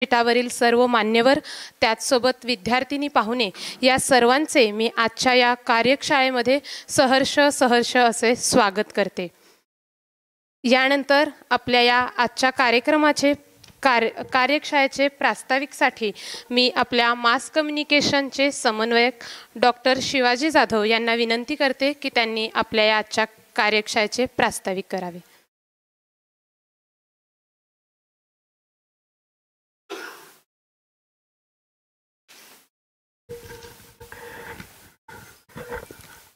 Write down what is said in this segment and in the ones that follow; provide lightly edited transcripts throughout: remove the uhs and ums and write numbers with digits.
पीठावरील सर्व मान्यवर, त्याचसोबत विद्यार्थिनी पाहुणे या सर्वांचे मी आजच्या या कार्यशाळेमध्ये सहर्ष असे स्वागत करते। यानंतर आपल्या या आजच्या कार्यक्रमाचे कार्यशाळेचे प्रास्ताविकसाठी मी आपल्या मास कम्युनिकेशनचे समन्वयक डॉक्टर शिवाजी जाधव यांना विनंती करते की त्यांनी आपल्या या आजच्या कार्यशाळेचे प्रास्ताविक करावे।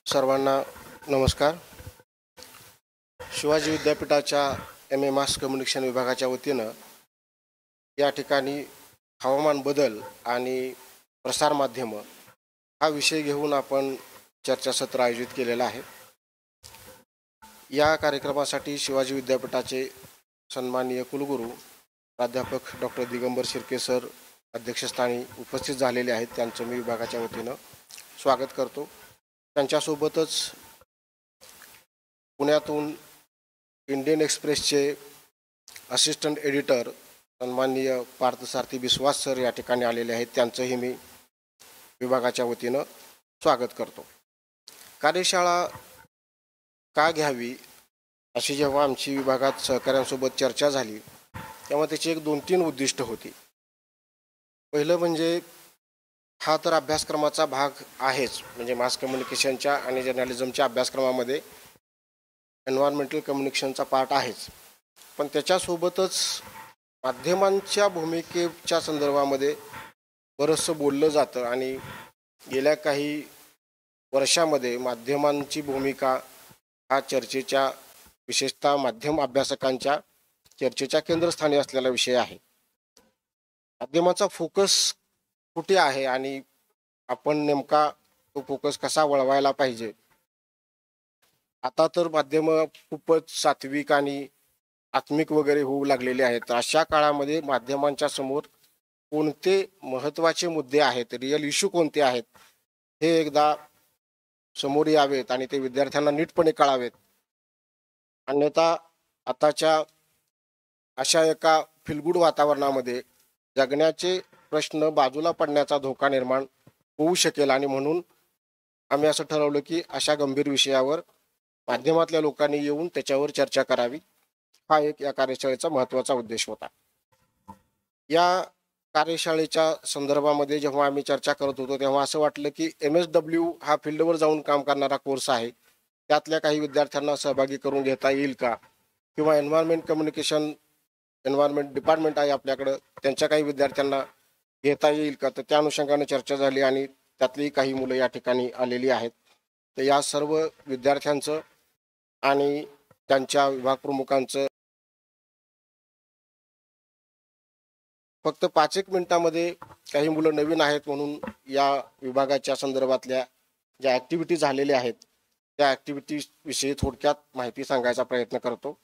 सर्वांना नमस्कार। शिवाजी विद्यापीठाच्या MA मास कम्युनिकेशन विभागाच्या वतीनं या ठिकाणी हवामान बदल आणि प्रसार माध्यम हा विषय घेऊन आपण चर्चासत्र आयोजित केलेला आहे। या कार्यक्रमासाठी शिवाजी विद्यापीठाचे सन्माननीय कुलगुरू प्राध्यापक डॉक्टर दिगंबर शिर्के सर अध्यक्षस्थानी उपस्थित झालेले आहेत, त्यांचं मी विभागाच्या वतीनं स्वागत करतो। त्यांच्यासोबतच पुण्यातून इंडियन एक्सप्रेसचे असिस्टंट एडिटर सन्माननीय पार्थसारथी बिस्वास सर या ठिकाणी आलेले आहेत, त्यांचंही मी विभागाच्या वतीनं स्वागत करतो। कार्यशाळा का घ्यावी अशी जेव्हा आमची विभागात सहकाऱ्यांसोबत चर्चा झाली तेव्हा त्याची एक 2-3 उद्दिष्ट होती। पहिलं म्हणजे हा तर अभ्यासक्रमाचा भाग आहेच, म्हणजे मास कम्युनिकेशनच्या आणि जर्नलिझमच्या अभ्यासक्रमामध्ये एन्व्हायरमेंटल कम्युनिकेशनचा पार्ट आहेच, पण त्याच्यासोबतच माध्यमांच्या भूमिकेच्या संदर्भामध्ये बरंचसं बोललं जातं आणि गेल्या काही वर्षामध्ये माध्यमांची भूमिका हा चर्चेच्या, विशेषतः माध्यम अभ्यासकांच्या चर्चेच्या केंद्रस्थानी असलेला विषय आहे। माध्यमाचा फोकस कुठे आहे आणि आपण नेमका तो फोकस कसा वळवायला पाहिजे। आता तर माध्यम खूपच सात्विक आणि आत्मिक वगैरे होऊ लागलेले आहेत। अशा काळामध्ये माध्यमांच्या समोर कोणते महत्त्वाचे मुद्दे आहेत, रिअल इश्यू कोणते आहेत, हे एकदा समोर यावेत आणि ते विद्यार्थ्यांना नीटपणे कळावेत। अन्यथा आताच्या अशा एका फिलगुड वातावरणामध्ये जगण्याचे प्रश्न बाजूला पडण्याचा धोका निर्माण होऊ शकेल आणि म्हणून आम्ही असं ठरवलं की अशा गंभीर विषयावर माध्यमातल्या लोकांनी येऊन त्याच्यावर चर्चा करावी, हा एक या कार्यशाळेचा महत्त्वाचा उद्देश होता। या कार्यशाळेच्या संदर्भामध्ये जेव्हा आम्ही चर्चा करत होतो तेव्हा असं वाटलं की MSW हा फील्डवर जाऊन काम करणारा कोर्स आहे, त्यातल्या काही विद्यार्थ्यांना सहभागी करून घेता येईल का, किंवा एन्व्हायरमेंट कम्युनिकेशन एन्व्हायरमेंट डिपार्टमेंट आहे आपल्याकडं, त्यांच्या काही विद्यार्थ्यांना घेता येईल का। तर त्या अनुषंगाने चर्चा झाली आणि त्यातली काही मुलं या ठिकाणी आलेली आहेत। तर या सर्व विद्यार्थ्यांचं आणि त्यांच्या विभाग प्रमुखांचं फक्त 5-1 मिनिटामध्ये, काही मुलं नवीन आहेत म्हणून या विभागाच्या संदर्भातल्या ज्या ॲक्टिव्हिटी झालेल्या आहेत त्या ॲक्टिव्हिटी विषयी थोडक्यात माहिती सांगायचा प्रयत्न करतो।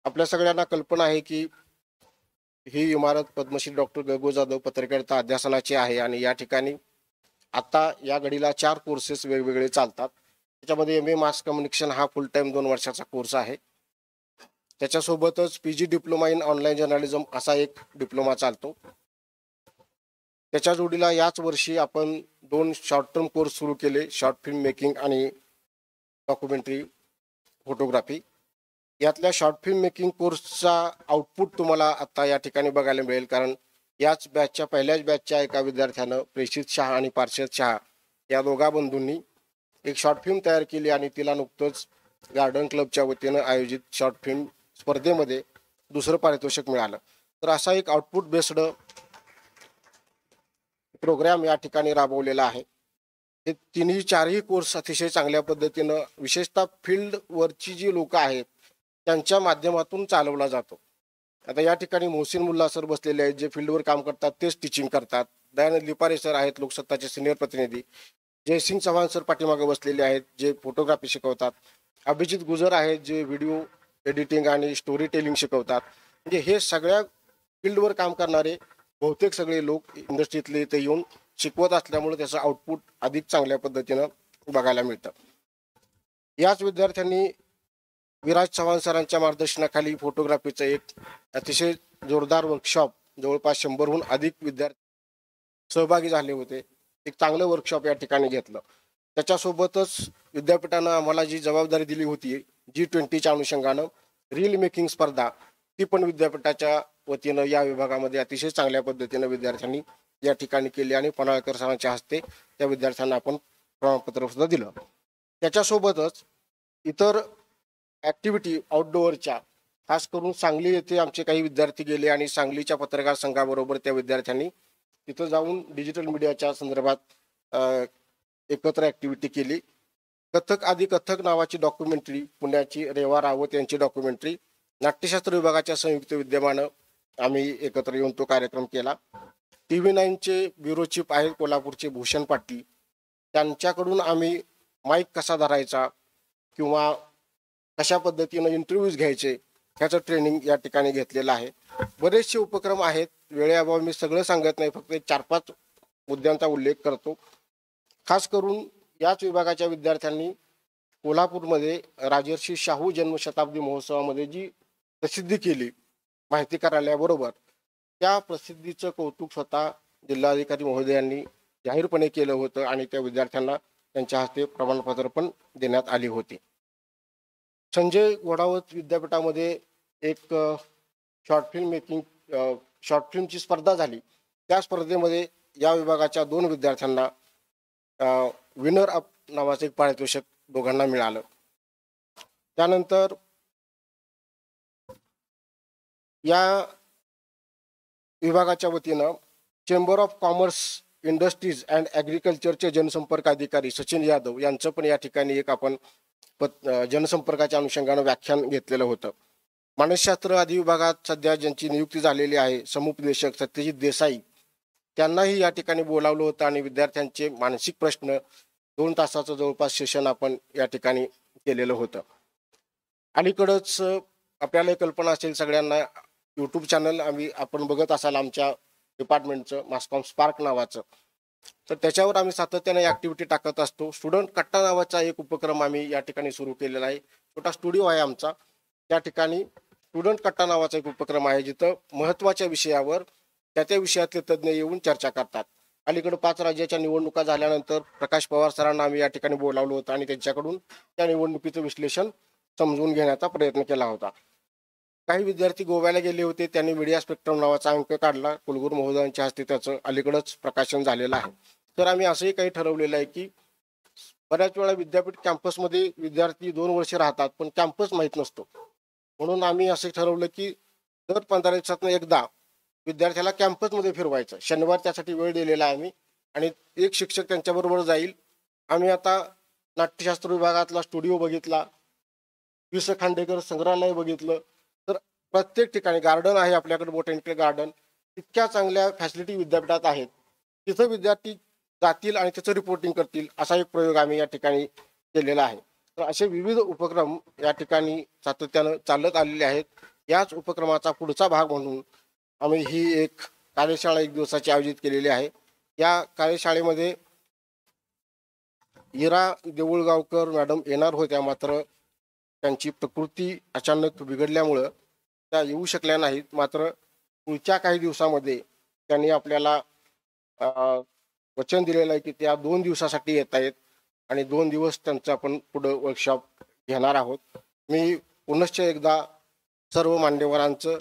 आपल्या सगळ्यांना कल्पना आहे की ही इमारत पद्मश्री डॉक्टर गगो जाधव पत्रकारिता अध्यासनाची आहे आणि या ठिकाणी आता या घडीला 4 कोर्सेस वेगवेगळे चालतात। त्याच्यामध्ये MA मास कम्युनिकेशन हा फुल टाइम 2 वर्षाचा कोर्स आहे। त्याच्यासोबतच PG diploma in online journalism असा एक डिप्लोमा चालतो। त्याच्या जोडीला याच वर्षी आपण 2 शॉर्ट टर्म कोर्स सुरू केले, शॉर्ट फिल्म मेकिंग आणि डॉक्युमेंटरी फोटोग्राफी। यातल्या शॉर्ट फिल्म मेकिंग कोर्सचा आउटपुट तुम्हाला आता या ठिकाणी बघायला मिळेल, कारण याच बॅचच्या पहिल्याच बॅचच्या एका विद्यार्थ्यानं प्रेषित शहा आणि पार्षद शहा या दोघा बंधूंनी एक शॉर्ट फिल्म तयार केली आणि तिला नुकतंच गार्डन क्लबच्या वतीनं आयोजित शॉर्ट फिल्म स्पर्धेमध्ये 2रं पारितोषिक मिळालं। तर असा एक आउटपुट बेस्ड प्रोग्राम या ठिकाणी राबवलेला आहे। हे 3-4ही कोर्स अतिशय चांगल्या पद्धतीनं विशेषतः फील्डवरची जी लोक आहेत त्यांच्या माध्यमातून चालवला जातो। आता या ठिकाणी मोहसिन मुल्ला सर बसलेले आहेत, जे फील्डवर काम करतात तेच टीचिंग करतात। दयानंद लिपारे सर आहेत लोकसत्ताचे सिनियर प्रतिनिधी। जयसिंग चव्हाण सर पाठीमागे बसलेले आहेत, जे फोटोग्राफी शिकवतात। अभिजित गुजर आहेत, जे व्हिडिओ एडिटिंग आणि स्टोरी टेलिंग शिकवतात। म्हणजे हे सगळ्या फील्डवर काम करणारे बहुतेक सगळे लोक इंडस्ट्रीतले इथे येऊन शिकवत असल्यामुळे त्याचं आउटपुट अधिक चांगल्या पद्धतीनं बघायला मिळतं। याच विद्यार्थ्यांनी विराज चव्हाण सरांच्या मार्गदर्शनाखाली फोटोग्राफीचं एक अतिशय जोरदार वर्कशॉप, जवळपास 100हून अधिक विद्यार्थी सहभागी झाले होते. एक चांगलं वर्कशॉप या ठिकाणी घेतलं. त्याच्यासोबतच विद्यापीठानं आम्हाला जी जबाबदारी दिली होती G20च्या अनुषंगानं रील मेकिंग स्पर्धा, ती पण विद्यापीठाच्या वतीनं या विभागामध्ये अतिशय चांगल्या पद्धतीनं विद्यार्थ्यांनी या ठिकाणी केली आणि पन्हाळकर सरांच्या हस्ते त्या विद्यार्थ्यांना आपण प्रमाणपत्र सुद्धा दिलं. त्याच्यासोबतच इतर ॲक्टिव्हिटी आउटडोअरच्या, खास करून सांगली येथे आमचे काही विद्यार्थी गेले आणि सांगलीच्या पत्रकार संघाबरोबर त्या विद्यार्थ्यांनी तिथं जाऊन डिजिटल मीडियाच्या संदर्भात एकत्र ॲक्टिव्हिटी केली. कथक आदि कथक नावाची डॉक्युमेंटरी, पुण्याची रेवा रावत यांची डॉक्युमेंटरी, नाट्यशास्त्र विभागाच्या संयुक्त विद्यमानं आम्ही एकत्र येऊन तो कार्यक्रम केला. TV9चे ब्युरो चीफ आहेत कोल्हापूरचे भूषण पाटील, त्यांच्याकडून आम्ही माईक कसा धरायचा किंवा कशा पद्धतीनं इंटरव्ह्यूज घ्यायचे ह्याचं ट्रेनिंग या ठिकाणी घेतलेलं आहे. बरेचसे उपक्रम आहेत. वेळेअभावी मी सगळं सांगत नाही, फक्त 4-5 मुद्द्यांचा उल्लेख करतो. खास करून याच विभागाच्या विद्यार्थ्यांनी कोल्हापूरमध्ये राजर्षी शाहू जन्मशताब्दी महोत्सवामध्ये जी प्रसिद्धी केली माहिती कार्यालयाबरोबर, त्या प्रसिद्धीचं कौतुक स्वतः जिल्हाधिकारी महोदयांनी जाहीरपणे केलं होतं आणि त्या विद्यार्थ्यांना त्यांच्या हस्ते प्रमाणपत्र पण देण्यात आली होती. संजय घोडावत विद्यापीठामध्ये एक शॉर्ट फिल्मची स्पर्धा झाली. त्या स्पर्धेमध्ये या विभागाच्या 2 विद्यार्थ्यांना विनर अप नावाचं एक पारितोषिक दोघांना मिळालं. त्यानंतर या विभागाच्या वतीनं chamber of commerce, industries and ॲग्रिकल्चरचे जनसंपर्क अधिकारी सचिन यादव यांचं पण या ठिकाणी एक आपण जनसंपर्काच्या अनुषंगानं व्याख्यान घेतलेलं होतं. मानसशास्त्र आदी विभागात सध्या ज्यांची नियुक्ती झालेली आहे समुपदेशक सत्यजित देसाई, त्यांनाही या ठिकाणी बोलावलं होतं आणि विद्यार्थ्यांचे मानसिक प्रश्न 2 तासाचं जवळपास सेशन आपण या ठिकाणी केलेलं होतं. अलीकडंच आपल्याला कल्पना असेल सगळ्यांना, यूट्यूब चॅनल आपण बघत असाल आमच्या डिपार्टमेंटचं, मासकॉम स्पार्क नावाचं, तर त्याच्यावर आम्ही सातत्याने ॲक्टिव्हिटी टाकत असतो. स्टुडंट कट्टा नावाचा एक उपक्रम आम्ही या ठिकाणी सुरू केलेला आहे. छोटा स्टुडिओ आहे आमचा. त्या ठिकाणी स्टुडंट कट्टा नावाचा एक उपक्रम आहे, जिथं महत्त्वाच्या विषयावर त्या विषयातले तज्ज्ञ येऊन चर्चा करतात. अलीकडे 5 राज्याच्या निवडणुका झाल्यानंतर प्रकाश पवार सरांना आम्ही या ठिकाणी बोलावलं होतं आणि त्यांच्याकडून त्या निवडणुकीचं विश्लेषण समजून घेण्याचा प्रयत्न केला होता. काही विद्यार्थी गोव्याला गेले होते, त्यांनी मीडिया स्पेक्ट्रम नावाचा अंक काढला. कुलगुरू महोदयांच्या हस्ते त्याचं अलीकडंच प्रकाशन झालेलं आहे. तर आम्ही असंही काही ठरवलेलं आहे की बऱ्याच वेळा विद्यापीठ कॅम्पसमध्ये विद्यार्थी 2 वर्ष राहतात, पण कॅम्पस माहीत नसतो. म्हणून आम्ही असं ठरवलं की दर 15 दिवसातून एकदा विद्यार्थ्याला कॅम्पसमध्ये फिरवायचं. शनिवार त्यासाठी वेळ दिलेला आहे आम्ही आणि एक शिक्षक त्यांच्याबरोबर जाईल. आम्ही आता नाट्यशास्त्र विभागातला स्टुडिओ बघितला, वि. स. खांडेकर संग्रहालय बघितलं, तर प्रत्येक ठिकाणी गार्डन आहे आपल्याकडे, बोटॅनिकल गार्डन, इतक्या चांगल्या फॅसिलिटी विद्यापीठात आहेत. तिथं विद्यार्थी जातील आणि त्याचं रिपोर्टिंग करतील, असा एक प्रयोग आम्ही या ठिकाणी केलेला आहे. तर असे विविध उपक्रम या ठिकाणी सातत्यानं चालत आलेले आहेत. याच उपक्रमाचा पुढचा भाग म्हणून आम्ही ही एक कार्यशाळा 1 दिवसाची आयोजित केलेली आहे. या कार्यशाळेमध्ये इरा देऊळगावकर मॅडम येणार होत्या, मात्र त्यांची प्रकृती अचानक बिघडल्यामुळं त्या येऊ शकल्या नाहीत. मात्र पुढच्या काही दिवसामध्ये त्यांनी आपल्याला वचन दिलेलं आहे की त्या 2 दिवसासाठी येत आहेत आणि 2 दिवस त्यांचं आपण पुढं वर्कशॉप घेणार आहोत. मी पुनश्च एकदा सर्व मान्यवरांचं,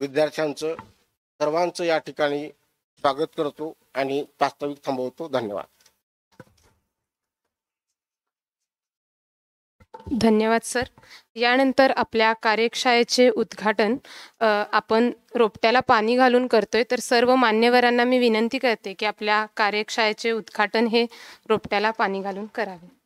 विद्यार्थ्यांचं, सर्वांचं या ठिकाणी स्वागत करतो आणि प्रास्ताविक थांबवतो. धन्यवाद. धन्यवाद सर. यानंतर आपल्या कार्यशाळेचे उद्घाटन आपण रोपट्याला पाणी घालून करतोय. तर सर्व मान्यवरांना मी विनंती करते की आपल्या कार्यशाळेचे उद्घाटन हे रोपट्याला पाणी घालून करावे.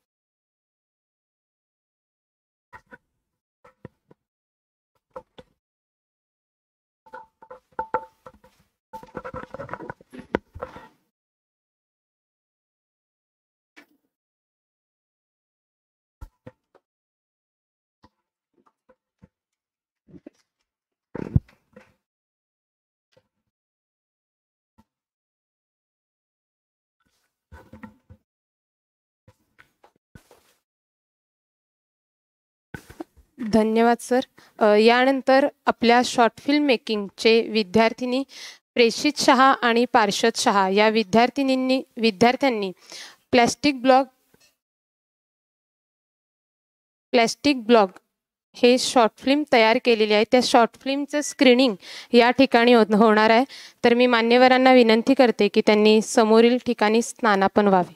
धन्यवाद सर. यानंतर आपल्या शॉर्ट फिल्म मेकिंगचे विद्यार्थिनी प्रेषित शहा आणि पार्षद शहा या विद्यार्थ्यांनी प्लॅस्टिक ब्लॉग हे शॉर्ट फिल्म तयार केलेली आहे. त्या शॉर्ट फिल्मचं स्क्रीनिंग या ठिकाणी होणार आहे. तर मी मान्यवरांना विनंती करते की त्यांनी समोरील ठिकाणी स्नानापन व्हावे.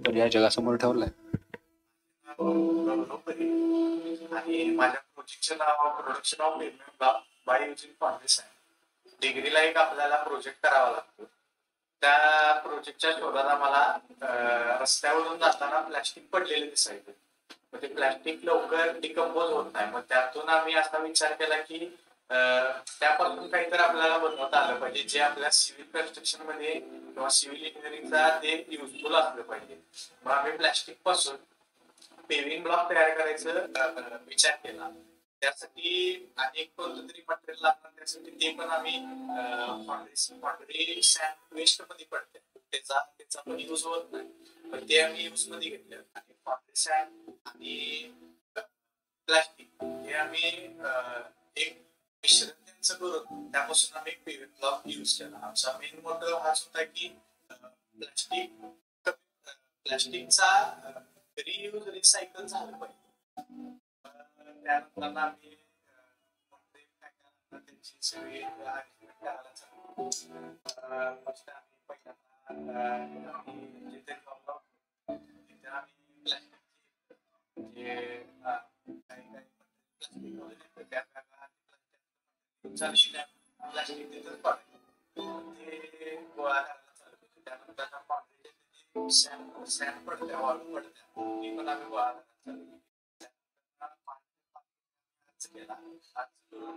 पर्याय जगासमोर ठेवलाय. आणि माझ्या प्रोजेक्टचं नाव production of by using foundation. डिग्रीला एक आपल्याला प्रोजेक्ट करावा लागतो. त्या प्रोजेक्टच्या शोधात आम्हाला रस्त्यावरून जाताना प्लॅस्टिक पडलेले दिसायचे. मग ते प्लॅस्टिक लवकर डिकम्पोज होत नाही. मग त्यातून आम्ही असा विचार केला की त्यापासून काहीतरी आपल्याला बनवता आलं पाहिजे जे आपल्या सिव्हिल कन्स्ट्रक्शन मध्ये किंवा सिव्हिल इंजिनिअरिंगचा ते युजफुल असलं पाहिजे. मग आम्ही प्लॅस्टिक पासून पेव्हिंग ब्लॉक तयार करायचं विचार केला. त्यासाठी अनेक कोणतं तरी मटेरियल लागणार. त्यासाठी ते पण आम्ही फाउंड्री सँड वेस्ट मध्ये पडते. त्याचा पण युज होत नाही. पण ते आम्ही युज मध्ये घेतलं आणि फाउंड्री सँड आणि प्लॅस्टिक हे आम्ही एक मिश्रण त्यांचं करून त्यापासून आम्ही एक पेव्हिंग ब्लॉक युज केला. आमचा मेन मोटिव्ह हाच होता की प्लॅस्टिकचा रियूज रिसायकल झालं पाहिजे. त्यानंतर आम्ही त्यांची सगळी करायला चालू. फर्स्ट आम्ही पहिल्यांदा जिथे तिथे आम्ही प्लॅस्टिकची म्हणजे काही प्लॅस्टिक वगैरे त्या प्लॅस्टिक तिथंच पडायचं ते गोळा करायला चालू. त्यानंतर सँड पडत्या वाळू पडत्या ती पण आम्ही गोळा करायला चालू केला.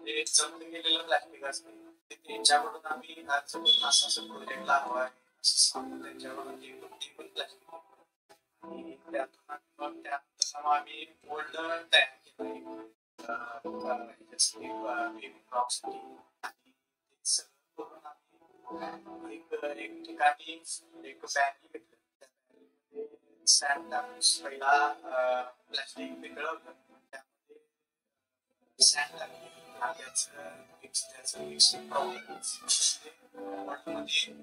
ते जमत गेलेलं प्लॅस्टिक असते ते त्यांच्याकडून आम्ही असं प्रोजेक्ट लावा आहे असं सांगून त्यांच्याकडून ते पण प्लॅस्टिक आणि त्यातून त्यानंतर आम्ही मोल्ड तयार केलं एक ठिकाणी एक बॅग घेतलं. सँड टाकून पहिला प्लॅस्टिक वेगळं होतं त्यामध्ये सँड त्याचं मिक्सिंग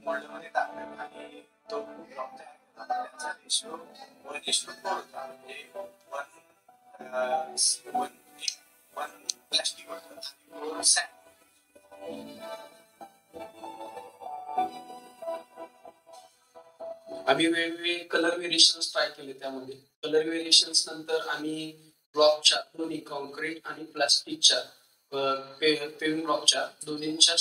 मोल्डमध्ये टाकलं आणि तो ब्लॉक तयार केला. त्याचा रेशो 1:4 होता. म्हणजे वन प्लॅस्टिक होतं आणि 4 सँड. आम्ही वेगवेगळे कलर व्हेरिएशन्स ट्राय केले. त्यामध्ये कलर व्हेरिएशन्स नंतर आम्ही ब्लॉकच्या दोन्ही कॉन्क्रीट आणि प्लास्टिकच्या पेविंग ब्लॉकच्या दोन्हींच्या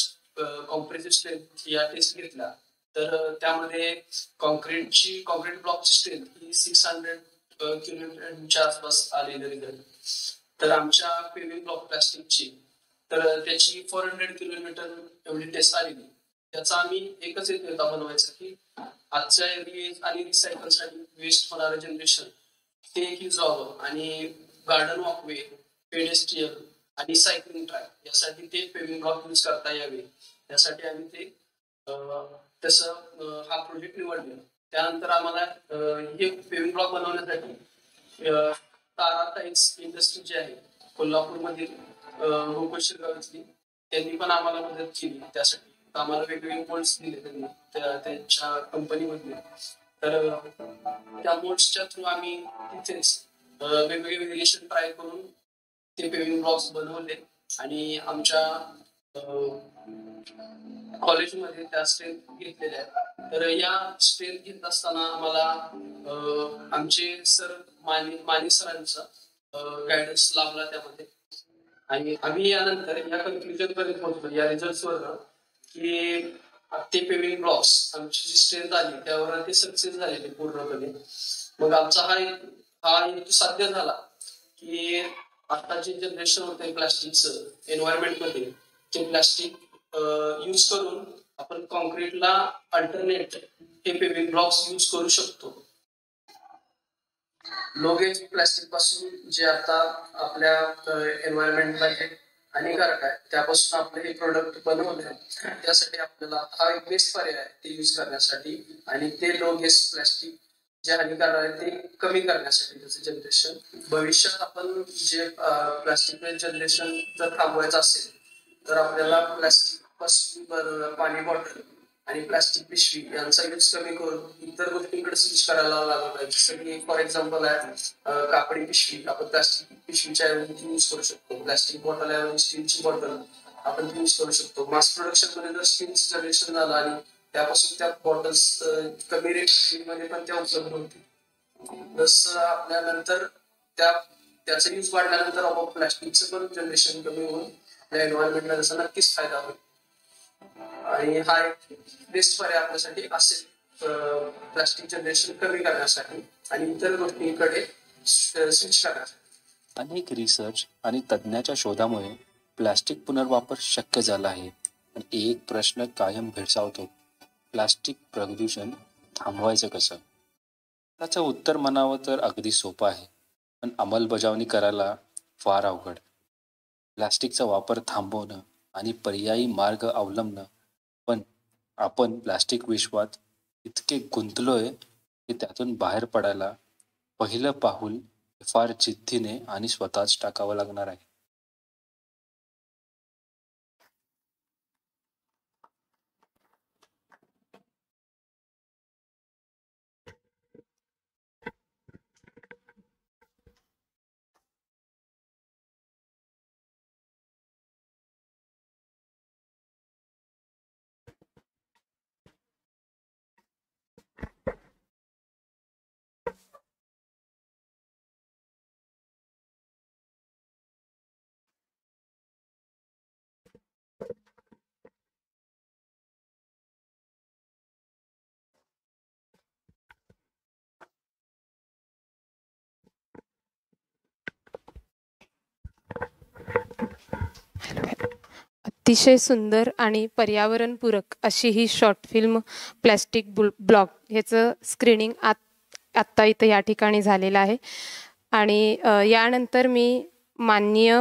कॉम्प्रेसिव्ह स्ट्रेंथ या टेस्ट घेतल्या. तर त्यामध्ये कॉन्क्रीट ब्लॉकची स्ट्रेंथ ही 600 किलोमीटरच्या आसपास आलेले रिझल्ट. तर आमच्या पेविंग ब्लॉक प्लास्टिकची तर त्याची 400 किलोमीटर एवढी टेस्ट आलेली. त्याचा आम्ही एकच हेतू होता बनवायचा की आजच्या रियूज आणि रिसायकलसाठी वेस्ट होणारं जनरेशन ते एक यूज व्हावं आणि गार्डन वॉकवे, पेडेस्ट्रियल आणि सायकलिंग ट्रॅक यासाठी ते पेविंग ब्लॉक यूज करता यावे यासाठी आम्ही ते तसं हा प्रोजेक्ट निवडलेला. त्यानंतर आम्हाला हे पेविंग ब्लॉक बनवण्यासाठी तारा टाईल्स इंडस्ट्री जी आहे कोल्हापूरमधील गोकुळ शिरगाव त्यांनी पण आम्हाला मदत केली. त्यासाठी आम्हाला वेगवेगळे मोल्ड्स दिले त्यांनी त्यांच्या कंपनीमधले. तर त्या मोल्ड्सच्या थ्रू आम्ही तिथेच वेगवेगळे व्हेरिएशन ट्राय करून ते पेविंग ब्लॉक्स बनवले आणि आमच्या कॉलेजमध्ये त्या स्ट्रेंथ घेतलेल्या आहेत. तर या स्ट्रेंथ घेत असताना आम्हाला आमचे सर माने सरांचा गायडन्स लाभला त्यामध्ये. आणि आम्ही यानंतर या कन्क्लुजन पर्यंत पोहोचलो या रिझल्ट वर की ते पेविंग ब्लॉक्स आमची जी स्ट्रेंथ आली त्यावर ते सक्सेस झालेले पूर्णपणे. मग आमचा हा हेतू साध्य झाला की आता जे जनरेशन होते प्लास्टिकचं एन्व्हायरमेंटमध्ये ते प्लास्टिक यूज करून आपण कॉन्क्रीटला अल्टरनेट हे पेविंग ब्लॉक्स यूज करू शकतो. लो गेज प्लास्टिक पासून जे आता आपल्या एन्व्हायरमेंटला हानिकारक आहे त्यापासून आपले हे प्रोडक्ट बनवले आहे. त्यासाठी आपल्याला हा एक बेस्ट पर्याय आहे ते यूज करण्यासाठी आणि ते लो गेज प्लास्टिक जे हानिकारक आहे ते कमी करण्यासाठी त्याचं जनरेशन. भविष्यात आपण जे प्लास्टिक जनरेशन जर थांबवायचं असेल तर आपल्याला प्लास्टिक पासून पाणी बॉटल आणि प्लास्टिक पिशवी यांचा यूज कमी करून इतर गोष्टींकडे स्विच करायला लागला पाहिजे. जसं की फॉर एक्झाम्पल आहे कापडी पिशवी आपण प्लास्टिक पिशवीच्या ऐवजी यूज करू शकतो. प्लास्टिक बॉटल ऐवजी स्टीलची बॉटल आपण यूज करू शकतो. मास प्रोडक्शन मध्ये जर स्टीलचं जनरेशन झालं आणि त्यापासून त्या बॉटल्स कमी रेट मध्ये पण त्या उपलब्ध होतील. जसं आपल्या नंतर त्याचा यूज वाढल्यानंतर आपोआप प्लास्टिकचं पण जनरेशन कमी होऊन आपल्या एन्व्हायरमेंटला त्याचा नक्कीच फायदा होईल. आणि हा एक बेस्ट पर्याय आपल्यासाठी असेल प्लास्टिक जनरेशन कमी करण्यासाठी आणि इतर गोष्टींकडे स्विच करण्यासाठी. अनेक रिसर्च आणि तज्ज्ञाच्या शोधामुळे प्लास्टिक पुनर्वापर शक्य झाला आहे. पण एक प्रश्न कायम भेडसावतो, प्लास्टिक प्रदूषण थांबवायचं कसं? त्याचं उत्तर म्हणावं तर अगदी सोपं आहे, पण अंमलबजावणी करायला फार अवघड. प्लास्टिकचा वापर थांबवणं आणि पर्यायी मार्ग अवलंबणं, पण आपण प्लास्टिक विश्वात इतके गुंतलोय की त्यातून बाहेर पडायला पहिलं पाऊल फार जिद्दीने आणि स्वतःच टाकावं लागणार आहे. अतिशय सुंदर आणि पर्यावरणपूरक अशी ही शॉर्ट फिल्म प्लॅस्टिक ब्लॉक ह्याचं स्क्रीनिंग आत्ता इथं या ठिकाणी झालेलं आहे. आणि यानंतर मी माननीय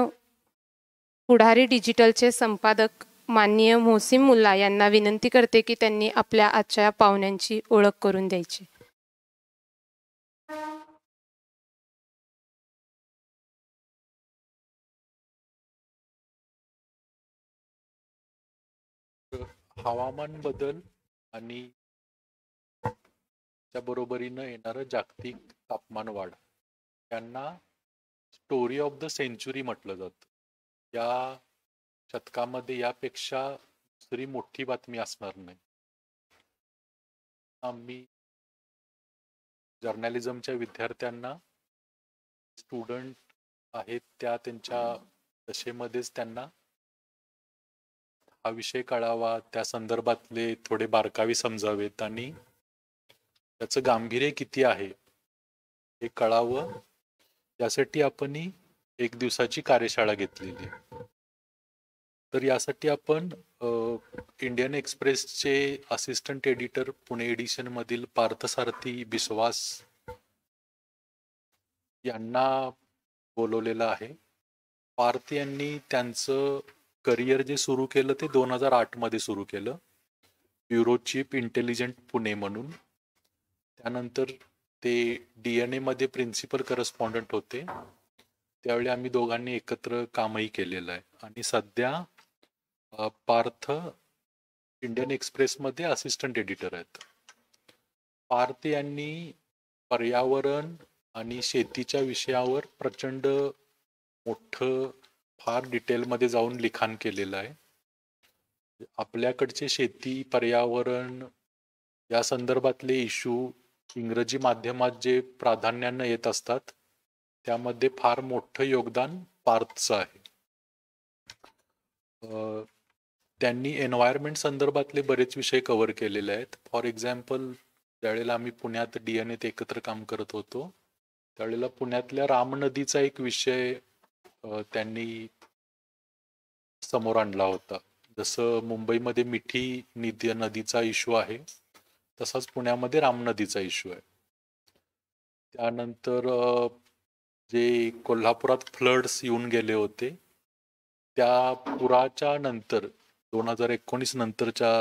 पुढारी डिजिटलचे संपादक माननीय मोहसिन मुल्ला यांना विनंती करते की त्यांनी आपल्या आजच्या पाहुण्यांची ओळख करून द्यायची. हवामान बदल आणि त्या बरोबरीनं येणारं जागतिक तापमान वाढ यांना स्टोरी ऑफ द सेंचुरी म्हटलं जातं. या शतकामध्ये यापेक्षा दुसरी मोठी बातमी असणार नाही. आम्ही जर्नलिझमच्या विद्यार्थ्यांना स्टुडंट आहेत त्या त्यांच्या दशेमध्येच त्यांना हा विषय कळावा, त्या संदर्भातले थोडे बारकावे समजावेत आणि त्याचं गांभीर्य किती आहे हे कळावं, यासाठी आपण ही 1 दिवसाची कार्यशाळा घेतलेली आहे. तर यासाठी आपण इंडियन एक्सप्रेसचे असिस्टंट एडिटर पुणे एडिशन मधील पार्थसारथी बिस्वास यांना बोलवलेलं आहे. पार्थ यांनी त्यांचं करिअर जे सुरू केलं ते 2008 मध्ये सुरू केलं, ब्युरो चीफ इंटेलिजंट पुणे म्हणून. त्यानंतर ते DNA मध्ये प्रिन्सिपल करस्पॉन्डंट होते. त्यावेळी आम्ही दोघांनी एकत्र कामही केलेलं आहे आणि सध्या पार्थ इंडियन एक्सप्रेसमध्ये असिस्टंट एडिटर आहेत. पार्थ यांनी पर्यावरण आणि शेतीच्या विषयावर प्रचंड मोठं फार डिटेलमध्ये जाऊन लिखाण केलेलं आहे. आपल्याकडचे शेती पर्यावरण या संदर्भातले इश्यू इंग्रजी माध्यमात जे प्राधान्यानं येत असतात त्यामध्ये फार मोठं योगदान पार्थचं आहे. त्यांनी एन्व्हायरमेंट संदर्भातले बरेच विषय कव्हर केलेले आहेत. फॉर एक्झाम्पल, ज्यावेळेला आम्ही पुण्यात DNA एकत्र काम करत होतो त्यावेळेला पुण्यातल्या राम नदीचा एक विषय त्यांनी समोर आणला होता. जसं मुंबईमध्ये मिठी नदीचा इश्यू आहे तसाच पुण्यामध्ये राम नदीचा इश्यू आहे. त्यानंतर जे कोल्हापुरात फ्लड्स येऊन गेले होते त्या पुराच्या नंतर 2019 नंतरच्या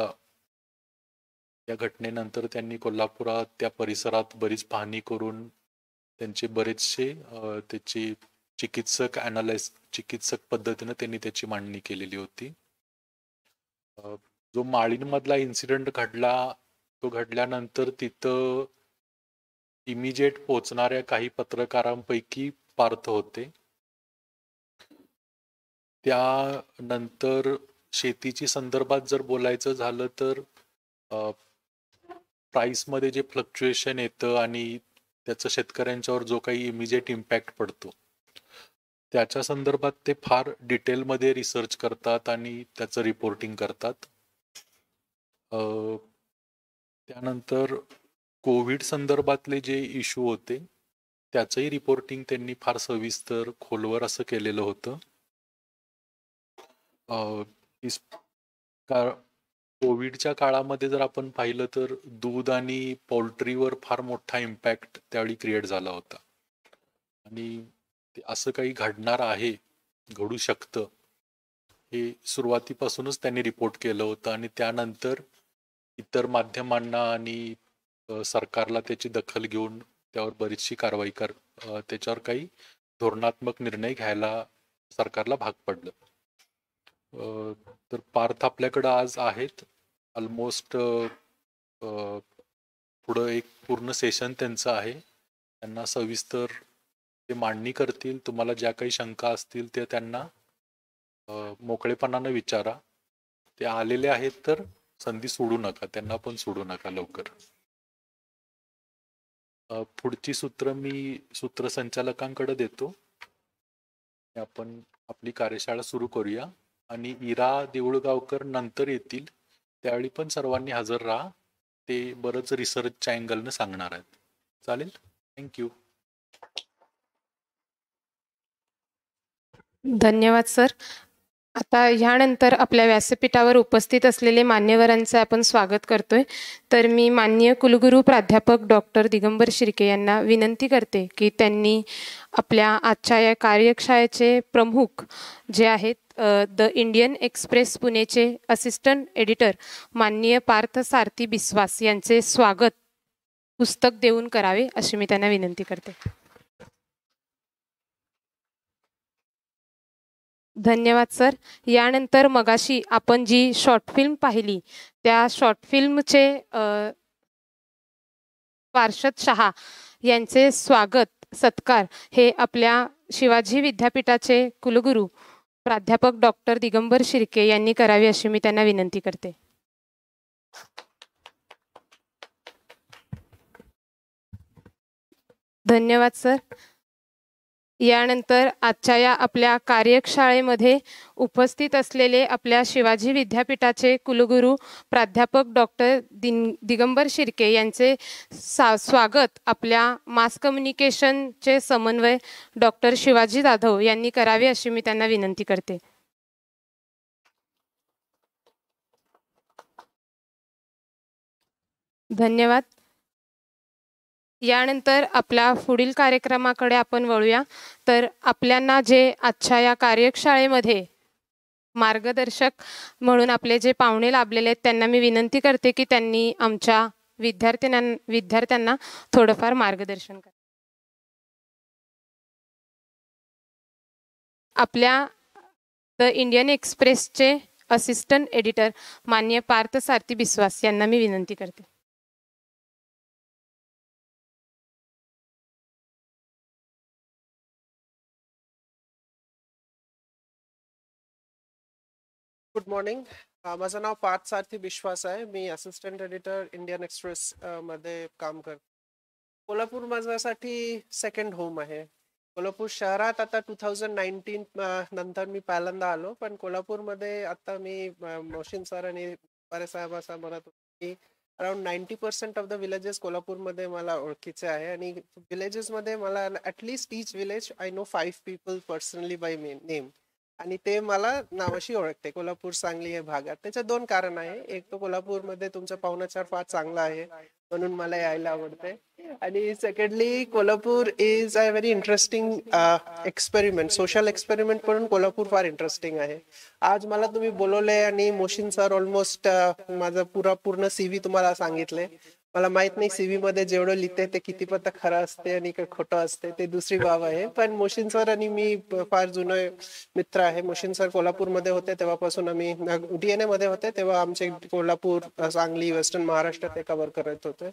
या घटनेनंतर त्यांनी कोल्हापुरात त्या परिसरात बरीच पाहणी करून त्यांचे बरेचसे त्याची चिकित्सक पद्धतीने त्यांनी त्याची मांडणी केलेली होती. जो माळीणमधला इन्सिडेंट घडला तो घडल्यानंतर तिथं इमिजिएट पोहोचणाऱ्या काही पत्रकारांपैकी पार्थ होते. त्यानंतर शेतीची संदर्भात जर बोलायचं झालं तर प्राईसमध्ये जे फ्लक्च्युएशन येतं आणि त्याचं शेतकऱ्यांच्यावर जो काही इमिजिएट इम्पॅक्ट पडतो त्याच्या संदर्भात ते फार डिटेलमध्ये रिसर्च करतात आणि त्याचं रिपोर्टिंग करतात. त्यानंतर कोविड संदर्भातले जे इश्यू होते त्याचंही रिपोर्टिंग त्यांनी फार सविस्तर खोलवर असं केलेलं होतं. कोविडच्या काळामध्ये जर आपण पाहिलं तर दूध आणि पोल्ट्रीवर फार मोठा इम्पॅक्ट त्यावेळी क्रिएट झाला होता आणि असं काही घडणार आहे, घडू शकतं हे सुरुवातीपासूनच त्यांनी रिपोर्ट केलं होतं आणि त्यानंतर इतर माध्यमांना आणि सरकारला त्याची दखल घेऊन त्यावर बरीचशी कारवाई त्याच्यावर काही धोरणात्मक निर्णय घ्यायला सरकारला भाग पडलं. तर पार्थ आपल्याकडं आज आहेत. ऑलमोस्ट पुढं एक पूर्ण सेशन त्यांचं आहे. त्यांना सविस्तर ते मांडणी करतील. तुम्हाला ज्या काही शंका असतील ते त्यांना मोकळेपणानं विचारा. ते आलेले आहेत तर संधी सोडू नका, त्यांना पण सोडू नका लवकर. पुढची सूत्र मी सूत्रसंचालकांकडे देतो. आपण आपली कार्यशाळा सुरू करूया आणि इरा देऊळगावकर नंतर येतील. त्यावेळी पण सर्वांनी हजर राहा. ते बरंच रिसर्चच्या अँगलनं सांगणार आहेत. चालेल, थँक्यू. धन्यवाद सर. आता ह्यानंतर आपल्या व्यासपीठावर उपस्थित असलेले मान्यवरांचे आपण स्वागत करतोय. तर मी माननीय कुलगुरू प्राध्यापक डॉक्टर दिगंबर शिर्के यांना विनंती करते की त्यांनी आपल्या आजच्या या कार्यशाळेचे प्रमुख जे आहेत द इंडियन एक्सप्रेस पुणेचे असिस्टंट एडिटर माननीय पार्थसारथी बिस्वास यांचे स्वागत पुस्तक देऊन करावे अशी मी त्यांना विनंती करते. धन्यवाद सर. यानंतर मगाशी आपण जी शॉर्ट फिल्म पाहिली त्या शॉर्ट फिल्मचे पार्षद शहा यांचे स्वागत सत्कार हे आपल्या शिवाजी विद्यापीठाचे कुलगुरू प्राध्यापक डॉक्टर दिगंबर शिर्के यांनी करावी अशी मी त्यांना विनंती करते. धन्यवाद सर. यानंतर आजच्या या आपल्या कार्यशाळेमध्ये उपस्थित असलेले आपल्या शिवाजी विद्यापीठाचे कुलगुरू प्राध्यापक डॉक्टर दिगंबर शिर्के यांचे स्वागत आपल्या मास कम्युनिकेशनचे समन्वय डॉक्टर शिवाजी जाधव यांनी करावे अशी मी त्यांना विनंती करते. धन्यवाद. यानंतर आपल्या पुढील कार्यक्रमाकडे आपण वळूया. तर आपल्यांना जे आजच्या या कार्यशाळेमध्ये मार्गदर्शक म्हणून आपले जे पाहुणे लाभलेले आहेत त्यांना मी विनंती करते की त्यांनी आमच्या विद्यार्थ्यांना थोडंफार मार्गदर्शन करा. आपल्या द इंडियन एक्सप्रेसचे असिस्टंट एडिटर माननीय पार्थ सारथी बिस्वास यांना मी विनंती करते. Good morning. माझं नाव पार्थ सारथी बिश्वास आहे. मी असिस्टंट एडिटर इंडियन एक्सप्रेस मध्ये काम करतो. कोल्हापूर माझ्यासाठी सेकंड होम आहे. कोल्हापूर शहरात आता 2019 नंतर मी पहिल्यांदा आलो, पण कोल्हापूरमध्ये आता मी मोशीन सर आणि बरेच साहेब असं म्हणत होते की अराउंड 90% ऑफ द विलेजेस कोल्हापूरमध्ये मला ओळखीचे आहे. आणि विलेजेसमध्ये मला at least each village I know 5 people personally by name, आणि ते मला नावाशी ओळखते. कोल्हापूर सांगली या भागात त्याचे 2 कारण आहे. एक तर कोल्हापूरमध्ये तुमचा पाहुणाचार फार चांगला आहे म्हणून मला यायला आवडते, आणि secondly Kolhapur is a very interesting experiment, social experiment म्हणून कोल्हापूर फार इंटरेस्टिंग आहे. आज मला तुम्ही बोलवले आणि मोशीन सर ऑलमोस्ट माझं पूर्ण CV तुम्हाला सांगितले. मला माहित नाही CV मध्ये जेवढं लिहिते ते किती पत खरं असते आणि खोटं असते ते दुसरी बाब आहे. पण मोशीन सर आणि मी फार जुने मित्र आहे. मोशीन सर कोल्हापूरमध्ये होते तेव्हापासून आम्ही DNA मध्ये होते तेव्हा आमचे कोल्हापूर, सांगली, वेस्टर्न महाराष्ट्र ते कव्हर करत होते.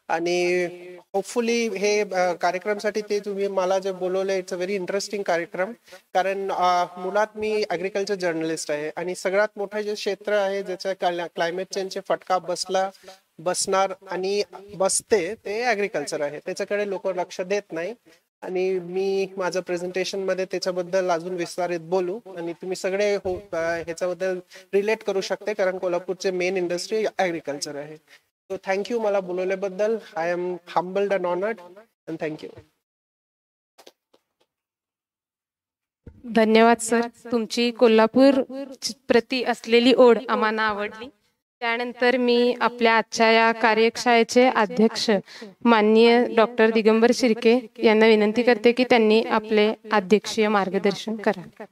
आणि होपफुली हे कार्यक्रमसाठी ते तुम्ही मला जे बोलवले इट्स अ व्हेरी इंटरेस्टिंग कार्यक्रम. कारण मुळात मी ॲग्रिकल्चर जर्नलिस्ट आहे आणि सगळ्यात मोठं जे क्षेत्र आहे ज्याच्या क्लायमेट चेंजचे फटका बसणार आणि बसते ते ॲग्रिकल्चर आहे. त्याच्याकडे लोक लक्ष देत नाही, आणि मी माझं प्रेझेंटेशन मध्ये त्याच्याबद्दल अजून विस्तारित बोलू आणि तुम्ही सगळे ह्याच्याबद्दल रिलेट करू शकते, कारण कोल्हापूरचे मेन इंडस्ट्री ॲग्रिकल्चर आहे. सो थँक्यू मला बोलवल्याबद्दल. I am humbled and honoured and thank you. धन्यवाद सर. तुमची कोल्हापूर प्रति असलेली ओढ आम्हाला आवडली. त्यानंतर मी आपल्या आजच्या या कार्यशाळेचे अध्यक्ष माननीय डॉक्टर दिगंबर शिर्के यांना विनंती करते की त्यांनी आपले अध्यक्षीय मार्गदर्शन करावे.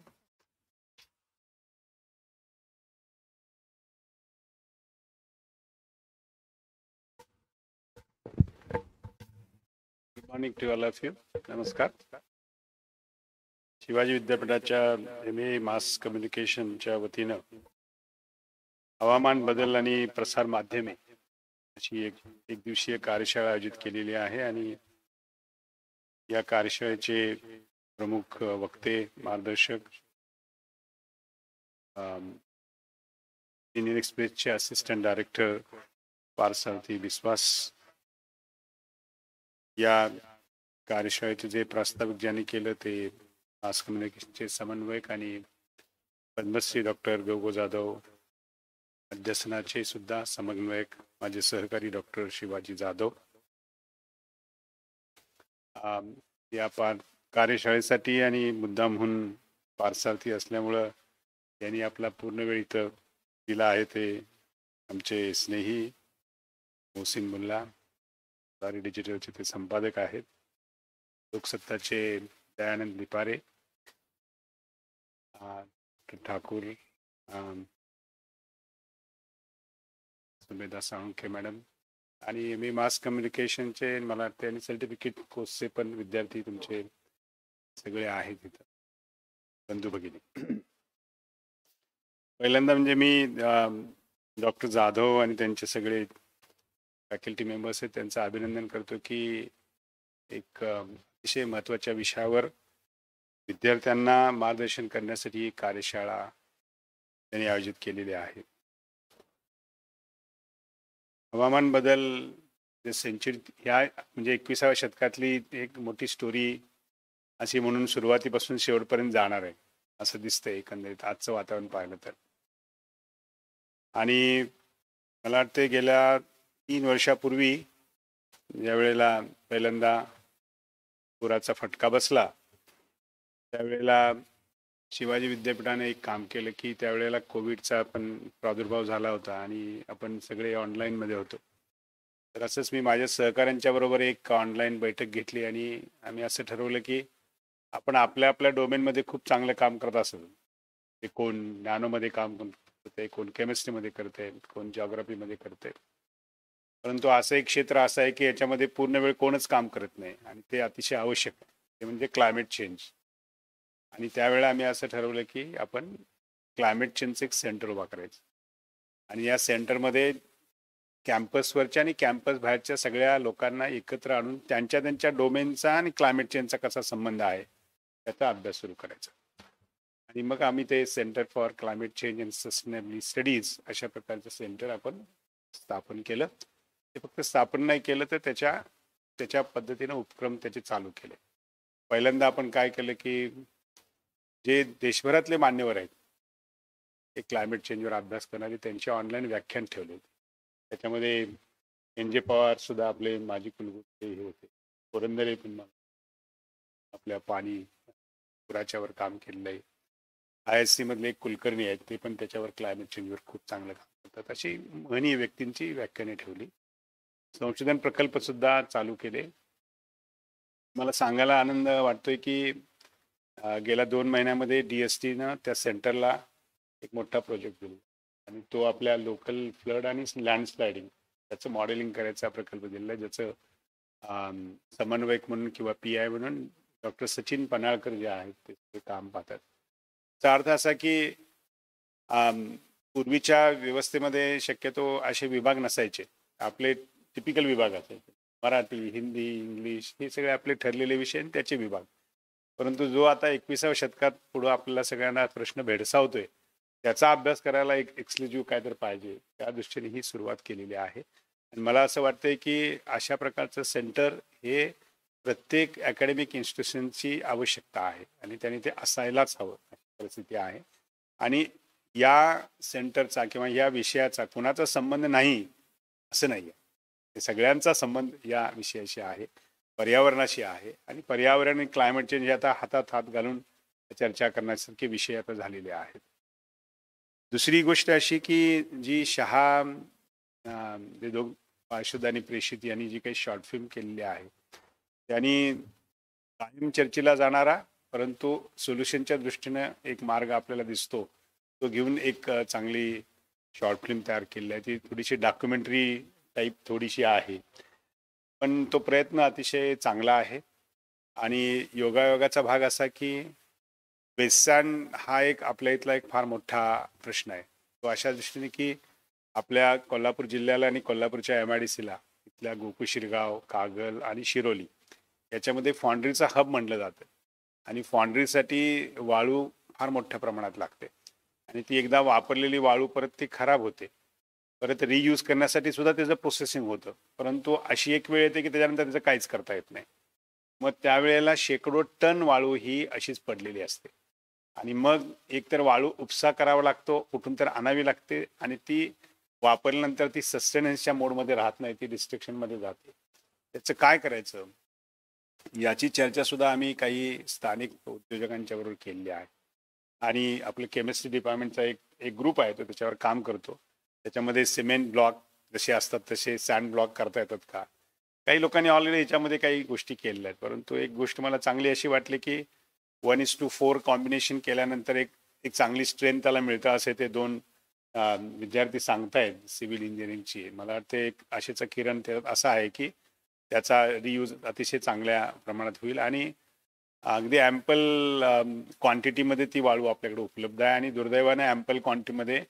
Good morning to all of you. नमस्कार. शिवाजी विद्यापीठाच्या MA मास कम्युनिकेशनच्या वतीनं हवामान बदल आणि प्रसार माध्यमे अशी एक दिवसीय कार्यशाळा आयोजित केलेली आहे. आणि या कार्यशाळेचे प्रमुख वक्ते, मार्गदर्शक इंडियन एक्सप्रेसचे असिस्टंट डायरेक्टर पार्थ सारथी बिस्वास. या कार्यशाळेचे जे प्रास्ताविक ज्यांनी केलं ते मास कम्युनिकेशनचे समन्वयक आणि पद्मश्री डॉक्टर गौगो जाधव, अध्यासनाचे सुद्धा समन्वयक माझे सहकारी डॉक्टर शिवाजी जाधव. या कार्यशाळेसाठी आणि मुद्दामहून पारसार्थी असल्यामुळं यांनी आपला पूर्ण वेळ इथं दिला आहे ते आमचे स्नेही मोहसिन मुल्ला, सारी डिजिटलचे ते संपादक आहेत. लोकसत्ताचे दयानंद लिपारे, ठाकूर, सुमेधा साळुंखे मॅडम, आणि मी मास कम्युनिकेशनचे मला वाटते आणि सर्टिफिकेट कोर्सचे पण विद्यार्थी तुमचे सगळे आहेत इथं, बंधू भगिनी. पहिल्यांदा म्हणजे मी डॉक्टर जाधव आणि त्यांचे सगळे फॅकल्टी मेंबर्स आहेत त्यांचं अभिनंदन करतो की एक अतिशय महत्त्वाच्या विषयावर विद्यार्थ्यांना मार्गदर्शन करण्यासाठी ही कार्यशाळा त्यांनी आयोजित केलेली आहे. हवामान बदल सेंचुरी ह्या म्हणजे 21व्या शतकातली एक मोठी स्टोरी अशी म्हणून सुरुवातीपासून शेवटपर्यंत जाणार आहे असं दिसतंय एकंदरीत आजचं वातावरण पाहिलं तर. आणि मला वाटते गेल्या 3 वर्षापूर्वी ज्या वेळेला पहिल्यांदा पुराचा फटका बसला त्यावेळेला शिवाजी विद्यापीठाने एक काम केलं की त्यावेळेला कोविडचा पण प्रादुर्भाव झाला होता आणि आपण सगळे ऑनलाईनमध्ये होतो. तर असंच मी माझ्या सहकाऱ्यांच्या बरोबर एक ऑनलाईन बैठक घेतली आणि आम्ही असं ठरवलं की आपण आपल्या आपल्या डोमेनमध्ये खूप चांगलं काम करत असेल, ते कोण नॅनोमध्ये काम करते, कोण केमिस्ट्रीमध्ये करते, कोण जिओग्राफीमध्ये करते, परंतु असं एक क्षेत्र असं आहे की याच्यामध्ये पूर्ण वेळ कोणच काम करत नाही आणि ते अतिशय आवश्यक आहे, ते म्हणजे क्लायमेट चेंज. आणि त्यावेळेला आम्ही असं ठरवलं की आपण क्लायमेट चेंजचं एक सेंटर उभा करायचं आणि या सेंटरमध्ये कॅम्पसवरच्या आणि कॅम्पस बाहेरच्या सगळ्या लोकांना एकत्र आणून त्यांच्या त्यांच्या डोमेनचा आणि क्लायमेट चेंजचा कसा संबंध आहे त्याचा अभ्यास सुरू करायचा. आणि मग आम्ही ते centre for climate change and sustainable studies अशा प्रकारचं सेंटर आपण स्थापन केलं. ते फक्त स्थापन नाही केलं तर त्याच्या पद्धतीनं उपक्रम त्याचे चालू केले. पहिल्यांदा आपण काय केलं की जे देशभरातले मान्यवर आहेत ते क्लायमेट चेंजवर अभ्यास करणारे त्यांचे ऑनलाईन व्याख्यान ठेवले होते. त्याच्यामध्ये NJ पवार सुद्धा आपले माजी कुलगुरू हे होते, पुरंदरे पण आपल्या पाणी पुराच्यावर काम केलेलं आहे. ISC मधले एक कुलकर्णी आहेत ते पण त्याच्यावर क्लायमेट चेंजवर खूप चांगलं काम करतात. अशी महनीय व्यक्तींची व्याख्याने ठेवली. संशोधन प्रकल्प सुद्धा चालू केले. मला सांगायला आनंद वाटतोय की गेल्या 2 महिन्यामध्ये DSTनं त्या सेंटरला एक मोठा प्रोजेक्ट दिला आणि तो आपल्या लोकल फ्लड आणि लँडस्लायडिंग त्याचं मॉडेलिंग करायचा प्रकल्प दिला, ज्याचं समन्वयक म्हणून किंवा PI म्हणून डॉक्टर सचिन पनाळकर जे आहेत ते काम पाहतात. त्याचा अर्थ असा की पूर्वीच्या व्यवस्थेमध्ये शक्यतो असे विभाग नसायचे. आपले टिपिकल विभाग असायचे, मराठी, हिंदी, इंग्लिश हे सगळे आपले ठरलेले विषय आणि त्याचे विभाग. परंतु जो आता 21व्या शतकात पुढं आपल्याला सगळ्यांना प्रश्न भेडसावतोय त्याचा अभ्यास करायला एक एक्सक्लुझिव्ह काय तर पाहिजे, त्या दृष्टीने ही सुरुवात केलेली आहे. आणि मला असं वाटतंय की अशा प्रकारचं सेंटर हे प्रत्येक अकॅडमिक इन्स्टिट्यूशनची आवश्यकता आहे आणि त्याने ते असायलाच हवं अशी परिस्थिती आहे. आणि या सेंटरचा किंवा या विषयाचा कुणाचा संबंध नाही असं नाही आहे, हे सगळ्यांचा संबंध या विषयाशी आहे, पर्यावरणाशी आहे. आणि पर्यावरण आणि क्लायमेट चेंज हे आता हातात हात घालून चर्चा करण्यासारखे विषय आता झालेले आहेत. दुसरी गोष्ट अशी की जी शहा पार्षद आणि प्रेषित यांनी जी काही शॉर्ट फिल्म केलेली आहे त्यांनी कायम चर्चेला जाणारा परंतु सोल्युशनच्या दृष्टीनं एक मार्ग आपल्याला दिसतो तो घेऊन एक चांगली शॉर्ट फिल्म तयार केलेली आहे. ती थोडीशी डॉक्युमेंटरी टाईप थोडीशी आहे, पण तो प्रयत्न अतिशय चांगला आहे. आणि योगायोगाचा भाग असा की बेसान हा एक आपल्या इथला एक फार मोठा प्रश्न आहे. तो अशा दृष्टीने की आपल्या कोल्हापूर जिल्ह्याला आणि कोल्हापूरच्या MIDCला इथल्या गोकुळ, शिरगाव, कागल आणि शिरोली याच्यामध्ये फॉन्ड्रीचा हब म्हटलं जातं आणि फॉन्ड्रीसाठी वाळू फार मोठ्या प्रमाणात लागते आणि ती एकदा वापरलेली वाळू परत ती खराब होते, परत रियूज करण्यासाठी सुद्धा त्याचं प्रोसेसिंग होतं. परंतु अशी एक वेळ येते की त्याच्यानंतर त्याचं काहीच करता येत नाही. मग त्यावेळेला शेकडो टन वाळू ही अशीच पडलेली असते आणि मग एकतर वाळू उपसा करावा लागतो, कुठून तर आणावी लागते आणि ती वापरल्यानंतर ती सस्टेनन्सच्या मोडमध्ये राहत नाही, ती डिस्ट्रक्शनमध्ये जाते. त्याचं काय करायचं याची चर्चा सुद्धा आम्ही काही स्थानिक उद्योजकांच्या बरोबर केलेली आहे. आणि आपलं केमिस्ट्री डिपार्टमेंटचा एक ग्रुप आहे तो त्याच्यावर काम करतो. त्याच्यामध्ये सिमेंट ब्लॉक जसे असतात तसे सँड ब्लॉक करता येतात का, काही लोकांनी ऑलरेडी याच्यामध्ये काही गोष्टी केलेल्या आहेत. परंतु एक गोष्ट मला चांगली अशी वाटली की 1:4 कॉम्बिनेशन केल्यानंतर एक चांगली स्ट्रेंथ त्याला मिळतं असे ते 2 विद्यार्थी सांगतायत सिव्हिल इंजिनिअरिंगची. मला वाटतं एक आशेचा किरण त्यात असा आहे की त्याचा रियूज अतिशय चांगल्या प्रमाणात होईल आणि अगदी ॲम्पल क्वांटिटीमध्ये ती वाळू आपल्याकडे उपलब्ध आहे आणि दुर्दैवाने ॲम्पल क्वांटिटीमध्ये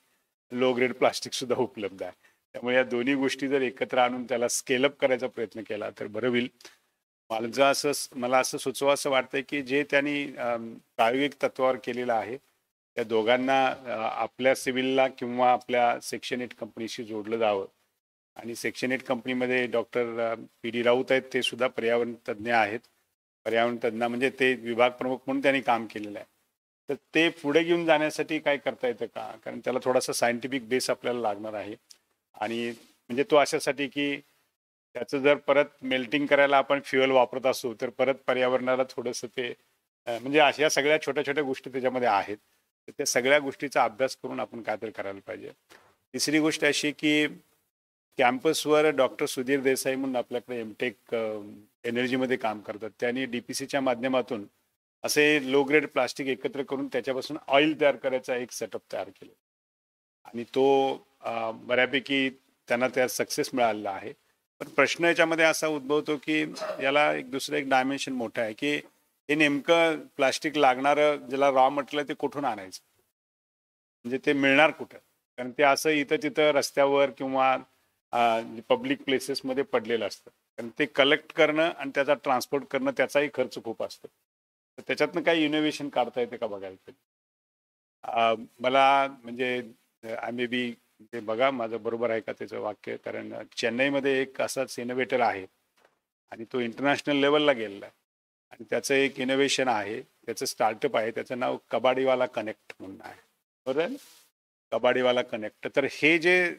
लो ग्रेड प्लास्टिक सुद्धा उपलब्ध आहे. त्यामुळे या दोन्ही गोष्टी जर एकत्र आणून त्याला स्केलअप करायचा प्रयत्न केला तर बरं होईल. मला असं सुचवा असं वाटतंय की जे त्यांनी प्रायोगिक तत्वावर केलेलं आहे त्या दोघांना आपल्या सिव्हिलला किंवा आपल्या सेक्शन 8 कंपनीशी जोडलं जावं. आणि सेक्शन 8 कंपनीमध्ये डॉक्टर PD राऊत आहेत, ते सुद्धा पर्यावरण तज्ज्ञ आहेत पर्यावरण तज्ज्ञ म्हणजे ते विभाग प्रमुख म्हणून त्यांनी काम केलेलं आहे. तर ते पुढे घेऊन जाण्यासाठी काय करता येतं का? कारण त्याला थोडासा सायंटिफिक बेस आपल्याला लागणार आहे. आणि म्हणजे तो अशासाठी की त्याचं जर परत मेल्टिंग करायला आपण फ्युएल वापरत असू तर परत पर्यावरणाला थोडंसं ते म्हणजे अशा सगळ्या छोट्या छोट्या गोष्टी त्याच्यामध्ये आहेत. तर त्या सगळ्या गोष्टीचा अभ्यास करून आपण काहीतरी करायला पाहिजे. तिसरी गोष्ट अशी की कॅम्पसवर डॉक्टर सुधीर देसाई म्हणून आपल्याकडे एमटेक एनर्जीमध्ये काम करतात. त्यांनी DPCच्या माध्यमातून असे लो ग्रेड प्लास्टिक एकत्र करून त्याच्यापासून ऑइल तयार करायचा एक सेटअप तयार केला आणि तो बऱ्यापैकी त्यांना त्यात सक्सेस मिळालेला आहे. पण प्रश्न याच्यामध्ये असा उद्भवतो की याला दुसरं एक डायमेन्शन मोठं आहे की हे नेमकं प्लास्टिक लागणारं ज्याला रॉ मटेरियल ते कुठून आणायचं, म्हणजे ते मिळणार कुठं? कारण ते असं इथं तिथं रस्त्यावर किंवा पब्लिक प्लेसेसमध्ये पडलेलं असतं. कारण ते कलेक्ट करणं आणि त्याचा ट्रान्सपोर्ट करणं त्याचाही खर्च खूप असतो. तर त्याच्यातनं काही इनोव्हेशन काढता येते का बघायला पाहिजे. मला म्हणजे आय मे बी ते बघा माझं बरोबर आहे का त्याचं वाक्य, कारण चेन्नईमध्ये एक असाच इनोव्हेटर आहे आणि तो इंटरनॅशनल लेवलला गेलेला आहे आणि त्याचं एक इनोव्हेशन आहे, त्याचं स्टार्टअप आहे, त्याचं नाव कबाडीवाला कनेक्ट म्हणून आहे. बरोबर आहे, कबाडीवाला कनेक्ट. तर हे जे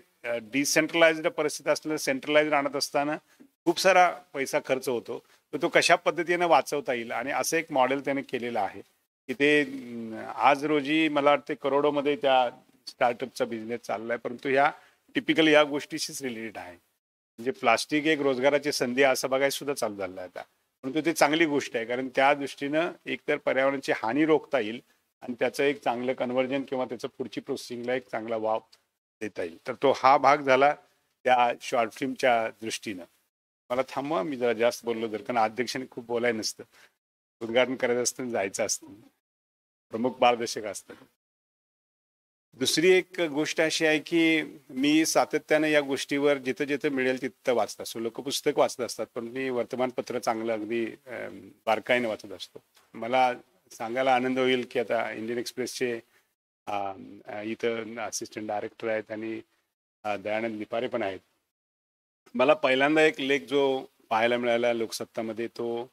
डिसेंट्रलाइज्ड परिस्थिती असताना सेंट्रलाइज्ड आणत असताना खूप सारा पैसा खर्च होतो, तर तो कशा पद्धतीने वाचवता येईल आणि असं एक मॉडेल त्याने केलेलं आहे की ते आज रोजी मला वाटते करोडोमध्ये त्या स्टार्टअपचा बिझनेस चाललाय. परंतु ह्या टिपिकली या गोष्टीशीच रिलेटेड आहे. म्हणजे प्लास्टिक एक रोजगाराची संधी असं बघायला सुद्धा चालू झालं आहे आता. परंतु ते चांगली गोष्ट आहे कारण त्या दृष्टीनं एकतर पर्यावरणाची हानी रोखता येईल आणि त्याचं एक चांगलं कन्व्हर्जन किंवा त्याचं पुढची प्रोसेसिंगला एक चांगला वाव देता येईल. तर तो हा भाग झाला त्या शॉर्ट फिल्मच्या दृष्टीनं. मला थांबवा, मी जरा जास्त बोललो जर, कारण अध्यक्षाने खूप बोलायला नसतं, उद्घाटन करायचं असतं, जायचं असतं, प्रमुख मार्गदर्शक असतं. दुसरी एक गोष्ट अशी आहे की मी सातत्यानं या गोष्टीवर जिथं जिथं मिळेल तिथं वाचत असतो. लोक पुस्तक वाचत असतात पण मी वर्तमानपत्र चांगलं अगदी बारकाईने वाचत असतो. मला सांगायला आनंद होईल की आता इंडियन एक्सप्रेसचे इथं असिस्टंट डायरेक्टर आहेत आणि दयानंद निपारे पण आहेत. मला पहिल्यांदा एक लेख जो पाहायला मिळाला लोकसत्तामध्ये तो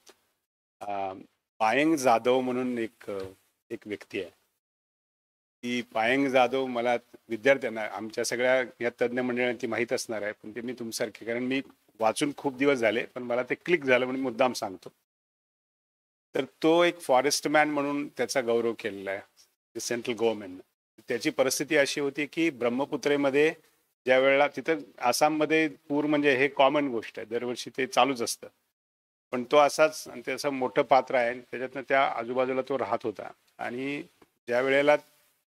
पायंग जाधव म्हणून एक व्यक्ती आहे. ती पायंग जाधव मला विद्यार्थ्यांना आमच्या सगळ्या या तज्ज्ञ मंडळांना ती माहीत असणार आहे, पण ते मी तुमच्यासारखे कारण मी वाचून खूप दिवस झाले पण मला ते क्लिक झालं म्हणून मुद्दाम सांगतो. तर तो एक फॉरेस्ट मॅन म्हणून त्याचा गौरव केलेला आहे सेंट्रल गव्हर्नमेंटनं. त्याची परिस्थिती अशी होती की ब्रह्मपुत्रेमध्ये ज्या वेळेला तिथं आसाममध्ये पूर म्हणजे हे कॉमन गोष्ट आहे, दरवर्षी ते चालूच असतं. पण तो असाच आणि त्याचं मोठं पात्र आहे, त्याच्यातनं त्या आजूबाजूला तो राहत होता आणि ज्या वेळेला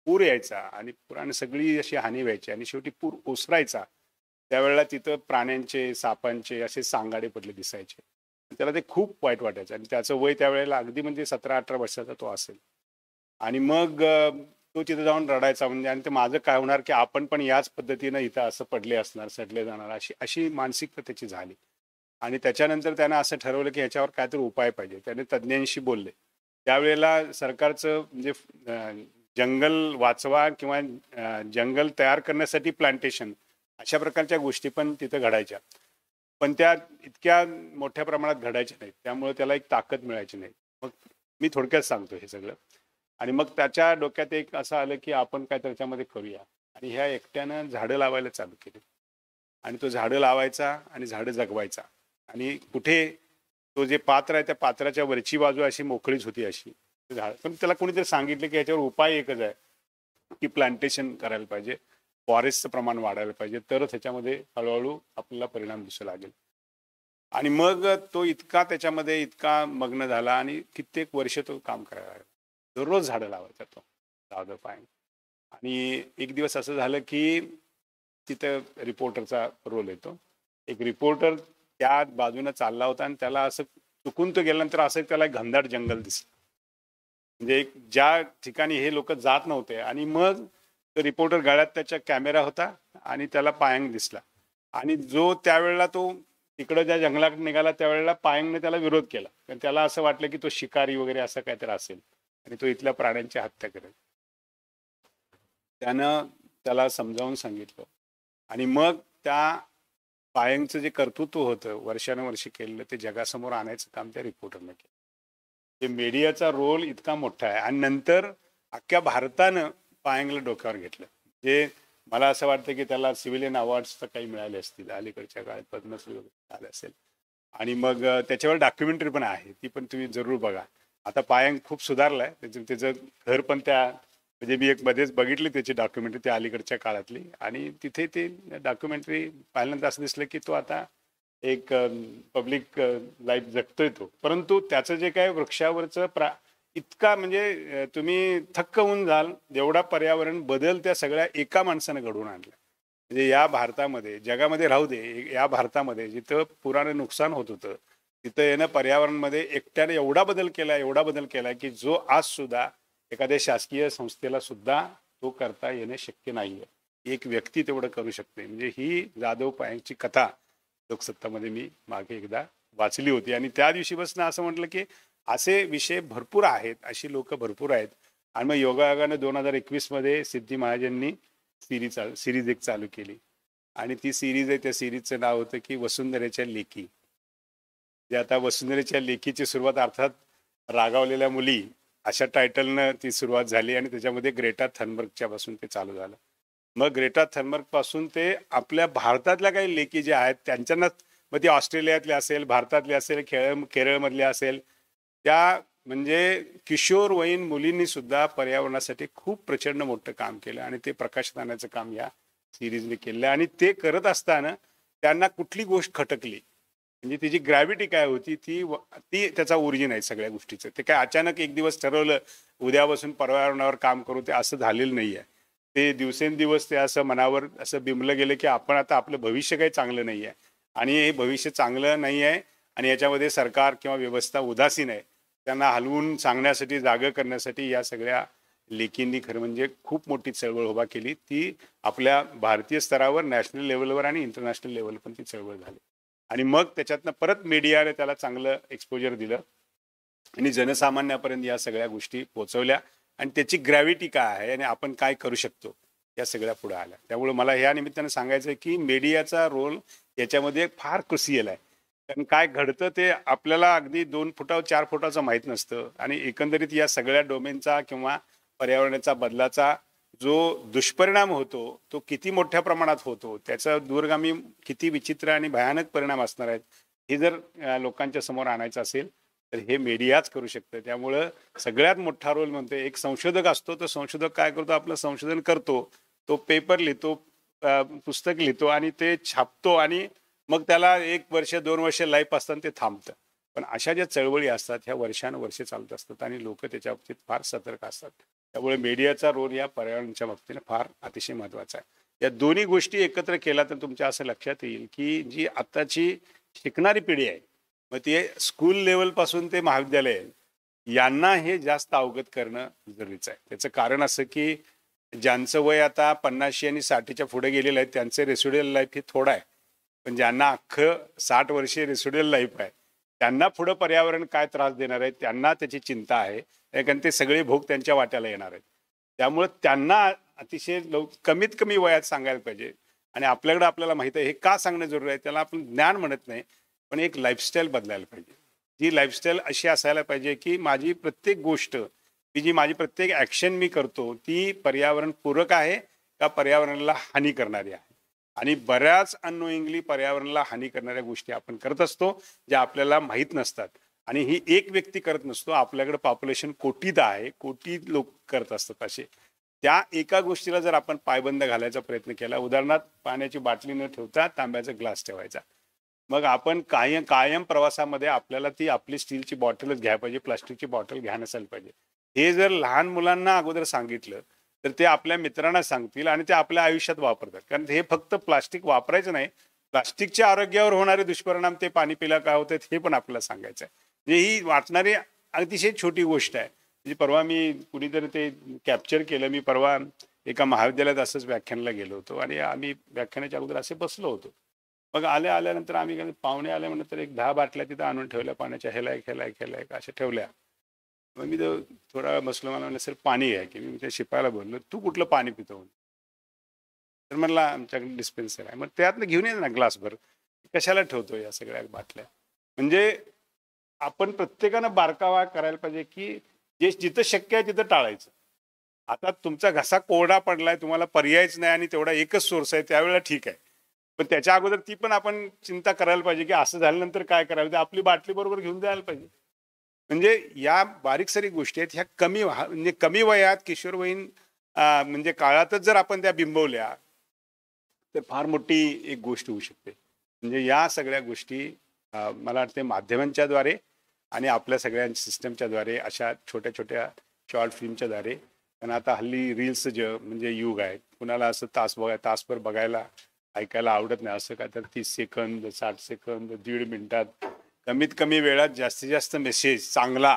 पूर यायचा आणि पुराने सगळी अशी हानी व्हायची आणि शेवटी पूर ओसरायचा त्यावेळेला तिथं प्राण्यांचे सापांचे असे सांगाडे पडले दिसायचे. त्याला ते खूप वाईट वाटायचं आणि त्याचं वय त्यावेळेला अगदी म्हणजे 17-18 वर्षाचा तो असेल. आणि मग तो तिथं जाऊन रडायचा म्हणजे आणि ते माझं काय होणार की आपण पण याच पद्धतीनं इथं असं पडले असणार, सडले जाणार, अशी मानसिकता त्याची झाली. आणि त्याच्यानंतर त्यानं असं ठरवलं की ह्याच्यावर काहीतरी उपाय पाहिजे. त्याने तज्ज्ञांशी बोलले. त्यावेळेला सरकारचं म्हणजे जंगल वाचवा किंवा जंगल तयार करण्यासाठी प्लांटेशन अशा प्रकारच्या गोष्टी पण तिथं घडायच्या, पण त्या इतक्या मोठ्या प्रमाणात घडायच्या नाहीत. त्यामुळे त्याला एक ताकद मिळायची नाही. मग मी थोडक्यात सांगतो हे सगळं. आणि मग त्याच्या डोक्यात एक असं आलं की आपण काय त्याच्यामध्ये करूया आणि ह्या एकट्यानं झाडं लावायला चालू केली आणि तो झाडं लावायचा आणि झाडं जगवायचा. आणि कुठे तो जे पात्र आहे त्या पात्राच्या वरची बाजू अशी मोकळीच होती अशी झाड. पण त्याला कोणीतरी सांगितलं की याच्यावर उपाय एकच आहे की प्लांटेशन करायला पाहिजे, फॉरेस्टचं प्रमाण वाढायला पाहिजे, तरच ह्याच्यामध्ये हळूहळू आपल्याला परिणाम दिसू लागेल. आणि मग तो त्याच्यामध्ये इतका मग्न झाला आणि कित्येक वर्ष तो काम करायला लागला. दररोज झाडं लावायचा तो जाधव पायंग. आणि एक दिवस असं झालं की तिथं रिपोर्टरचा रोल येतो. एक रिपोर्टर त्या बाजूने चालला होता आणि त्याला असं चुकून तो गेल्यानंतर असं त्याला घनदाट जंगल दिसलं, म्हणजे ज्या ठिकाणी हे लोक जात नव्हते. आणि मग तो रिपोर्टर गळ्यात त्याच्या कॅमेरा होता आणि त्याला पायंग दिसला. आणि जो त्यावेळेला तो तिकडं ज्या जंगलात निघाला त्यावेळेला पायंगने त्याला विरोध केला, कारण त्याला असं वाटलं की तो शिकारी वगैरे असं काहीतरी असेल आणि तो इथल्या प्राण्यांची हत्या करेल. त्यानं त्याला समजावून सांगितलं आणि मग त्या पायंगचं जे कर्तृत्व होतं वर्षानुवर्षी केलेलं ते जगासमोर आणायचं काम त्या रिपोर्टरने केलं. हे मीडियाचा रोल इतका मोठा आहे. आणि नंतर अख्ख्या भारतानं पायंगला डोक्यावर घेतलं. जे मला असं वाटतं की त्याला सिव्हिलियन अवॉर्ड्स तर काही मिळाले असतील, अलीकडच्या काळात पद्मश्री वगैरे आले असेल. आणि मग त्याच्यावर डॉक्युमेंटरी पण आहे, ती पण तुम्ही जरूर बघा. आता पायंग खूप सुधारलाय, त्याचं घर पण त्या म्हणजे मी एक मध्येच बघितली त्याची डॉक्युमेंटरी, त्या अलीकडच्या काळातली. आणि तिथे ते डॉक्युमेंटरी पाहिल्यानंतर असं दिसलं की तो आता एक पब्लिक लाईफ जगतोय तो. परंतु त्याचं जे काय वृक्षावरचं इतका म्हणजे तुम्ही थक्क होऊन जाल, जेवढा पर्यावरण बदल त्या सगळ्या एका माणसानं घडवून आणला. म्हणजे या भारतामध्ये, जगामध्ये राहू दे, या भारतामध्ये जिथं पुरानं नुकसान होत होतं, तिथं येणं पर्यावरणमध्ये एकट्याने एवढा बदल केला की जो आज सुद्धा एखाद्या शासकीय संस्थेला सुद्धा तो करता येणे शक्य नाहीये. एक व्यक्ती तेवढं करू शकते. म्हणजे ही जाधव पायंगची कथा लोकसत्तामध्ये मी मागे एकदा वाचली होती. आणि त्या दिवशीपासून असं म्हटलं की असे विषय भरपूर आहेत, अशी लोक भरपूर आहेत. आणि मग योगायोगाने 2021 मध्ये सिद्धी महाराजांनी सिरीज एक चालू केली. आणि ती सिरीज आहे, त्या सिरीजचं नाव होतं की वसुंधरेच्या लेकी. जे आता वसुंधरेच्या लेकीची सुरुवात अर्थात रागावलेल्या मुली अशा टायटलनं ती सुरुवात झाली. आणि त्याच्यामध्ये ग्रेटा थनबर्गच्या पासून ते चालू झालं. मग ग्रेटा थनबर्ग पासून ते आपल्या भारतातल्या काही लेकी ज्या आहेत त्यांच्यांना, मग ती ऑस्ट्रेलियातल्या असेल, भारतातल्या असेल, केरळमधल्या असेल, त्या म्हणजे किशोरवयीन मुलींनी सुद्धा पर्यावरणासाठी खूप प्रचंड मोठं काम केलं. आणि ते प्रकाशात आणण्याचं काम या सिरीजने केलं. आणि ते करत असताना त्यांना कुठली गोष्ट खटकली, म्हणजे तिची ग्रॅव्हिटी काय होती, ती त्याचा ओरिजिन आहे सगळ्या गोष्टीचं. ते काय अचानक एक दिवस ठरवलं उद्यापासून पर्यावरणावर काम करू, ते असं झालेलं नाही आहे. ते दिवसेंदिवस ते असं मनावर असं बिंबलं गेलं की आपण आता आपलं भविष्य काही चांगलं नाही आहे, आणि हे भविष्य चांगलं नाही आहे, आणि याच्यामध्ये सरकार किंवा व्यवस्था उदासीन आहे. त्यांना हलवून सांगण्यासाठी, जागं करण्यासाठी या सगळ्या लेकींनी खरं म्हणजे खूप मोठी चळवळ उभा केली. ती आपल्या भारतीय स्तरावर, नॅशनल लेवलवर आणि इंटरनॅशनल लेवल पण ती चळवळ झाली. आणि मग त्याच्यातनं परत मीडियाने त्याला चांगलं एक्सपोजर दिलं आणि जनसामान्यापर्यंत या सगळ्या गोष्टी पोहोचवल्या. आणि त्याची ग्रॅव्हिटी काय आहे आणि आपण काय करू शकतो या सगळ्या पुढे आल्या. त्यामुळे मला ह्या निमित्तानं सांगायचं आहे की मीडियाचा रोल याच्यामध्ये फार क्रुशियल आहे. कारण काय घडतं ते आपल्याला अगदी 2 फुटावर 4 फुटाचं माहीत नसतं. आणि एकंदरीत या सगळ्या डोमेनचा किंवा पर्यावरणाचा बदलाचा जो दुष्परिणाम होतो तो किती मोठ्या प्रमाणात होतो, त्याचा दूरगामी किती विचित्र आणि भयानक परिणाम असणार आहेत, हे जर लोकांच्या समोर आणायचं असेल तर हे मीडियाच करू शकतं. त्यामुळं सगळ्यात मोठा रोल म्हणते, एक संशोधक असतो, तो संशोधक काय करतो, आपलं संशोधन करतो, तो पेपर लिहितो, पुस्तक लिहितो आणि ते छापतो. आणि मग त्याला 1 वर्ष 2 वर्ष लाईफ असताना ते थांबतं. पण अशा ज्या चळवळी असतात ह्या वर्षानुवर्षे चालत असतात आणि लोक त्याच्या बाबतीत फार सतर्क असतात. त्यामुळे मीडियाचा रोल या पर्यावरणाच्या बाबतीने फार अतिशय महत्त्वाचा आहे. या दोन्ही गोष्टी एकत्र केल्या तर तुमच्या असं लक्षात येईल की जी आत्ताची शिकणारी पिढी आहे, मग ते स्कूल लेवलपासून ते महाविद्यालय, यांना हे जास्त अवगत करणं जरुरीचं आहे. त्याचं कारण असं की ज्यांचं वय आता 50 आणि 60च्या पुढे गेलेलं आहे त्यांचं रेसिड्युअल लाईफ हे थोडं आहे. पण ज्यांना अख्खं 60 वर्षे रेसिड्युअल लाईफ आहे त्यांना पुढं पर्यावरण काय त्रास देणार आहे त्यांना त्याची चिंता आहे. कारण ते सगळे भोग त्यांच्या वाट्याला येणार आहेत. त्यामुळे त्यांना अतिशय कमीत कमी वयात सांगायला पाहिजे. आणि आपल्याला माहिती आहे हे का सांगणं जरुरी आहे, त्याला आपण ज्ञान म्हणत नाही, पण एक लाईफस्टाईल बदलायला पाहिजे. जी लाईफस्टाईल अशी असायला पाहिजे की माझी प्रत्येक गोष्ट, माझी प्रत्येक ॲक्शन मी करतो ती पर्यावरणपूरक आहे का पर्यावरणाला हानी करणारी आहे. आणि बऱ्याच अननोईंगली पर्यावरणाला हानी करणाऱ्या गोष्टी आपण करत असतो ज्या आपल्याला माहीत नसतात. आणि ही एक व्यक्ती करत नसतो, आपल्याकडे पॉप्युलेशन कोटीत आहे, कोटी लोक करत असतात. असे त्या एका गोष्टीला जर आपण पायबंद घालायचा प्रयत्न केला, उदाहरणार्थ पाण्याची बाटली न ठेवता तांब्याचा ग्लास ठेवायचा, मग आपण कायम प्रवासामध्ये आपल्याला ती आपली स्टीलची बॉटलच घ्यायला पाहिजे, प्लास्टिकची बॉटल घ्या नसायला पाहिजे. हे जर लहान मुलांना अगोदर सांगितलं तर ते आपल्या मित्रांना सांगतील आणि ते आपल्या आयुष्यात वापरतात. कारण हे फक्त प्लास्टिक वापरायचं नाही, प्लास्टिकच्या आरोग्यावर होणारे दुष्परिणाम ते पाणी पिला काय होतात हे पण आपल्याला सांगायचं आहे. म्हणजे ही वाटणारी अतिशय छोटी गोष्ट आहे. म्हणजे परवा मी कुणीतरी ते कॅप्चर केलं. मी परवा एका महाविद्यालयात असंच व्याख्यानाला गेलो होतो आणि आम्ही व्याख्यानाच्या अगोदर असे बसलो होतो. मग आल्यानंतर आम्ही पाहुणे आल्यानंतर एक 10 बाटल्या तिथं आणून ठेवल्या पाण्याच्या, ह्याला अशा ठेवल्या. मग मी थोडा वेळ बसलो, मला म्हणलं सर पाणी आहे की, मी त्या शिपायाला बोललो तू कुठलं पाणी पितो, तर म्हणला आमच्याकडे डिस्पेन्सर आहे. मग त्यातनं घेऊन ये ना ग्लासभर, कशाला ठेवतो या सगळ्या बाटल्या. म्हणजे आपण प्रत्येकानं बारकावा करायला पाहिजे की जे जिथं शक्य आहे तिथं टाळायचं. आता तुमचा घसा कोरडा पडलाय, तुम्हाला पर्यायच नाही आणि तेवढा एकच सोर्स आहे, त्यावेळेला ठीक आहे. पण त्याच्या अगोदर ती पण आपण चिंता करायला पाहिजे की असं झाल्यानंतर काय करायला, आपली बाटली बरोबर घेऊन जायला पाहिजे. म्हणजे या बारीक सारी गोष्टी आहेत ह्या म्हणजे कमी वयात किशोरवयीन म्हणजे काळातच जर आपण त्या बिंबवल्या तर फार मोठी एक गोष्ट होऊ शकते. म्हणजे या सगळ्या गोष्टी मला वाटते माध्यमांच्या द्वारे आणि आपल्या सगळ्या सिस्टमच्या द्वारे अशा छोट्या छोट्या शॉर्ट फिल्मच्या द्वारे. कारण आता हल्ली रील्सचं जे म्हणजे युग आहे, कुणाला असं तासभर बघायला ऐकायला आवडत नाही. असं काय तर 30 सेकंद 60 सेकंद 1.5 मिनिटात कमीत कमी वेळात जास्तीत जास्त मेसेज चांगला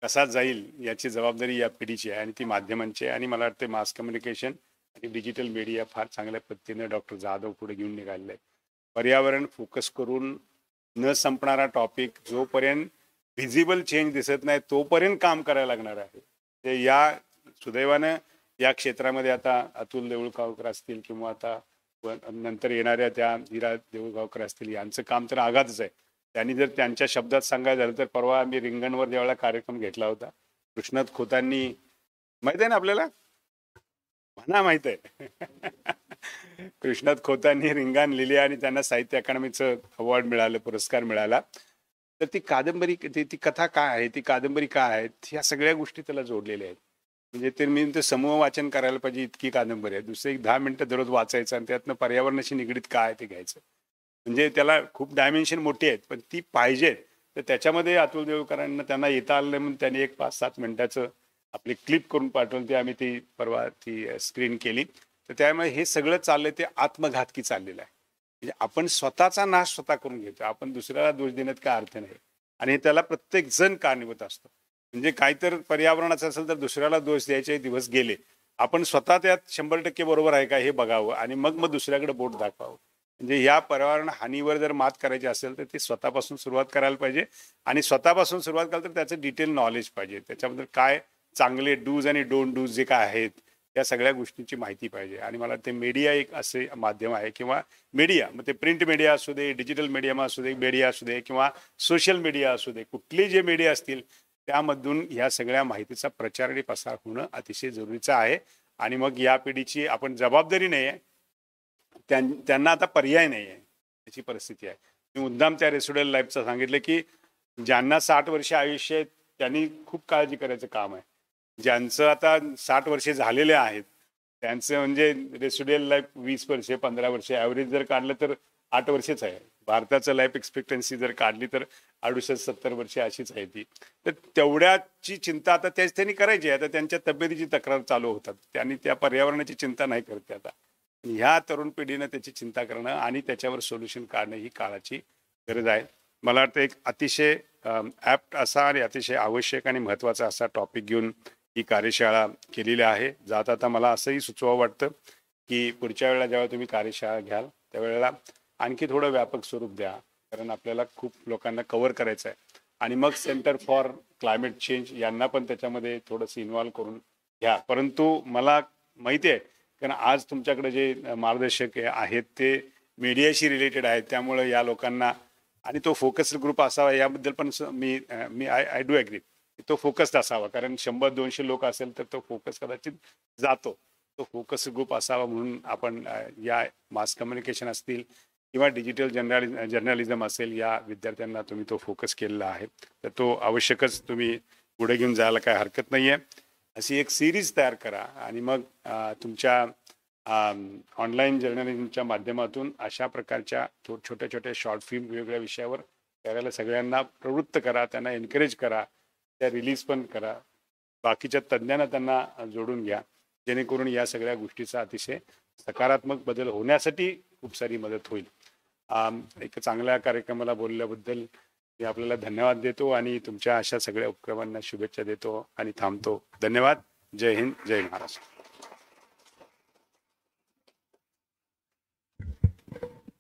कसा जाईल याची जबाबदारी या पिढीची आहे आणि ती माध्यमांची आहे. आणि मला वाटते मास कम्युनिकेशन आणि डिजिटल मीडिया फार चांगल्या पद्धतीने डॉक्टर जाधव पुढे घेऊन निघालेले आहे. पर्यावरण फोकस करून न संपणारा टॉपिक, जोपर्यंत व्हिजिबल चेंज दिसत नाही तोपर्यंत काम करायला लागणार आहे. ते या सुदैवानं या क्षेत्रामध्ये आता अतुल देऊळगावकर असतील किंवा आता नंतर येणाऱ्या त्या हिरा देऊळगावकर असतील, यांचं काम तर आघातच आहे. त्यांनी जर त्यांच्या शब्दात सांगायचं झालं तर परवा आम्ही रिंगणवर ज्यावेळेला कार्यक्रम घेतला होता, कृष्णात खोतांनी, माहित आहे ना आपल्याला, म्हणा माहित आहे कृष्णात खोतांनी रिंगण लिहिले आणि त्यांना साहित्य अकादमीचं अवॉर्ड मिळालं, पुरस्कार मिळाला. तर ती कादंबरी, ती कथा काय आहे, ती कादंबरी काय आहे, ह्या सगळ्या गोष्टी त्याला जोडलेल्या आहेत. म्हणजे ते मी ते समूह वाचन करायला पाहिजे इतकी कादंबरी आहे. दुसरे 10 मिनिटं दररोज वाचायचं आणि त्यातनं पर्यावरणाशी निगडीत काय ते घ्यायचं. म्हणजे त्याला खूप डायमेन्शन मोठी आहेत, पण ती पाहिजे. तर त्याच्यामध्ये अतुल देऊळकरांना त्यांना येता आलं नाही म्हणून त्यांनी एक 5-7 मिनिटाचं आपली क्लिप करून पाठवून ती आम्ही ती परवा ती स्क्रीन केली. तर त्यामुळे हे सगळं चाललंय ते आत्मघातकी चाललेलं आहे. म्हणजे आपण स्वतःचा नाश स्वतः करून घेतो, आपण दुसऱ्याला दोष देण्यात काय अर्थ नाही. आणि त्याला प्रत्येक जण कारणीभूत असतो. म्हणजे काहीतर पर्यावरणाचं असेल तर दुसऱ्याला दोष द्यायचे दिवस गेले. आपण स्वतः त्यात 100% बरोबर आहे का हे बघावं आणि मग दुसऱ्याकडे बोट दाखवावं. म्हणजे या पर्यावरण हानीवर जर मात करायची असेल तर ती स्वतःपासून सुरुवात करायला पाहिजे. आणि स्वतःपासून सुरुवात केली तर त्याचं डिटेल नॉलेज पाहिजे. त्याच्याबद्दल काय चांगले डूज आणि डोंट डूज जे काय आहेत त्या सगळ्या गोष्टींची माहिती पाहिजे. आणि मला ते मीडिया एक असे माध्यम आहे किंवा मीडिया, मग ते प्रिंट मीडिया असू दे, डिजिटल मीडिया असू दे, मीडिया असू दे किंवा सोशल मीडिया असू दे, कुठले जे मीडिया असतील त्यामधून ह्या सगळ्या माहितीचा प्रचार आणि प्रसार होणं अतिशय जरुरीचं आहे. आणि मग या पिढीची आपण जबाबदारी नाही आहे, त्यांना आता पर्याय नाही आहे त्याची परिस्थिती आहे. मी मुद्दाम त्या रेसिड्युअल लाईफचं सांगितलं की ज्यांना 60 वर्ष आयुष्य आहे त्यांनी खूप काळजी करायचं काम आहे. ज्यांचं आता 60 वर्षे झालेले आहेत त्यांचं म्हणजे रेसिड्युअल लाईफ 20 वर्षे 15 वर्षे, ॲव्हरेज जर काढलं तर 8 वर्षेच आहे. भारताचं लाईफ एक्सपेक्टन्सी जर काढली तर 68-70 वर्षे अशीच आहे ती. तर तेवढ्याची चिंता आता त्यांनी करायची आहे. आता त्यांच्या तब्येतीची तक्रार चालू होतात, त्यांनी त्या पर्यावरणाची चिंता नाही करते. आता ह्या तरुण पिढीनं त्याची चिंता करणं आणि त्याच्यावर सोल्युशन काढणं ही काळाची गरज आहे. मला वाटतं एक अतिशय ॲप्ट असा आणि अतिशय आवश्यक आणि महत्त्वाचा असा टॉपिक घेऊन ही कार्यशाळा केलेली आहे. जाता आता मला असंही सुचवावं वाटतं की पुढच्या वेळेला जेव्हा तुम्ही कार्यशाळा घ्याल त्यावेळेला आणखी थोडं व्यापक स्वरूप द्या, कारण आपल्याला खूप लोकांना कव्हर करायचं आहे. आणि मग सेंटर फॉर क्लायमेट चेंज यांना पण त्याच्यामध्ये थोडंसं इन्व्हॉल्व करून घ्या. परंतु मला माहिती आहे कारण आज तुमच्याकडे जे मार्गदर्शक आहेत ते मीडियाशी रिलेटेड आहेत, त्यामुळं या लोकांना आणि तो फोकस ग्रुप असावा याबद्दल पण मी आय डू ॲग्री. तो फोकस्ड असावा, कारण 100-200 लोक असेल तर तो फोकस कदाचित जातो. तो फोकस ग्रुप असावा म्हणून आपण या मास कम्युनिकेशन असतील किंवा डिजिटल जर्नलिझम असेल या विद्यार्थ्यांना तुम्ही तो फोकस केलेला आहे. तर तो आवश्यकच तुम्ही पुढे घेऊन जायला काय हरकत नाही आहे. अशी एक सिरीज तयार करा आणि मग तुमच्या ऑनलाईन जर्नलिझमच्या माध्यमातून अशा प्रकारच्या छोट्या छोट्या शॉर्ट फिल्म वेगवेगळ्या विषयावर करायला सगळ्यांना प्रवृत्त करा, त्यांना एनकरेज करा, त्या रिलीज पण करा. बाकीच्या तज्ज्ञांना त्यांना जोडून घ्या, जेणेकरून या सगळ्या गोष्टीचा अतिशय सकारात्मक बदल होण्यासाठी खूप सारी मदत होईल. एक चांगल्या कार्यक्रमाला बोलल्याबद्दल मी आपल्याला धन्यवाद देतो आणि तुमच्या अशा सगळ्या उपक्रमांना शुभेच्छा देतो आणि थांबतो. धन्यवाद. जय हिंद, जय महाराष्ट्र.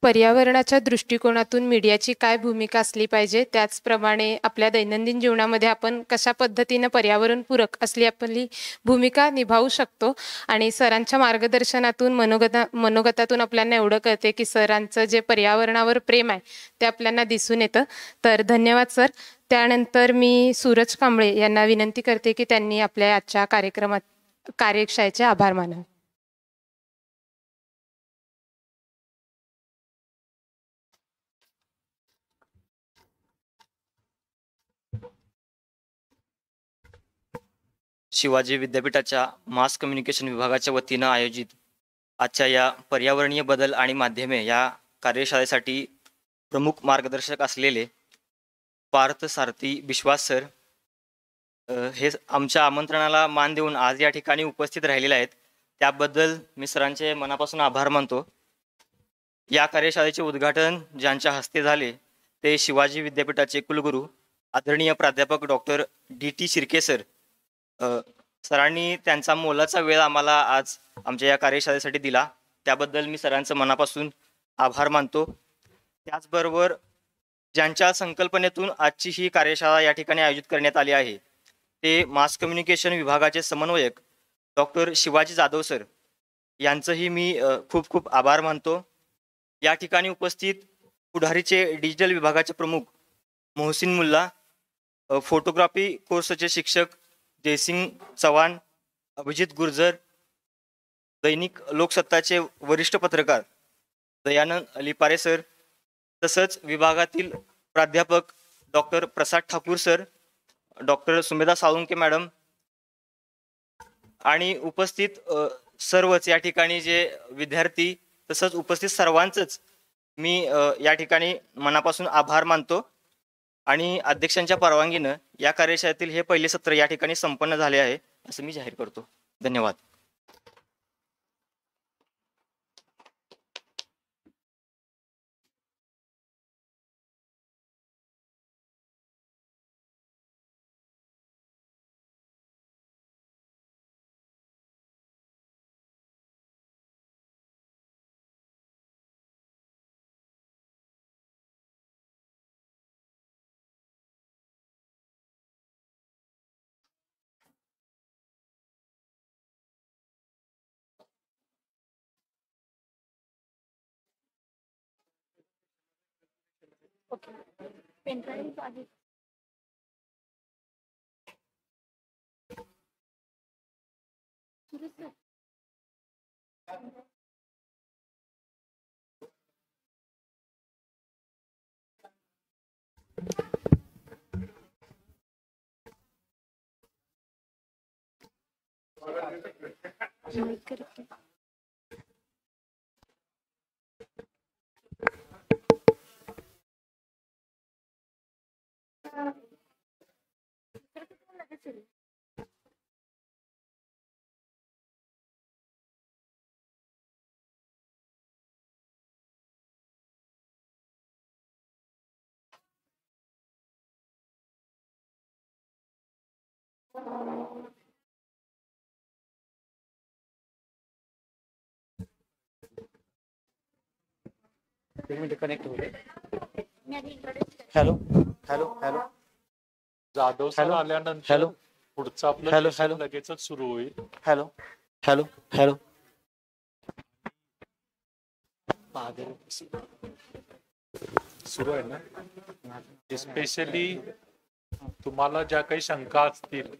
पर्यावरणाच्या दृष्टिकोनातून मीडियाची काय भूमिका असली पाहिजे, त्याचप्रमाणे आपल्या दैनंदिन जीवनामध्ये आपण कशा पद्धतीनं पर्यावरणपूरक असली आपली भूमिका निभावू शकतो. आणि सरांच्या मार्गदर्शनातून मनोगतातून आपल्याला एवढं कळते की सरांचं जे पर्यावरणावर प्रेम आहे ते आपल्याला दिसून येतं. तर धन्यवाद सर. त्यानंतर मी सूरज कांबळे यांना विनंती करते की त्यांनी आपल्या आजच्या कार्यशाळेचे आभार मानावे. शिवाजी विद्यापीठाच्या मास कम्युनिकेशन विभागाच्या वतीनं आयोजित आजच्या या पर्यावरणीय बदल आणि माध्यमे या कार्यशाळेसाठी प्रमुख मार्गदर्शक असलेले पार्थ सारथी विश्वास सर हे आमच्या आमंत्रणाला मान देऊन आज या ठिकाणी उपस्थित राहिलेले आहेत. त्याबद्दल मी सरांचे मनापासून आभार मानतो. या कार्यशाळेचे उद्घाटन ज्यांच्या हस्ते झाले ते शिवाजी विद्यापीठाचे कुलगुरू आदरणीय प्राध्यापक डॉक्टर DT शिर्के सर. सरांनी त्यांचा मोलाचा वेळ आम्हाला आज आमच्या या कार्यशाळेसाठी दिला, त्याबद्दल मी सरांचं मनापासून आभार मानतो. त्याचबरोबर ज्यांच्या संकल्पनेतून आजची ही कार्यशाळा या ठिकाणी आयोजित करण्यात आली आहे ते मास कम्युनिकेशन विभागाचे समन्वयक डॉक्टर शिवाजी जाधव सर यांचंही मी खूप खूप आभार मानतो. या ठिकाणी उपस्थित पुढारीचे डिजिटल विभागाचे प्रमुख मोहसिन मुल्ला, फोटोग्राफी कोर्सचे शिक्षक जयसिंग चव्हाण, अभिजित गुर्जर, दैनिक लोकसत्ताचे वरिष्ठ पत्रकार दयानंद अलिपारे सर, तसंच विभागातील प्राध्यापक doctor Prasad Thakur sir, doctor Sumedha Salunke madam आणि उपस्थित सर्वच या ठिकाणी जे विद्यार्थी तसंच उपस्थित सर्वांचंच मी या ठिकाणी मनापासून आभार मानतो. आणि अध्यक्षांच्या परवानगीनं या कार्यशाळेतील हे पहिले सत्र या ठिकाणी संपन्न झाले आहे असं मी जाहीर करतो. धन्यवाद. Hello hello hello Jadhav sir आल्यानंतर हॅलो पुढचं आपलं हॅलो session हॅलो लगेचच सुरू होईल. हॅलो हॅलो हॅलो सुरू आहे ना. स्पेशली तुम्हाला ज्या काही शंका असतील,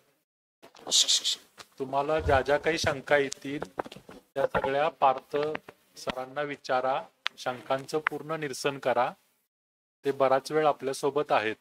तुम्हाला ज्या ज्या काही शंका येतील त्या सगळ्या पार्थ सरांना विचारा, शंकांचं पूर्ण निरसन करा. ते बराच वेळ आपल्या सोबत आहेत.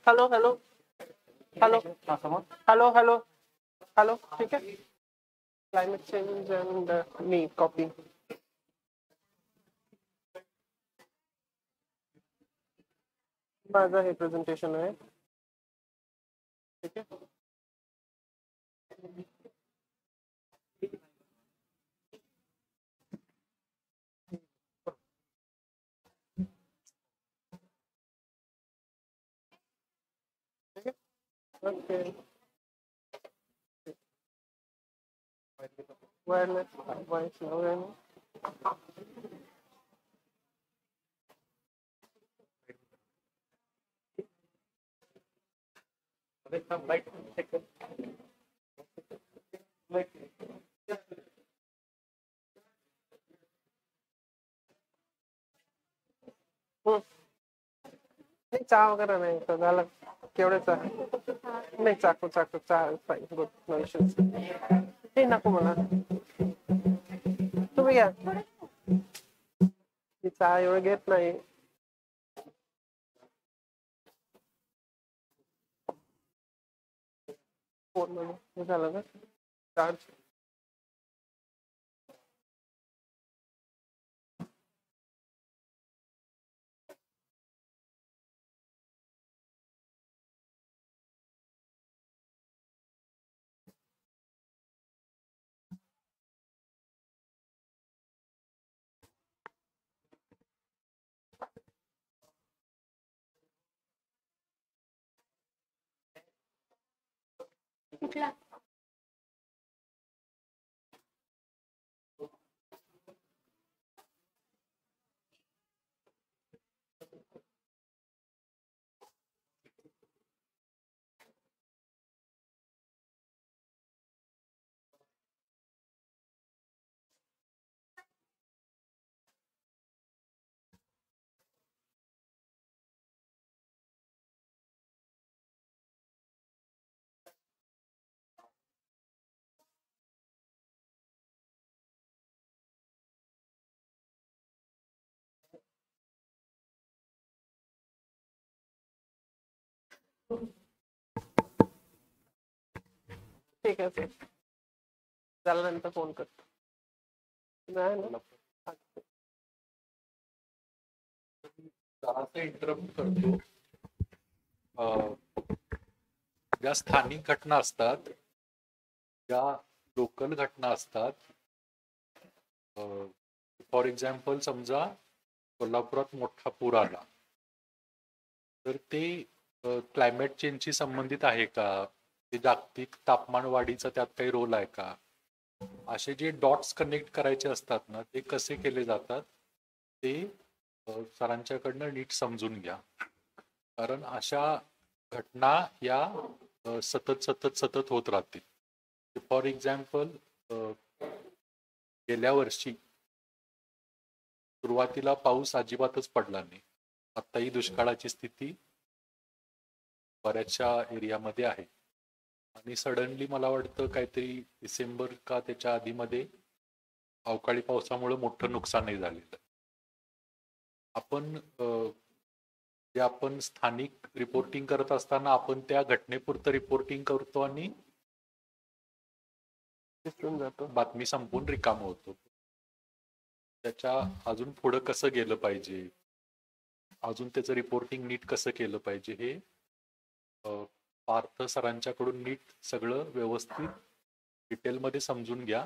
Hello hello hello hello hello hello ठीक आहे. Climate change and me copy. माझं हे प्रेझेंटेशन आहे. ठीक आहे. ओके. वायरलेस व्हॉइस नाही चहा वगैरे नाही तर झालं. केवढे चहा नाही. चाकू चहा फाईन गुड नो इश्यूज. हे नको मला. तुम्ही घ्या. चहा एवढं घेत नाही. फोन झालं ना चार्ज. कुठला ठीक आहे सर. झाल्यानंतर फोन करतो. नाही ना जरासं इंटरप्ट करतो. ज्या स्थानिक घटना असतात, ज्या लोकल घटना असतात, फॉर एक्झाम्पल समजा कोल्हापुरात मोठा पूर आला तर ते क्लायमेट चेंजशी संबंधित आहे का, ते जागतिक तापमान वाढीचा त्यात काही रोल आहे का, असे जे डॉट्स कनेक्ट करायचे असतात ना ते कसे केले जातात ते सरांच्याकडनं नीट समजून घ्या. कारण अशा घटना या सतत होत राहतील. फॉर एक्झाम्पल गेल्या वर्षी सुरुवातीला पाऊस अजिबातच पडला नाही. आत्ताही दुष्काळाची स्थिती बऱ्याचशा एरियामध्ये आहे. आणि सडनली मला वाटतं काहीतरी डिसेंबर का त्याच्या आधीमध्ये अवकाळी पावसामुळे मोठं नुकसानही झालेलं. आपण स्थानिक रिपोर्टिंग करत असताना आपण त्या घटनेपुरतं रिपोर्टिंग करतो आणि बातमी संपून रिकाम होतो. त्याच्या अजून पुढं कसं गेलं पाहिजे, अजून त्याचं रिपोर्टिंग नीट कसं केलं पाहिजे हे पार्थ सरांच्याकडून नीट सगळं व्यवस्थित डिटेलमध्ये समजून घ्या.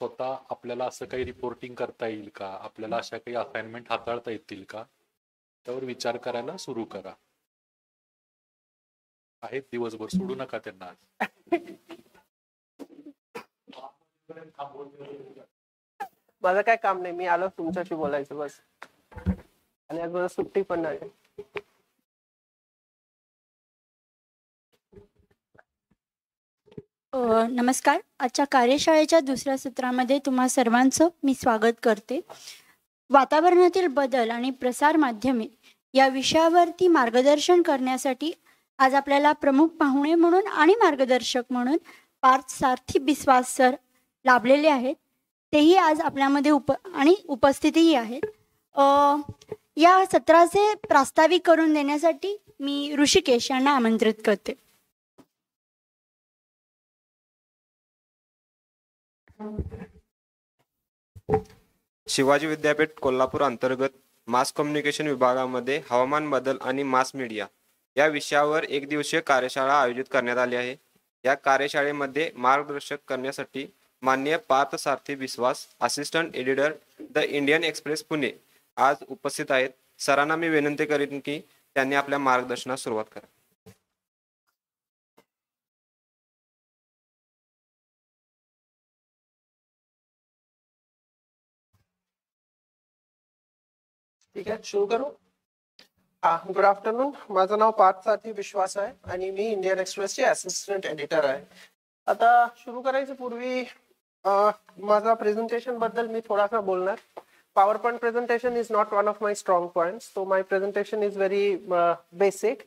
स्वतः आपल्याला असं काही रिपोर्टिंग करता येईल का, आपल्याला अशा काही असाइनमेंट हाताळता येतील का, त्यावर विचार करायला सुरू करा. आहेत दिवसभर, सोडू नका त्यांना. माझं काय काम नाही. मी आलो तुमच्याशी बोलायचं बस. आणि आज मला सुट्टी पण नाही. नमस्कार. आजच्या कार्यशाळेच्या दुसऱ्या सत्रामध्ये तुम्हा सर्वांचं मी स्वागत करते. वातावरणातील बदल आणि प्रसार माध्यमे या विषयावरती मार्गदर्शन करण्यासाठी आज आपल्याला प्रमुख पाहुणे म्हणून आणि मार्गदर्शक म्हणून पार्थ सारथी बिस्वास सर लाभलेले आहेत. तेही आज आपल्यामध्ये उपस्थितही आहेत. या सत्राचे प्रास्ताविक करून देण्यासाठी मी ऋषिकेश यांना आमंत्रित करते. शिवाजी विद्यापीठ कोल्हापूर अंतर्गत मास कम्युनिकेशन विभागामध्ये हवामान बदल आणि मास मीडिया या विषयावर एक दिवसीय कार्यशाळा आयोजित करण्यात आली आहे. या कार्यशाळेमध्ये मार्गदर्शक करण्यासाठी माननीय Parth Sarathi Biswas, assistant editor the Indian Express Pune आज उपस्थित आहेत. सरांना मी विनंती करीन की त्यांनी आपल्या मार्गदर्शनास सुरुवात करा. ठीक आहे, सुरू करू. Good afternoon. माझं नाव पार्थ सारथी विश्वास आहे आणि मी इंडियन एक्सप्रेसचे असिस्टंट एडिटर आहे. आता सुरू करायच्या पूर्वी माझा प्रेझेंटेशन बद्दल मी थोडासा बोलणार. PowerPoint presentation is not one of my strong points, so my presentation is very basic.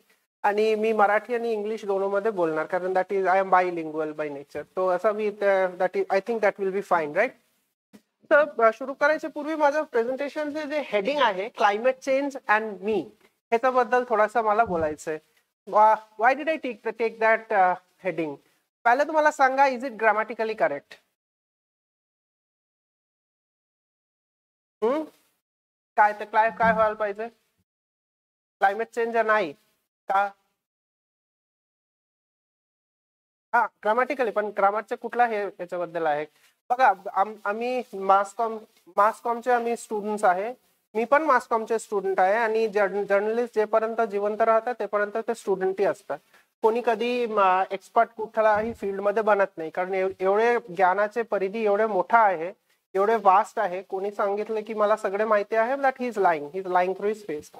आणि मी मराठी आणि इंग्लिश दोनोंमध्ये बोलणार कारण that is I am bilingual by nature. तो असा मी that is I think that will be fine, right. तर सुरू करायच्या पूर्वी माझं प्रेझेंटेशनचे जे हेडिंग आहे क्लायमेट चेंज अँड मी, ह्याच्याबद्दल थोडासा मला बोलायचं आहे. Why did I take that heading? पहिलं तुम्हाला सांगा, इज इट ग्रामॅटिकली करेक्ट? काय तर काय व्हायला पाहिजे? क्लायमेट चेंज नाही का? हा, ग्रामॅटिकली, पण ग्रामरचे कुठला हे याच्याबद्दल आहे बघा. आम्ही मासकॉमचे आम्ही स्टुडंट्स आहे. मी पण मासकॉमचे स्टुडंट आहे आणि जर्नलिस्ट जेपर्यंत जिवंत राहतात तेपर्यंत ते स्टुडंटही असतात. कोणी कधी एक्सपर्ट कुठल्याही फील्डमध्ये बनत नाही कारण एवढे ज्ञानाचे परिधी एवढे मोठा आहे, एवढे वास्ट आहे. कोणी सांगितलं की मला सगळे माहिती आहे, that he is lying through his face.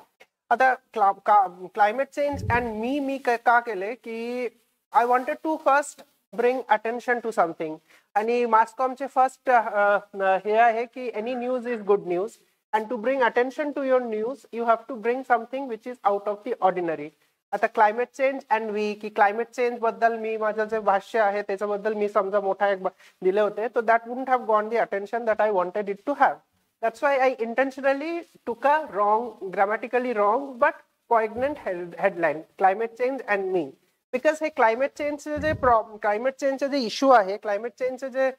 आता क्लायमेट चेंज अँड मी का केले की I wanted to first bring attention to something. आणि मासकॉमचे फर्स्ट हे आहे की any news is good news and to bring attention to your news you have to bring something which is out of the ordinary. आता climate change and we की climate change बद्दल मी माझं जे भाष्य आहे त्याच्याबद्दल मी समजा मोठा एक दिले होते, तो that wouldn't have gone the attention that I wanted it to have. That's why I intentionally took a wrong, grammatically wrong but poignant headline, climate change and me. Because हे क्लायमेट चेंजचे जे इश्यू आहे, climate चेंजचे जे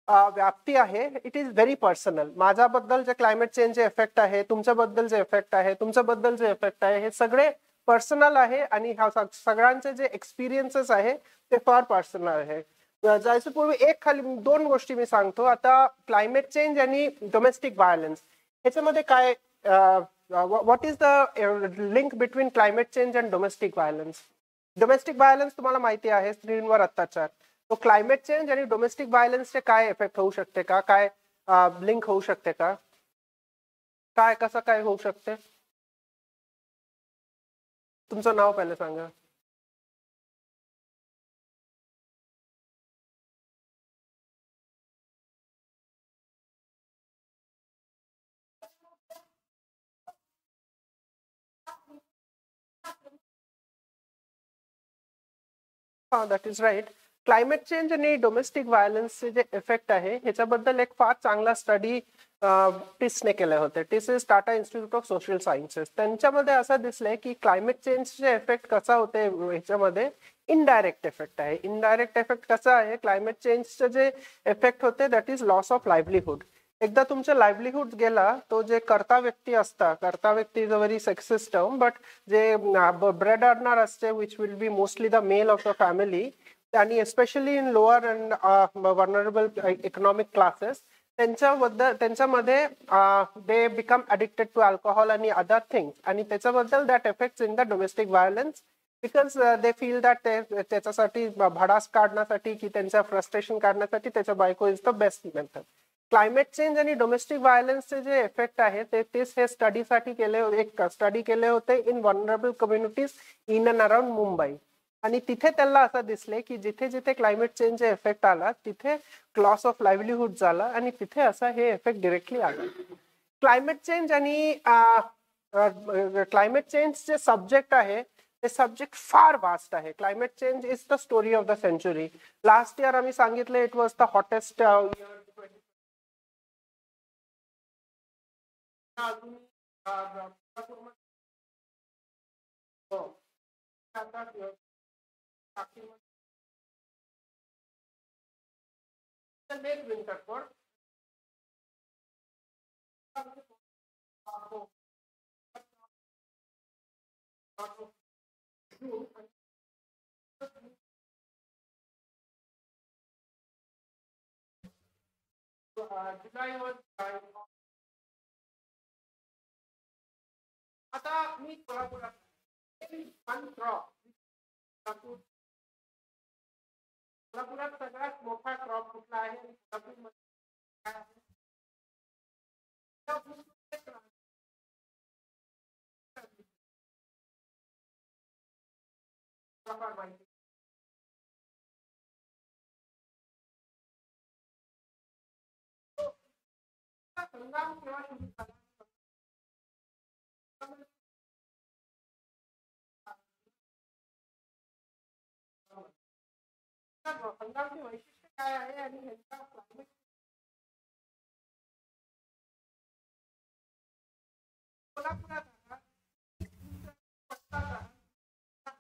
व्याप्ती आहे, it is very personal. माझ्याबद्दल जे क्लायमेट चेंजचे इफेक्ट आहे, तुमच्याबद्दल जे इफेक्ट आहे, तुमच्याबद्दल जे इफेक्ट आहे, हे सगळे पर्सनल आहे आणि सगळ्यांचे जे एक्सपिरियन्सेस आहे ते फार पर्सनल आहे. जायच्या पूर्वी खाली दोन गोष्टी मी सांगतो. आता क्लायमेट चेंज आणि डोमेस्टिक व्हायलन्स ह्याच्यामध्ये काय, what is the link between climate change and domestic violence? Domestic violence तुम्हाला माहिती आहे, स्त्रींवर अत्याचार. तो क्लायमेट चेंज आणि डोमेस्टिक व्हायलन्सचे काय इफेक्ट होऊ शकते का, काय लिंक होऊ शकते का, काय कसं काय होऊ शकते? तुमचं नाव पहिलं सांगा. हा, that is right. Climate change आणि डोमेस्टिक व्हायलन्सचे जे इफेक्ट आहे ह्याच्याबद्दल एक फार चांगला स्टडी टिसने केले होते. TISS is Tata Institute of Social Sciences. त्यांच्यामध्ये असं दिसलंय की क्लायमेट चेंजचे इफेक्ट कसा होते ह्याच्यामध्ये इनडायरेक्ट इफेक्ट आहे. इनडायरेक्ट इफेक्ट कसा आहे, क्लायमेट चेंजचे जे इफेक्ट होते that is loss of livelihood. एकदा तुमचा लाईव्हलीहूड गेला, तो जे कर्ता व्यक्ती असतात, कर्ता व्यक्ती is a very sexist term, but जे ब्रेड अर्नर असते which will be mostly the male of the family आणि especially in lower and vulnerable economic classes, त्यांच्यामध्ये they become addicted to alcohol आणि अदर थिंग्स. आणि त्याच्याबद्दल that effects in the domestic violence because they feel that त्याच्यासाठी भडास काढण्यासाठी की त्यांच्या फ्रस्ट्रेशन काढण्यासाठी त्याच्या बायको is the best method. Climate change आणि डोमेस्टिक व्हायलन्सचे जे इफेक्ट आहे तेच हे स्टडीसाठी एक स्टडी केले होते in vulnerable communities in and around Mumbai. आणि तिथे त्यांना असं दिसले की जिथे जिथे क्लायमेट चेंजचे इफेक्ट आला तिथे लॉस ऑफ लाईव्हलीहूड झाला आणि तिथे असा हे इफेक्ट डिरेक्टली आला. क्लायमेट चेंज आणि क्लायमेट चेंजचे सब्जेक्ट आहे ते सब्जेक्ट फार वास्ट आहे. Climate change is the story of the century. Last year आम्ही सांगितलं it was the hottest winter for July was आता मी कोल्हापुरात कोल्हापुरात सगळ्यात मोठा क्रॉप कुठला आहे? कोल्हापूरमध्ये काय आहे? माहिती हंगाम केव्हा सुरू झाला? हंगामची वैशिष्ट्य काय आहे आणि ह्यांचा क्लायमेट कोल्हापुरात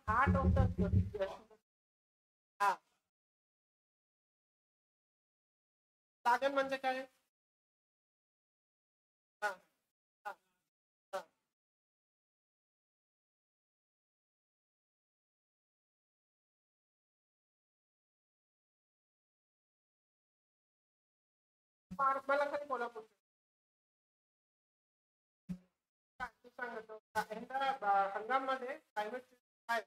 हार्ट ऑफ द लागण म्हणजे काय? मला खाली कोल्हापूर सांगतो हंगाम मध्ये क्लायमेट काय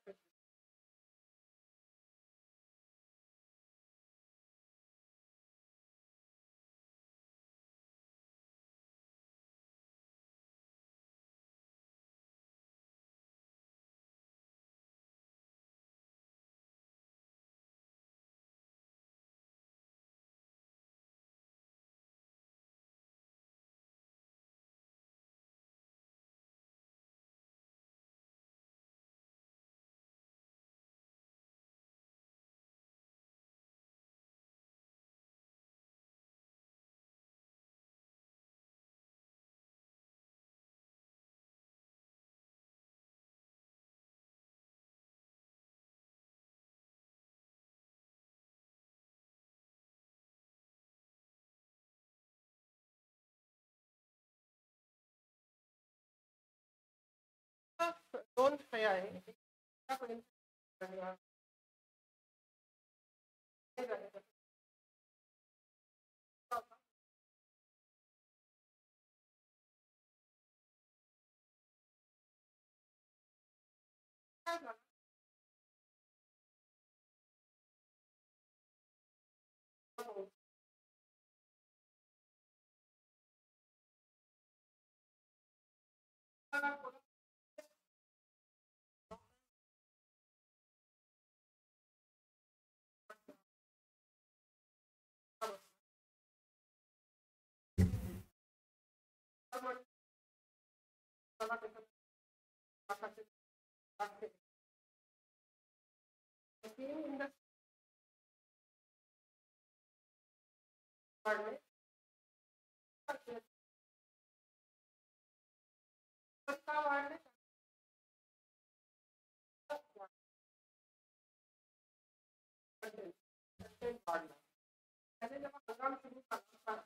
दोन हे आहे.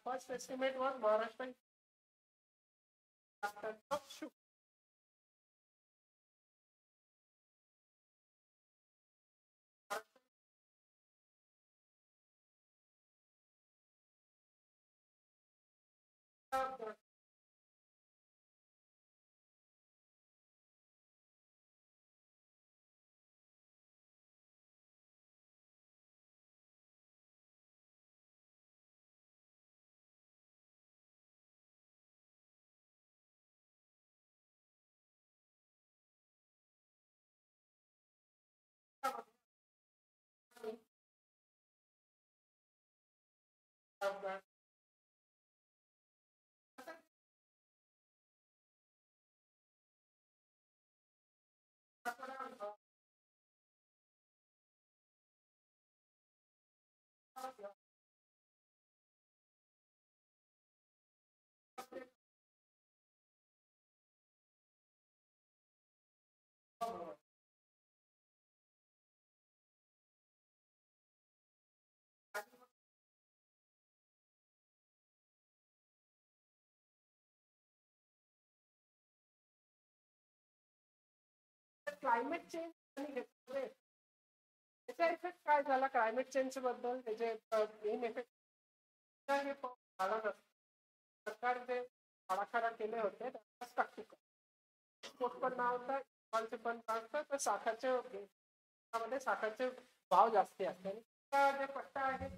First estimate was Maharashtra climate change आणि त्याचा इफेक्ट काय झाला क्लायमेट चेंज बद्दल त्याचे मेन इफेक्ट हे झाला नसतं. सरकार जे आराखडा केले होते त्याचा प्रॅक्टिकल पण नाव होतं पण तर साखरचे साखरचे भाव जास्ती असते आणि जे पट्टा आहे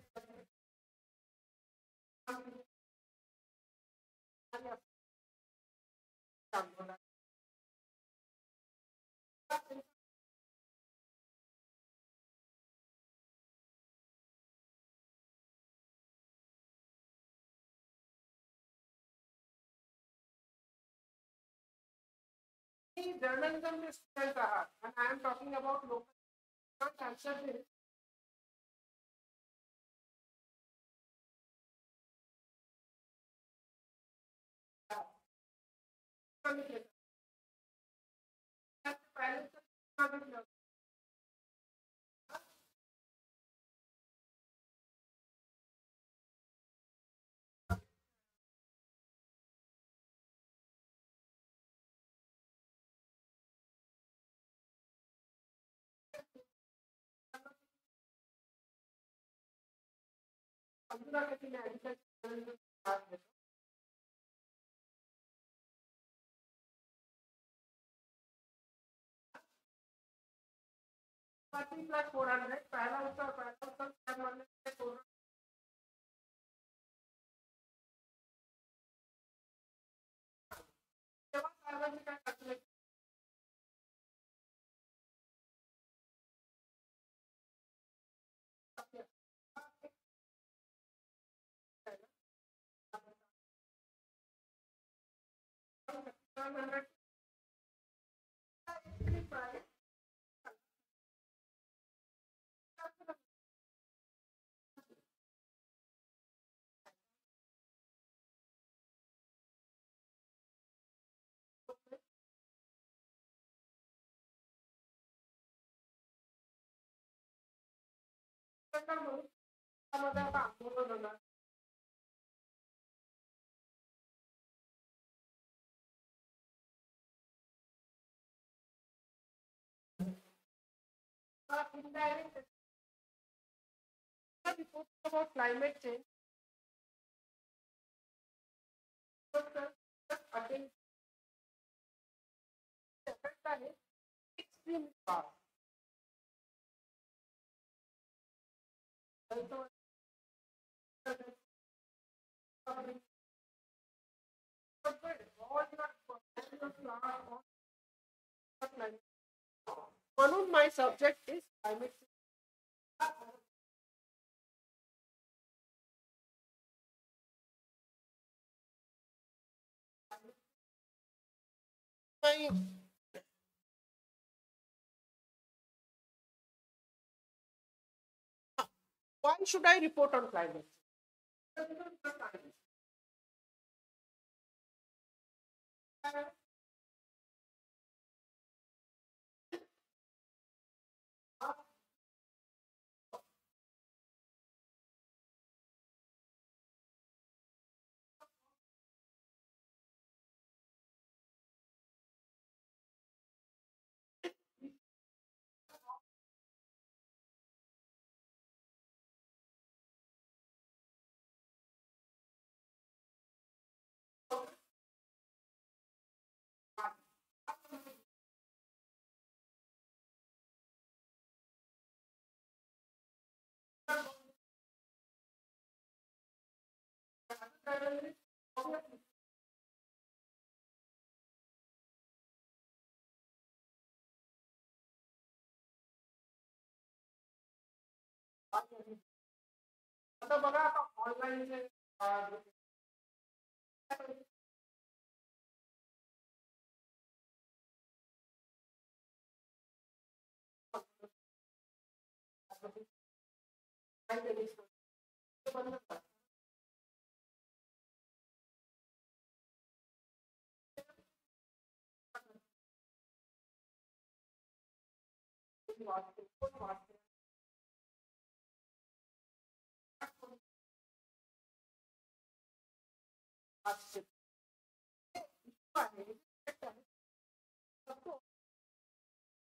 journalism student आहात and I am talking about local answer this. plus 400 पहला उत्तर indirect report about climate change effect आहे extreme fast म्हणून my subject is climate change. Why should I report on climate change? आता बघा आता online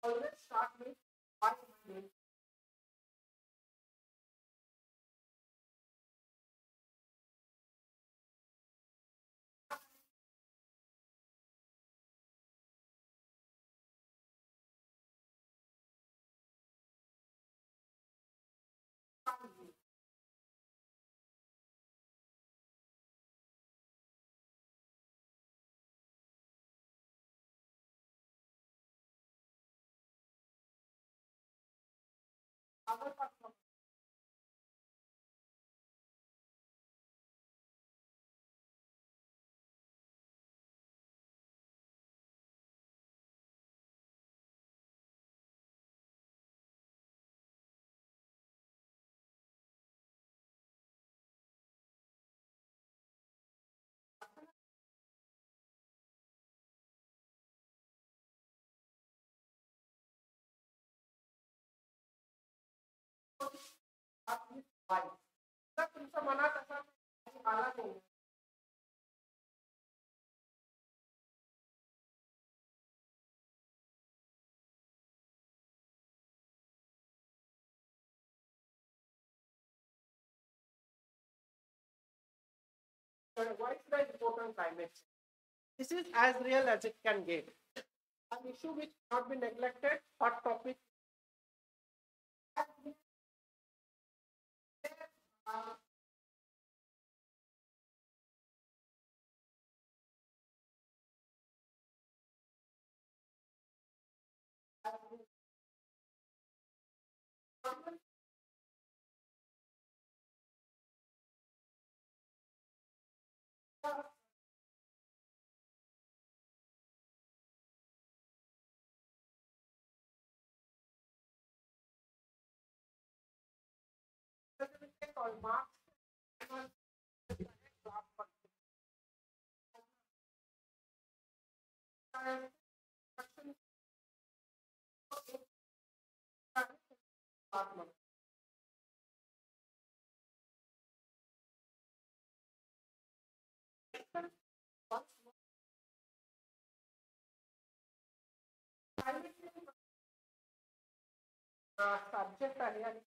always start with why am I doing. तुमच्या मनात असा आला नाही. Why is the important climate change? This is as real as it can get. An issue which cannot be neglected, hot topic. Subject आहे आणि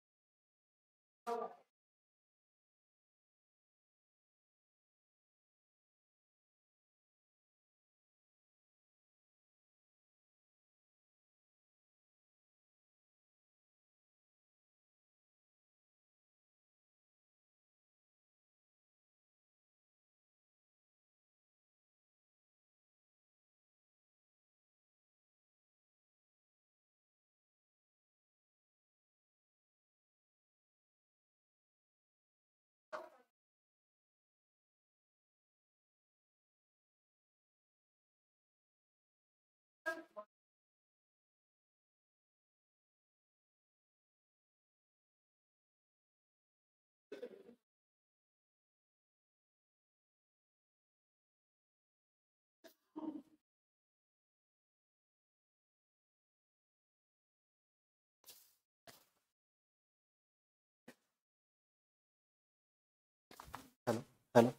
hello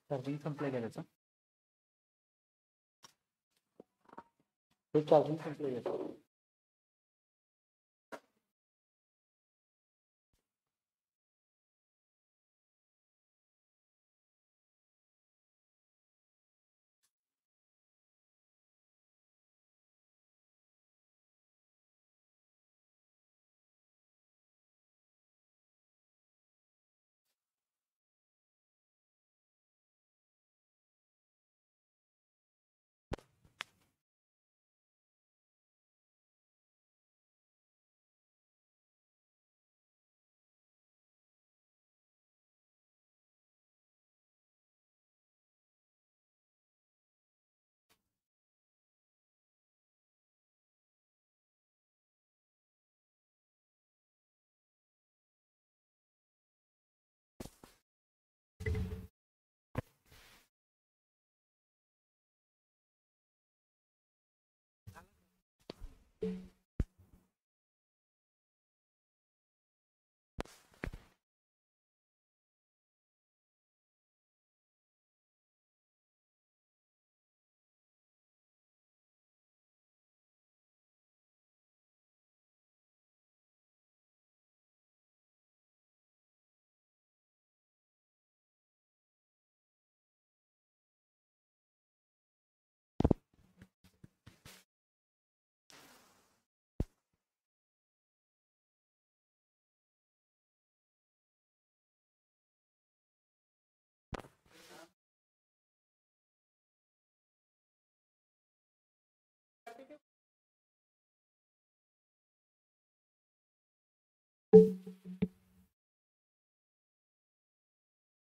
charging संपलं का त्याचं? हे चार्जिंग संपलं का?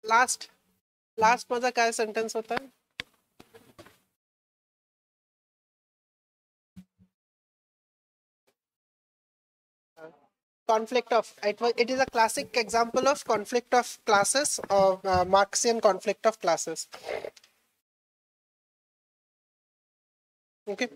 लास्ट माझा काय सेंटेन्स होता? Conflict of it is a classic example of conflict of classes, or Marxian conflict of classes. Okay.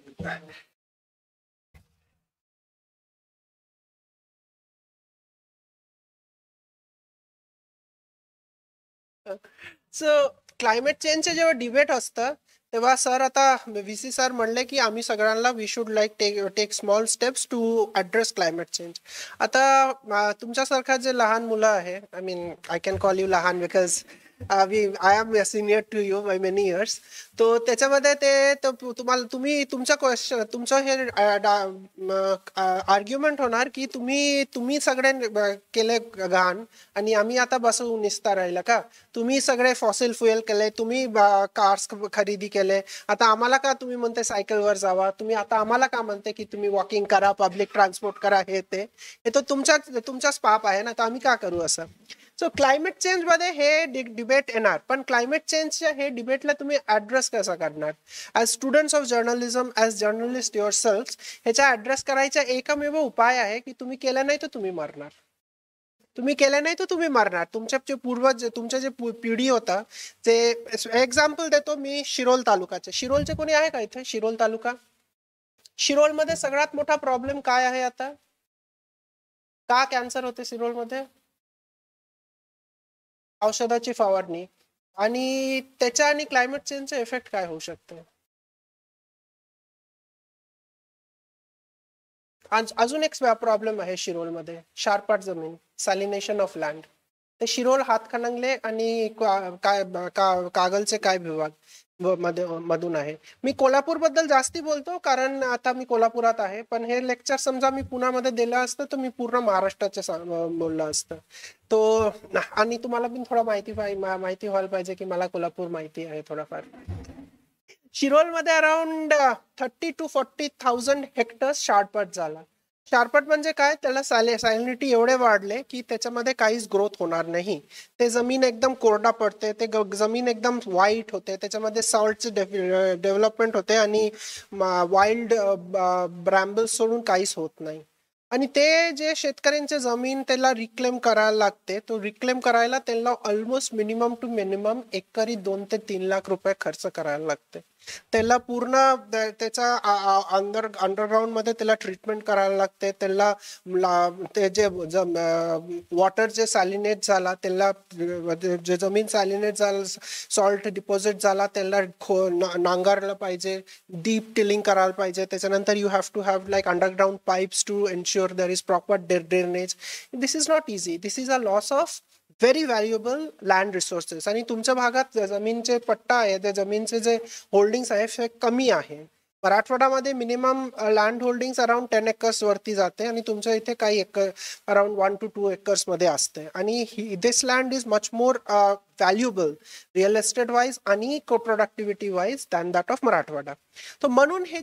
So climate चेंजचे जेव्हा डिबेट असतं तेव्हा सर आता VC सर म्हणले की आम्ही सगळ्यांना we should like take small steps to address climate change. आता तुमच्यासारखा जे लहान मुलं आहे, I mean I can call you लहान because I am senior to you by many years. तो त्याच्यामध्ये ते तुमचा क्वेश्चन, तुमचं हे आर्ग्युमेंट होणार की तुम्ही सगळे केले घाण आणि आम्ही आता बसवून निसता राहिलं का? तुम्ही सगळे फॉसिल फ्युएल केले, तुम्ही कार्स खरेदी केले, आता आम्हाला का तुम्ही म्हणते सायकलवर जावा, तुम्ही आता आम्हाला का म्हणते की तुम्ही वॉकिंग करा, पब्लिक ट्रान्सपोर्ट करा, हे तर तुमचाच पाप आहे ना, तर आम्ही का करू असं? सो क्लायमेट चेंज मध्ये हे डिबेट येणार, पण क्लायमेट चेंजच्या हे डिबेटला तुम्ही ऍड्रेस कसं करणार? As students of journalism, as journalist your self, ह्याचा ऍड्रेस करायचा एकमेव उपाय आहे की तुम्ही केलं नाही तर तुम्ही मरणार. तुम्ही केलं नाही तर तुम्ही मरणार. तुमचे जे पूर्वज, तुमचे जे पिढी होता, ते एक्झाम्पल देतो मी शिरोल तालुकाचे. शिरोलचे कोणी आहे का इथे? शिरोल तालुका. शिरोलमध्ये सगळ्यात मोठा प्रॉब्लेम काय आहे आता? का कॅन्सर होते शिरोलमध्ये? औषधाची फवारणी. आणि त्याच्या आणि क्लायमेट चेंजचे इफेक्ट काय होऊ शकते? अजून एक प्रॉब्लेम आहे शिरोलमध्ये, शारपाट जमीन, सॅलिनेशन ऑफ लँड. ते शिरोल, हातकणंगले आणि कागलचे काय विभाग मधून आहे. मी कोल्हापूर बद्दल जास्ती बोलतो कारण आता मी कोल्हापुरात आहे, पण हे लेक्चर समजा मी पुण्यामध्ये दिलं असतं तर मी पूर्ण महाराष्ट्राचे बोललं असतं. तो आणि तुम्हाला पण थोडा माहिती व्हायला पाहिजे की मला कोल्हापूर माहिती आहे थोडाफार. शिरोलमध्ये अराउंड 30,000 to 40,000 हेक्टर्स शारपट झाला. शारपट म्हणजे काय? त्याला सॅलिनिटी एवढे वाढले की त्याच्यामध्ये काहीच ग्रोथ होणार नाही. ते जमीन एकदम कोरडा पडते, ते जमीन एकदम व्हाईट होते, त्याच्यामध्ये सॉल्टचे डेव्हलपमेंट होते आणि वाईल्ड ब्रॅम्बल्स सोडून काहीच होत नाही. आणि ते जे शेतकऱ्यांचे जमीन त्याला रिक्लेम करायला लागते, तो रिक्लेम करायला त्यांना ऑलमोस्ट मिनिमम टू मिनिमम एकरी 2 ते 3 लाख रुपये खर्च करायला लागते. त्याला पूर्ण त्याचा अंडरग्राउंड मध्ये त्याला ट्रीटमेंट करायला लागते. त्याला ते जे वॉटर जे सॅलिनेट झाला, त्याला जे जमीन सॅलिनेट झाला, सॉल्ट डिपॉझिट झाला, त्याला नांगरलं पाहिजे, डीप टिलिंग करायला पाहिजे. त्याच्यानंतर you have to have like underground pipes to ensure there is proper drainage. This is not easy. This is a loss of very valuable land resources. आणि तुमच्या भागात जमीनचे पट्टा आहे, त्या जमीनचे जे होल्डिंग्स आहे हे कमी आहे. मराठवाड्यामध्ये minimum land holdings around 10 acres वरती जाते आणि तुमच्या इथे काही अराउंड 1 to 2 acres मध्ये असते. आणि this land is much more valuable real estate wise आणि co productivity wise than that of Marathwada. तर म्हणून हे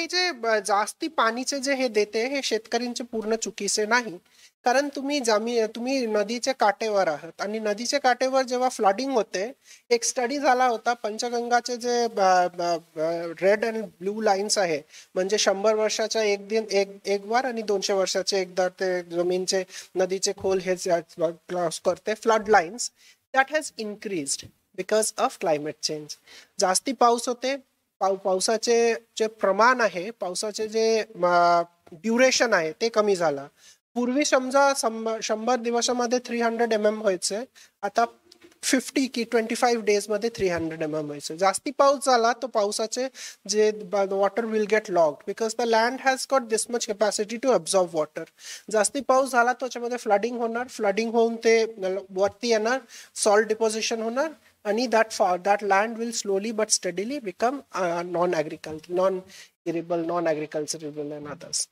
जे जास्ती पाणीचे जे हे देते हे शेतकऱ्यांचे पूर्ण चुकीचे नाही. कारण तुम्ही नदीच्या काठेवर आहात आणि नदीच्या काठेवर जेव्हा फ्लडिंग होते, एक स्टडी झाला होता, पंचगंगाचे जे रेड अँड ब्लू लाईन्स आहे, म्हणजे 100 वर्षाच्या एक वार आणि 200 वर्षाचे एकदा ते जमीनचे नदीचे खोल हे क्रॉस करते, flood lines, that has increased because of climate change. जास्ती पाऊस होते, पावसाचे जे प्रमाण आहे, पावसाचे जे ड्युरेशन आहे ते कमी झालं. पूर्वी समजा 100 दिवसामध्ये 300 mm व्हायचे, आता 50 की 25 days मध्ये 300 mm व्हायचे. जास्ती पाऊस झाला तर पावसाचे जे water will get locked because the land has got this much capacity to absorb water. जास्ती पाऊस झाला तर त्याच्यामध्ये फ्लडिंग होणार, फ्लडिंग होऊन ते वरती येणार, सॉल्ट डिपॉझिशन होणार आणि that land will slowly but steadily become non-agricultural and others.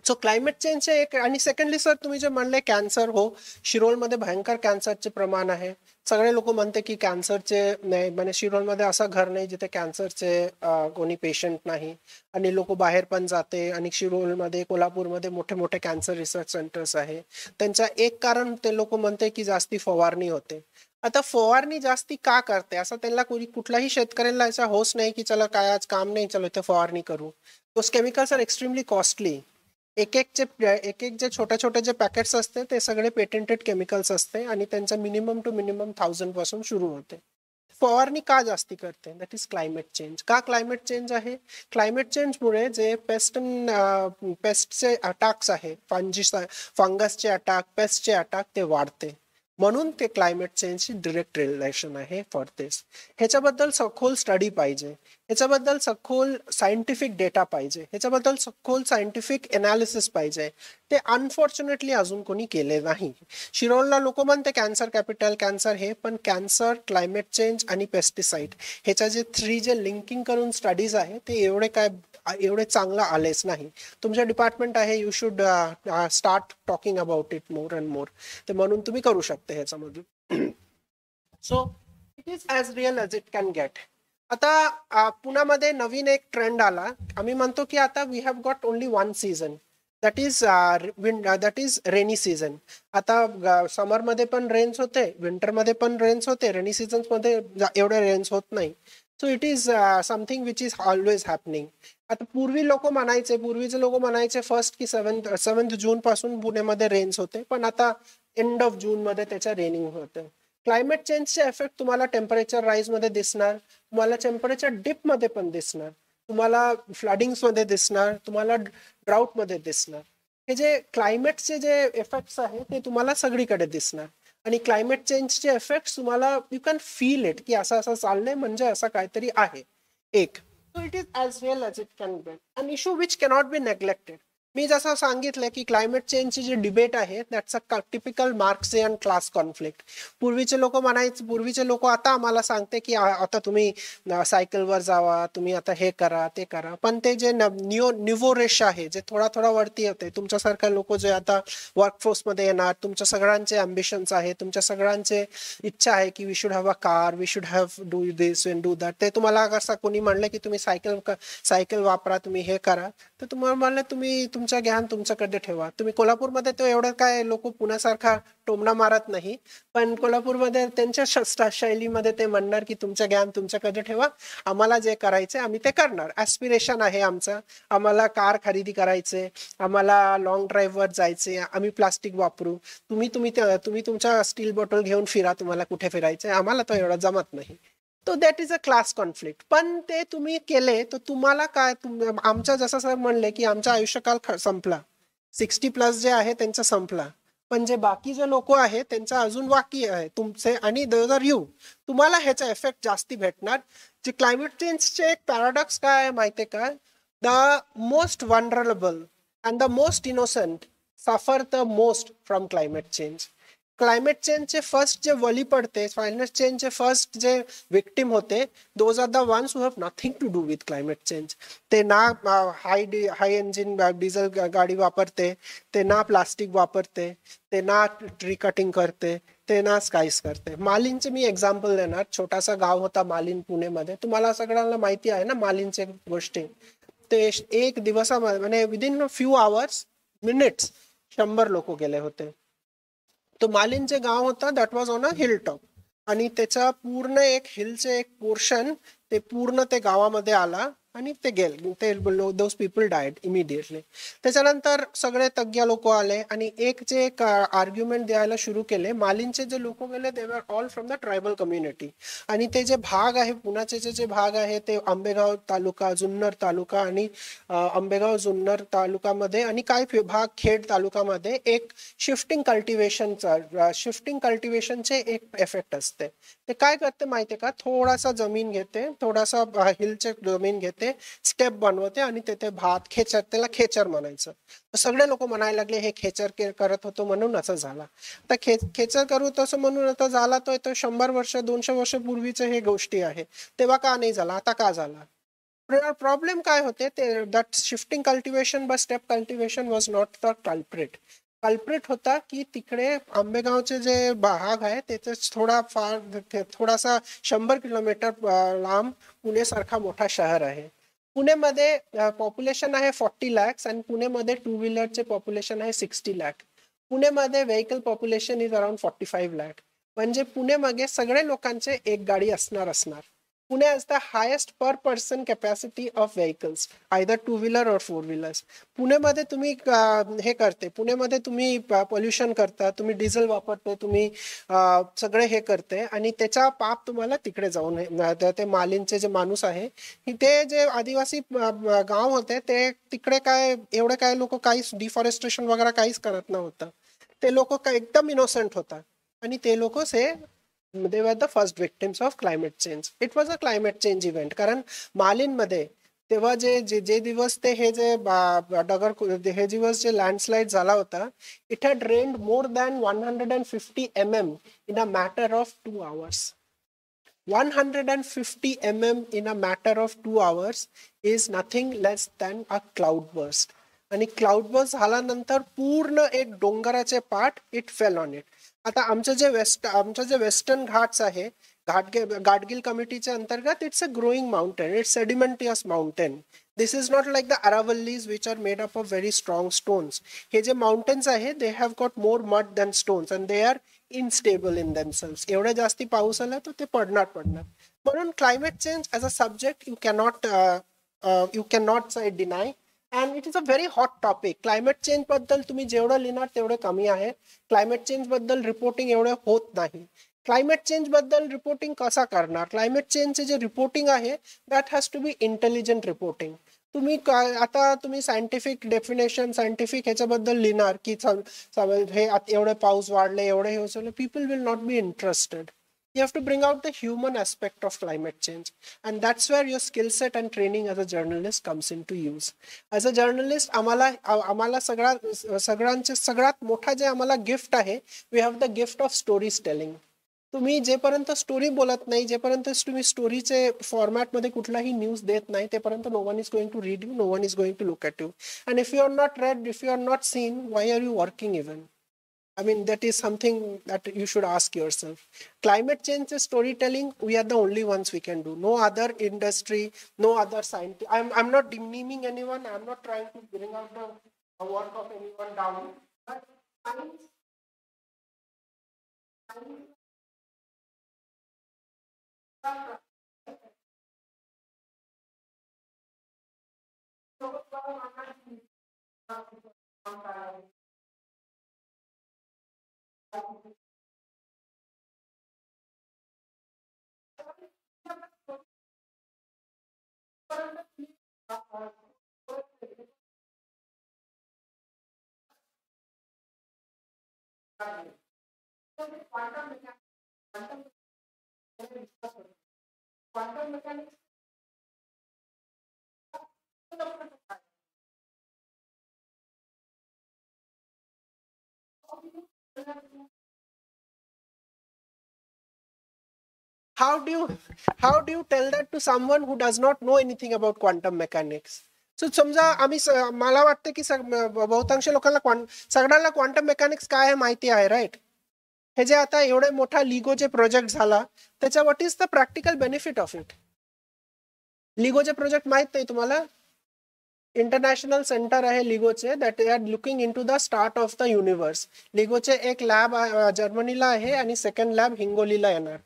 So climate चेंजचे एक. आणि सेकंडली सर तुम्ही जे म्हणले कॅन्सर, हो, शिरोलमध्ये भयंकर कॅन्सरचे प्रमाण आहे. सगळे लोक म्हणते की कॅन्सरचे नाही, म्हणजे शिरोलमध्ये असं घर नाही जिथे कॅन्सरचे कोणी पेशंट नाही. आणि लोक बाहेर पण जाते आणि शिरोलमध्ये, कोल्हापूरमध्ये मोठे मोठे कॅन्सर रिसर्च सेंटर्स आहे. त्यांचा एक कारण ते लोक म्हणते की जास्ती फवारणी होते. आता फवारणी जास्ती का करते असं त्यांना कुठलाही शेतकऱ्यांना याचा होस नाही की चला काय आज काम नाही, चलो इथे फवारणी करू. दोस केमिकल्स आर एक्स्ट्रीमली कॉस्टली. एक एक जे छोटे जे पॅकेट्स असते ते सगळे पेटेंटेड केमिकल्स असते आणि त्यांचा मिनिमम टू मिनिमम 1000 पासून सुरू होते. फवारणी का जास्ती करते? That is climate change. का क्लायमेट चेंज आहे? क्लायमेट चेंजमुळे जे पेस्टचे अटॅक्स आहे, फंगसचे अटॅक, पेस्टचे अटॅक ते वाढते. म्हणून ते क्लायमेट चेंजची डिरेक्ट रिलेशन आहे फॉर दिस. ह्याच्याबद्दल सखोल स्टडी पाहिजे, ह्याच्याबद्दल सखोल सायंटिफिक डेटा पाहिजे, ह्याच्याबद्दल सखोल सायंटिफिक एनालिसिस पाहिजे. ते अनफॉर्च्युनेटली अजून कोणी केले नाही. शिरोळला लोक म्हणते कॅन्सर कॅपिटल, कॅन्सर हे, पण कॅन्सर, क्लायमेट चेंज आणि पेस्टिसाइड ह्याच्या जे 3 जे लिंकिंग करून स्टडीज आहे ते एवढे चांगलं आलेच नाही. तुमच्या डिपार्टमेंट आहे, you should start talking about it more and मोर. ते म्हणून तुम्ही करू शकता ह्याच्यामधून. So it is as real as it can get. आता पुण्यामध्ये नवीन एक ट्रेंड आला. आम्ही म्हणतो की आता we have got only 1 season, that is rainy season. आता समरमध्ये पण रेन्स होते, विंटरमध्ये पण रेन्स होते, रेनी सीझन्समध्ये एवढे रेन्स होत नाही. So it is something which is always happening. आता पूर्वीचे लोक म्हणायचे फर्स्ट की 7 जून पासून पुण्यामध्ये रेन्स होते, पण आता एंड ऑफ जून मध्ये त्याच्या रेनिंग होते. क्लायमेट चेंजचे इफेक्ट तुम्हाला टेम्परेचर राईज मध्ये दिसणार, तुम्हाला टेम्परेचर डिप मध्ये पण दिसणार, तुम्हाला फ्लडिंग्स मध्ये दिसणार, तुम्हाला ड्राऊट मध्ये दिसणार. हे जे क्लायमेटचे जे इफेक्ट्स आहेत ते तुम्हाला सगळीकडे दिसणार. आणि क्लायमेट चेंजचे इफेक्ट्स तुम्हाला यू कॅन फील इट की असं चाललंय, म्हणजे असं काहीतरी आहे एक. So it is as real as it can be. An issue which cannot be neglected. मी जसं सांगितलं की क्लायमेट चेंजची जी डिबेट आहे that's a typical Marxian class conflict. पूर्वीचे लोक आता आम्हाला सांगते की आता तुम्ही सायकलवर जावा, तुम्ही आता हे करा ते करा. पण ते जे निवोरेश आहे, जे थोडा वरती होते, तुमच्यासारखे लोक जे आता वर्कफोर्समध्ये येणार, तुमच्या सगळ्यांचे अम्बिशन्स आहे, तुमच्या सगळ्यांचे इच्छा आहे की we should have a car, we should have do this and do that. ते तुम्हाला कसं कोणी म्हणलं की तुम्ही सायकल वापरा, तुम्ही हे करा, तर तुम्हाला म्हणलं तुम्ही तुमचं ज्ञान तुमच्याकडे ठेवा. तुम्ही कोल्हापूरमध्ये तो एवढं काय लोक पुण्यासारखा टोमणा मारत नाही, पण कोल्हापूरमध्ये त्यांच्या शैलीमध्ये ते म्हणणार की तुमचं ज्ञान तुमच्याकडे ठेवा, आम्हाला जे करायचं आम्ही ते करणार. ॲस्पिरेशन आहे आमचं, आम्हाला कार खरेदी करायचे, आम्हाला लॉंग ड्राईव्हवर जायचे, आम्ही प्लास्टिक वापरू, तुम्ही तुमच्या स्टील बॉटल घेऊन फिरा, तुम्हाला कुठे फिरायचंय, आम्हाला तो एवढा जमत नाही. तो that is a class conflict. पण ते तुम्ही केले तर तुम्हाला काय, आमच्या जसं सर म्हणले की आमचा आयुष्यकाल संपला, 60+ जे आहे त्यांचा संपला, पण जे बाकी जे लोक आहेत त्यांचा अजून बाकी आहे तुमचे. आणि तुम्हाला ह्याचा इफेक्ट जास्ती भेटणार. जे क्लायमेट चेंजचे एक पॅराडॉक्स काय आहे माहितीये का? The most vulnerable and the most innocent suffer the most from climate change. Climate चेंजचे फर्स्ट जे बळी पडते, क्लायमेट चेंजचे फर्स्ट जे विक्टिम होते, those are the ones who have nothing to do with climate change. ते ना हाय इंजिन डिझेल गाडी वापरते, ते ना प्लास्टिक वापरते, ते ना ट्री कटिंग करते, ते ना स्काईस करते. मालीनचे मी एक्झाम्पल देणार. छोटासा गाव होता मालीन पुणेमध्ये, तुम्हाला सगळ्यांना माहिती आहे ना मालीनचे गोष्टी. ते एक दिवसामध्ये म्हणजे विदिन फ्यू आवर्स, मिनिट्स 100 लोक गेले होते. तो मालीनचे गाव होता, that was on a hill top, आणि त्याचा पूर्ण एक हिलचे एक पोर्शन ते पूर्ण ते गावामध्ये आला आणि ते गेले. ते दोज पीपल डायड इमिडिएटली. त्याच्यानंतर सगळे तज्ञ लोक आले आणि एक आर्ग्युमेंट द्यायला सुरू केले. मालीनचे जे लोक गेले they were all from the tribal community. आणि ते जे भाग आहे पुण्याचे जे भाग आहे ते आंबेगाव तालुका, जुन्नर तालुका आणि आंबेगाव जुन्नर तालुकामध्ये आणि काही भाग खेड तालुकामध्ये एक शिफ्टिंग कल्टिवेशनचे एक इफेक्ट असते. ते काय करते माहितीये का? थोडासा जमीन घेते, थोडासा हिलचे जमीन घेते, स्टेप बनवते आणि तिथे भात खेचर, त्याला खेचर म्हणायचं. सगळे लोक म्हणायला लागले हे खेचर करत होतो म्हणून असं झाला. आता खेचर करू तसं म्हणून आता झाला तो 100 वर्ष 200 वर्ष पूर्वीचे हे गोष्टी आहे. तेव्हा का नाही झाला, आता का झाला? प्रॉब्लेम काय होते ते that shifting cultivation by step cultivation was not the culprit. Culprit होता की तिकडे आंबेगावचे जे भाग आहे त्याचे थोडासा 100 किलोमीटर लांब पुणेसारखा मोठा शहर आहे. पुणेमध्ये पॉप्युलेशन आहे 40 lakhs आणि पुणेमध्ये 2 व्हीलरचे पॉप्युलेशन आहे 60 lakh. पुणेमध्ये vehicle population is around 45 lakh. म्हणजे पुणेमध्ये सगळे लोकांचे एक गाडी असणार. Pune has the highest per person capacity of vehicles, either 2 wheeler और 4 व्हीलर्स. पुणेमध्ये तुम्ही हे करते, पुणेमध्ये तुम्ही पोल्युशन करता, तुम्ही डिझेल वापरते, तुम्ही सगळे हे करते आणि त्याचा पाप तुम्हाला तिकडे जाऊन ते मालींचे जे माणूस आहे, ते जे आदिवासी गाव होते ते तिकडे एवढे काय लोक काहीच डिफॉरेस्ट्रेशन वगैरे काहीच करत नव्हतं. ते लोक एकदम इनोसंट होता आणि ते लोक they were the first victims of climate change. It was a climate change event. कारण मालींमध्ये तेव्हा जे दिवस ते हे जे हे दिवस जे लँडस्लाइड झाला होता, it had rained more than 150 mm in a matter of 2 hours. 150 mm in a matter of 2 hours is nothing less than a cloudburst. आणि क्लाउडबर्स्ट झाल्यानंतर पूर्ण एक डोंगराचे पाठ इट फेल ऑन इट. आता आमचे जे वेस्टर्न घाट्स आहे, गाडगिल कमिटीच्या अंतर्गत, it's a growing mountain, it's sedimentious mountain. This is not like the Aravallis which are made up of very strong stones. हे जे माउंटेन्स आहे, they have got more mud than stones and they are unstable in themselves. एवढ्या जास्ती पाऊस आला तर ते पडणार. म्हणून climate change as a subject you cannot deny. And it is a very hot topic. Climate change बद्दल तुम्ही जेवढं लिहिणार तेवढं कमी आहे. क्लायमेट चेंज बद्दल रिपोर्टिंग एवढं होत नाही. क्लायमेट चेंज बद्दल रिपोर्टिंग कसा करणार? क्लायमेट चेंजचे जे रिपोर्टिंग आहे, that has to be intelligent reporting. तुम्ही सायंटिफिक डेफिनेशन, सायंटिफिक ह्याच्याबद्दल लिहिणार की हे एवढे पाऊस वाढले, एवढे हे होतं, people will not be interested. You have to bring out the human aspect of climate change, and that's where your skill set and training as a journalist comes into use. As a journalist, आम्हाला सगळ्यांचे सगळ्यात मोठा जे आम्हाला gift आहे, we have the gift of stories telling. तुम्ही जेपर्यंत story बोलत नाही, जेपर्यंत तुम्ही स्टोरीचे फॉर्मॅटमध्ये कुठलाही न्यूज देत नाही, तेपर्यंत no one is going to read you, no one is going to look at you. And if you are not read, if you are not seen, why are you working even? I mean, that is something that you should ask yourself. Climate change storytelling, we are the only ones we can do. No other industry, no other scientist. I'm not demeaning anyone. I'm not trying to bring out the work of anyone down. But science, quantum mechanics. How do you tell that to someone who does not know anything about quantum mechanics? So समजा मला वाटतं की बहुतांश लोकांना सगळ्यांना quantum mechanics काय आहे माहिती आहे, राईट? हे जे आता एवढे मोठा लिगोचे प्रोजेक्ट झाला, त्याचा what is the practical benefit of it? लिगोचे प्रोजेक्ट माहित नाही तुम्हाला? इंटरनॅशनल सेंटर आहे लिगोचे, that are looking in to the start of the universe. लिगोचे एक लॅब जर्मनीला आहे आणि सेकंड लॅब हिंगोलीला येणार.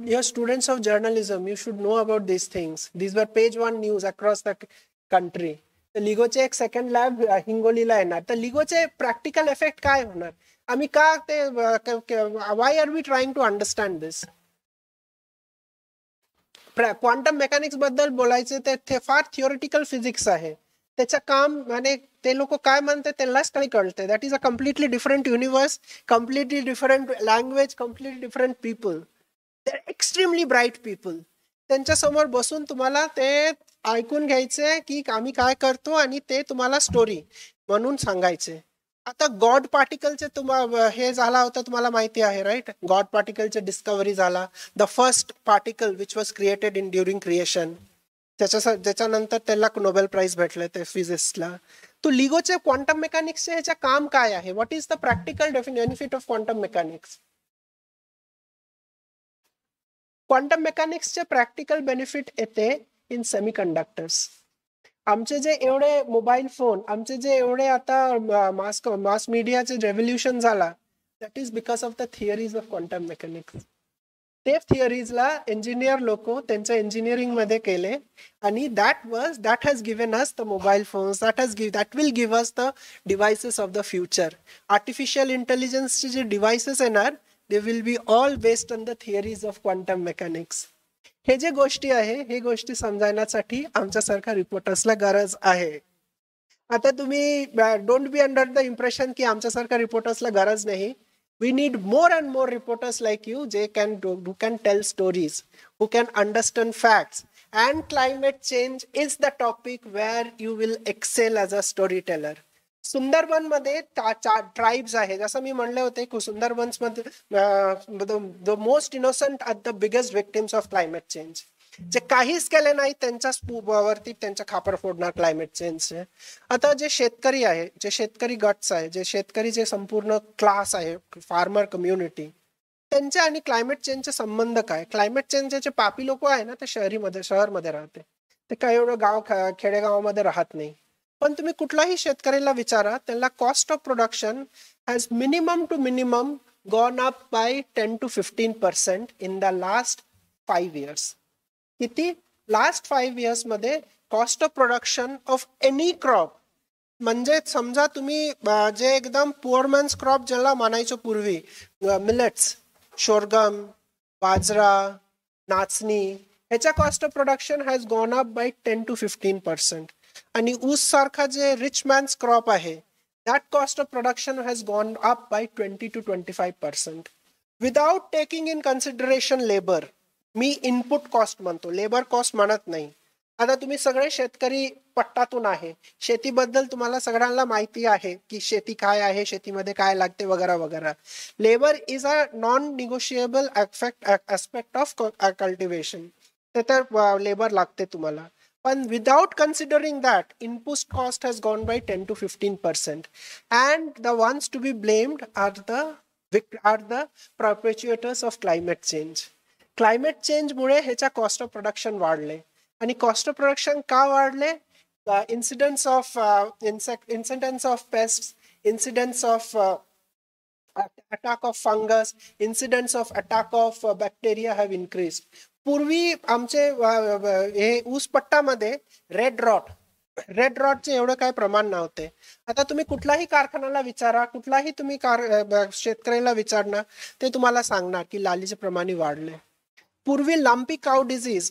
You're students of journalism, you should know about these things. These were page 1 news across the country. तर लिगोचे एक सेकंड लॅब हिंगोलीला येणार. तर लिगोचे प्रॅक्टिकल इफेक्ट काय होणार? आम्ही का ते why are we trying to understand this? Quantum mechanics बद्दल बोलायचे ते फार थिओरिटिकल फिजिक्स आहे. त्याचं काम म्हणजे ते लोक काय म्हणतात त्यांनाच काही कळते. That is a completely different universe, completely different language, completely different people. They are extremely bright people. त्यांच्या समोर बसून तुम्हाला ते ऐकून घ्यायचे की आम्ही काय करतो आणि ते तुम्हाला स्टोरी म्हणून सांगायचे. आता गॉड पार्टिकलचे हे झाला होता तुम्हाला माहिती आहे, राईट? गॉड पार्टिकलचे डिस्कव्हरी झाला. The first particle which was created in during creation. त्याच्यानंतर त्याला नोबेल प्राइज भेटले ते फिजिक्सला. तो लिगोचे क्वांटम मेकॅनिक्सचे ह्याचं काम काय आहे? What is the practical benefit of quantum mechanics? Quantum मेकॅनिक्सचे प्रॅक्टिकल बेनिफिट येते इन सेमीकंडक्टर्स. आमचे जे एवढे मोबाईल फोन, आमचे जे एवढे आता मास मीडियाचे रेव्होल्युशन झाला, that is because of the theories of quantum mechanics. ते थिअरीजला इंजिनियर लोक त्यांच्या इंजिनिअरिंग मध्ये केले आणि that has given us the mobile phones, that will give us the devices of the future. Artificial इंटेलिजन्सचे जे डिव्हायसेस येणार they will be all based on the theories of quantum mechanics. हे जे गोष्टी आहे हे गोष्टी समजायण्यासाठी आमच्यासारख्या रिपोर्टर्सला गरज आहे. आता तुम्ही don't be under the impression की आमच्यासारख्या रिपोर्टर्सला गरज नाही. We need more and more reporters like you who can tell stories, who can understand facts. And climate change is the topic where you will excel as a storyteller. Sundarban मध्ये tribes आहे, जसं मी म्हणले होते की सुंदरबन्स मध्ये the most innocent are the biggest victims of climate change. जे काहीच केले नाही त्यांच्याच वरती त्यांच्या खापर फोडणार क्लायमेट चेंजचे. आता जे शेतकरी आहे, जे शेतकरी गट्स आहे, जे शेतकरी जे संपूर्ण क्लास आहे, फार्मर कम्युनिटी, त्यांचे आणि क्लायमेट चेंजचे संबंध काय? क्लायमेट चेंजचे पापी लोक आहे ना ते शहरमध्ये राहते, ते काही एवढं गाव खेडेगावामध्ये राहत नाही. पण तुम्ही कुठलाही शेतकऱ्याला विचारा, त्यांना cost of production has minimum to minimum gone up by 10 to 15% in the last 5 years. किती? लास्ट 5 years मध्ये cost of production of any crop, म्हणजे समजा तुम्ही जे एकदम पुअर मॅन्स क्रॉप ज्याला मानायचो पूर्वी, मिलेट्स, शोरगम, बाजरा, नाचणी, ह्याच्या cost of production has gone up by 10 to 15%. आणि ऊस सारखा जे रिच मॅन्स क्रॉप आहे, that cost of production has gone up bye 20 to 25%. Without taking in consideration labour. Me input cost म्हणतो, लेबर कॉस्ट म्हणत नाही. आता तुम्ही सगळे शेतकरी पट्टातून आहे, शेतीबद्दल तुम्हाला सगळ्यांना माहिती आहे की शेती काय आहे, शेतीमध्ये काय लागते वगैरे वगैरे. Labour is a non negotiable aspect of cultivation. ते तर लेबर लागते तुम्हाला. पण without considering that input cost has gone by 10 to 15%. And the ones to be blamed are the perpetuators of climate change. Climate चेंजमुळे ह्याच्या cost of production वाढले. आणि cost of production का वाढले? Incidents of paste, incidents of attack of fungus, incidents of attack of bacteria have increase. पूर्वी आमचे हे ऊसपट्टामध्ये red रॉटचे एवढं काय प्रमाण नव्हते. आता तुम्ही कुठलाही कारखान्याला विचारा, कुठलाही तुम्ही शेतकऱ्याला विचारणार, ते तुम्हाला सांगणार की लालीचे प्रमाण वाढले. पूर्वी लंपी काउ डिझीज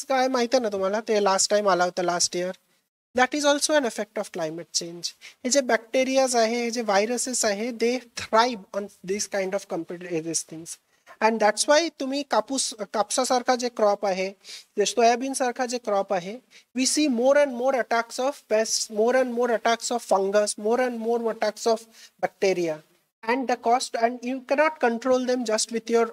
काय माहिती आहे ना तुम्हाला? ते लास्ट टाइम आला होता, last year. That is also an effect of climate change. हे जे बॅक्टेरियाज आहे, हे जे व्हायरसेस आहे, they thrive on this kind of this things. And that's why तुम्ही कापसासारखा जे क्रॉप आहे, जे सोयाबीन सारखा जे क्रॉप आहे, we see more and more attacks of pest, more and more attacks of fungus, more and more attacks of bacteria. And the cost, and you cannot control them just with your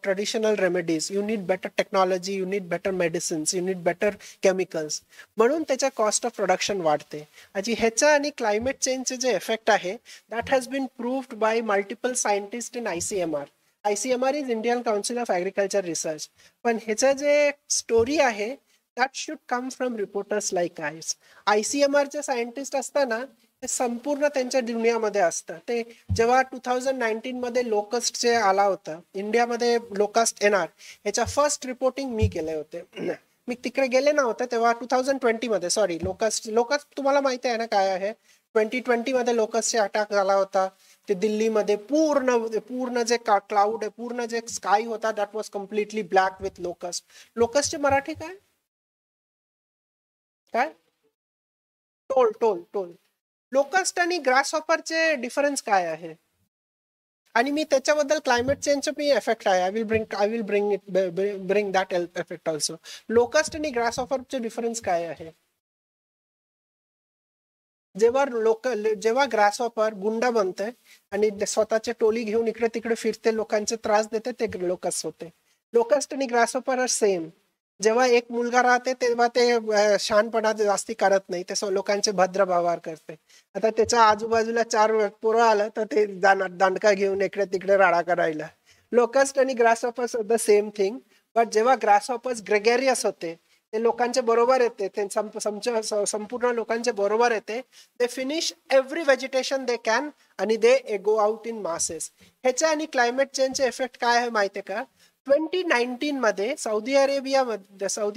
traditional remedies. You need better technology, you need better medicines, you need better chemicals. म्हणून त्याच्या cost of production वाढते. आणि ह्याचा आणि climate चेंजचे जे effect आहे, that has been proved by multiple scientist in ICMR. ICMR is Indian council of agriculture research. पण ह्याचं जे स्टोरी आहे, that should come from reporters like आयस. ICMRचे सायंटिस्ट असताना ते संपूर्ण त्यांच्या दुनियामध्ये असतं. ते जेव्हा 2019 मध्ये लोकस्ट जे आला होता, इंडियामध्ये लोकस्ट येणार, ह्याच्या फर्स्ट रिपोर्टिंग मी केले होते. मी तिकडे गेले नव्हते तेव्हा 2020 मध्ये. सॉरी, लोकस्ट तुम्हाला माहिती आहे ना काय आहे? 2020 मध्ये लोकस्टचे अटॅक झाला होता. ते दिल्लीमध्ये पूर्ण जे क्लाउड आहे, पूर्ण जे स्काय होता, that was completely black with locust. लोकस्टचे मराठी काय? टोल. लोकस्ट आणि ग्रासहॉपरचे डिफरन्स काय आहे? आणि मी त्याच्याबद्दल क्लायमेट चेंजचं मी इफेक्ट आहे, I will bring that effect also. Locust आणि ग्रासहॉपरचे डिफरन्स काय आहे? जेव्हा ग्रासहॉपर गुंडा बनते आणि स्वतःचे टोली घेऊन इकडे तिकडे फिरते, लोकांचे त्रास देते, ते लोकस्ट होते. लोकस्ट आणि ग्रासहॉपर आर सेम. जेव्हा एक मुलगा राहते तेव्हा ते शहाणपणा जास्ती करत नाही, ते लोकांचे भद्र व्यवहार करते. आता त्याच्या आजूबाजूला 4 पोरं आलं तर ते दांडका घेऊन इकडे तिकडे राडा करायला. लोकस्ट आणि ग्रासहॉपर्स द सेम थिंग. बट जेव्हा ग्रासहॉपर्स ग्रेगेरियस होते, ते लोकांच्या बरोबर येते, ते संपूर्ण लोकांच्या बरोबर येते. They finish every vegetation they can आणि दे गो आउट इन मासेस. ह्याच्या आणि क्लायमेट चेंजचे इफेक्ट काय आहे माहिती आहे का? 2019 मध्ये सौदी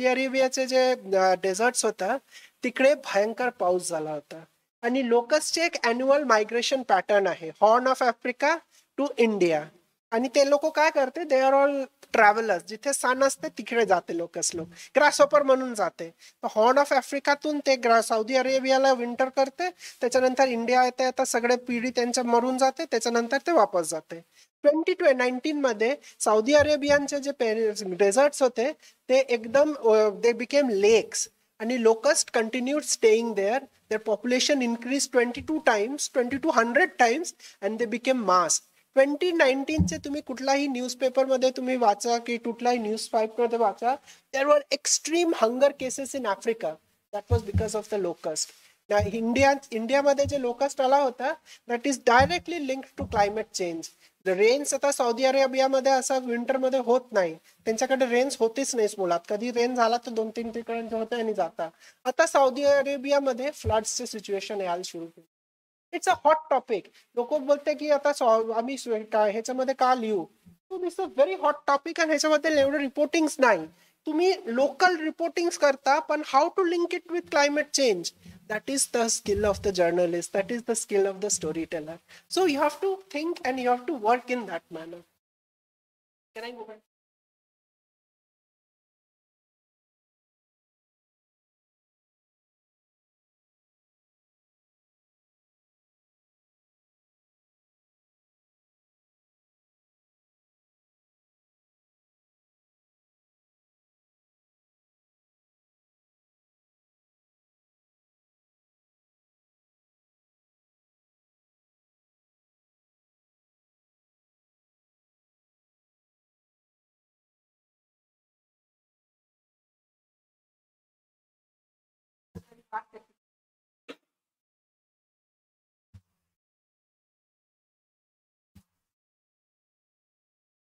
अरेबियाचे जे डेझर्ट्स होता तिकडे भयंकर पाऊस झाला होता. आणि लोकसचे एक अॅन्युअल मायग्रेशन पॅटर्न आहे, horn of Africa to India. आणि ते लोक काय करते, दे आर ऑल ट्रॅव्हलर्स. जिथे सन असते तिकडे जाते लोकस लोक, ग्रासहोपर म्हणून जाते. हॉर्न ऑफ आफ्रिकातून ते सौदी अरेबियाला विंटर करते, त्याच्यानंतर इंडिया येते, आता सगळे पिढी त्यांच्या मरून जाते, त्याच्यानंतर ते वापस जाते. 2019 मध्ये सौदी अरेबियनचे जे डेझर्ट्स होते ते एकदम दे बिकेम लेक्स आणि locust continued staying there. Their population increase 2200 times and they became mass. 2019चे तुम्ही कुठलाही न्यूजपेपर मध्ये तुम्ही वाचा की कुठलाही न्यूज मध्ये वाचा, there were extreme hunger cases in Africa. That was because of the locust. इंडियामध्ये जे लोकस्ट आला होता that is directly linked to climate change. Rains आता सौदी अरेबियामध्ये असा विंटरमध्ये होत नाही, त्यांच्याकडे रेन्स होतीच नाही मुळात. कधी रेन झाला तर 2-3 ठिकाणी होते आणि जाता. आता सौदी अरेबियामध्ये फ्लड्सचे सिच्युएशन यायला सुरू केलं. It's a hot topic. लोक बोलते की आता आम्ही ह्याच्यामध्ये का लिहू. It's a very hot topic आणि ह्याच्यामध्ये एवढं रिपोर्टिंग नाही. तुम्ही लोकल रिपोर्टिंग करता, पण how to link it with climate change, that is the skill of the journalist, that is the skill of the storyteller. So you have to think and you have to work in that manner. Can I go back?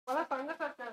मला सांगा sir.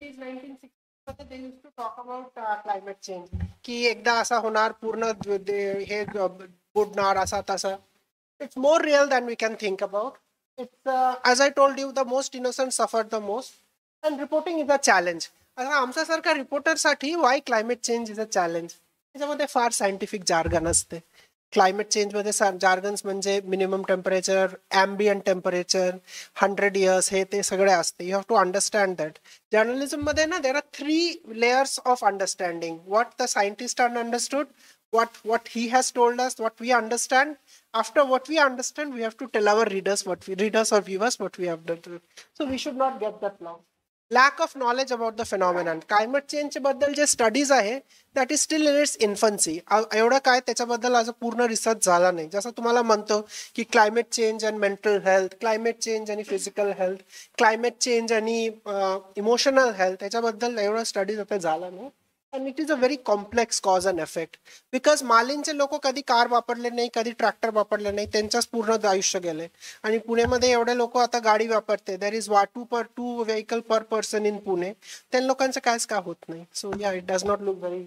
It is 1960. they used to talk about climate change की एकदा असा होणार पूर्ण हे बुडणार असा तसा. It's more real than we can think about. It's as I told you, the most innocent suffered the most, and reporting is a challenge. आता आमच्यासारख्या रिपोर्टरसाठी why climate change is a challenge. त्याच्यामध्ये फार सायंटिफिक जार्गन असते. Climate change मध्ये jargons म्हणजे minimum temperature, ambient temperature, 100 years, हे ते सगळे असते. You have to understand that. Journalism मध्ये ना there are 3 layers of understanding. What the scientist understood, what he has told us, what we understand. After what we understand, we have to tell our readers or viewers what we have done. So we should not get that wrong. Lack of knowledge about the phenomenon. Climate change बद्दल जे studies आहे that is still in its infancy. एवढं काय त्याच्याबद्दल आज पूर्ण research झाला नाही. जसं तुम्हाला म्हणतो की climate change and mental health, climate change आणि फिजिकल हेल्थ, क्लायमेट चेंज आणि इमोशनल हेल्थ, त्याच्याबद्दल एवढं स्टडीज आता झाला नाही. And it is a very complex cause and effect. Because मालींचे लोक कधी कार वापरले नाही, कधी ट्रॅक्टर वापरले नाही, त्यांच्याच पूर्ण आयुष्य गेले. आणि पुणेमध्ये एवढे लोक आता गाडी वापरते. There is 2 vehicle per person in Pune. त्या लोकांचं कायच का होत नाही. So yeah it does not look very.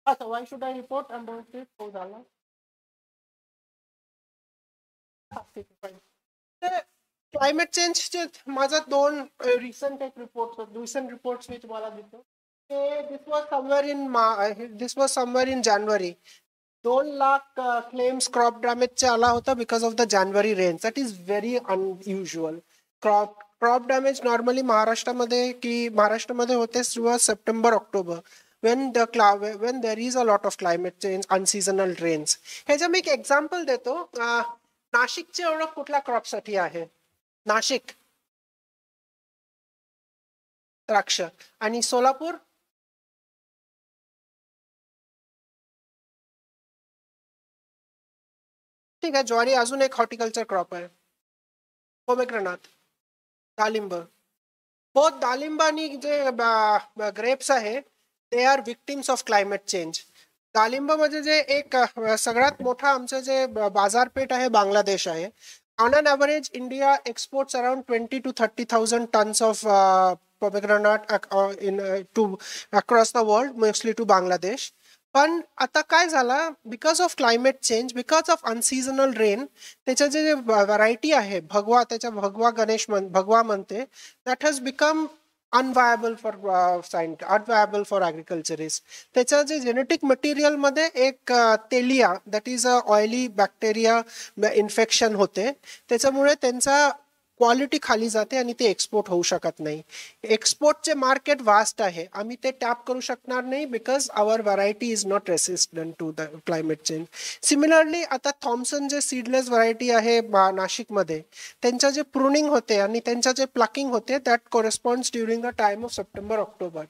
अच्छा, why should I report about it? हो झाला. क्लायमेट चेंजचे माझा 2 रिसेंट रिपोर्ट्स मी तुम्हाला देतो. This was somewhere in January. 2 lakh claims crop डॅमेजचे आला होता because of the January rains. That is very unusual. Crop damage normally महाराष्ट्रामध्ये होते September October, when there is a lot of climate change, unseasonal rains. ह्याचं मी एक example देतो. नाशिकची ओळख कुठल्या क्रॉपसाठी आहे? नाशिक द्राक्ष. आणि सोलापूर ठीक आहे. ज्वारी अजून एक हॉर्टिकल्चर क्रॉप आहे. पोमेग्रेनाट, डाळिंब. बोथ डाळिंब आणि जे ग्रेप्स आहे they R victims of climate change. डाळिंब म्हणजे जे एक सगळ्यात मोठा आमचं जे बाजारपेठ आहे बांगलादेश आहे. On an average, India exports around 20 to 30,000 tons of pomegranate across the world, mostly to Bangladesh. पण आता काय झालं, because of climate change, because of unseasonal rain, त्याच्या जे व्हरायटी आहे भगवा, त्याच्या भगवा म्हणते, that has become unviable for agriculturist. त्याचं जे जेनेटिक मटेरियल मध्ये एक Telia, that is a oily bacteria infection होते. त्याच्यामुळे त्यांचा क्वालिटी खाली जाते आणि ते एक्सपोर्ट होऊ शकत नाही. एक्सपोर्टचे मार्केट वास्ट आहे, आम्ही ते टॅप करू शकणार नाही because our variety is not resistant to the climate change. Similarly आता थॉम्सन जे सीडलेस व्हरायटी आहे नाशिकमध्ये, त्यांच्या जे प्रुनिंग होते आणि त्यांच्या जे प्लकिंग होते that corresponds during the time of September October.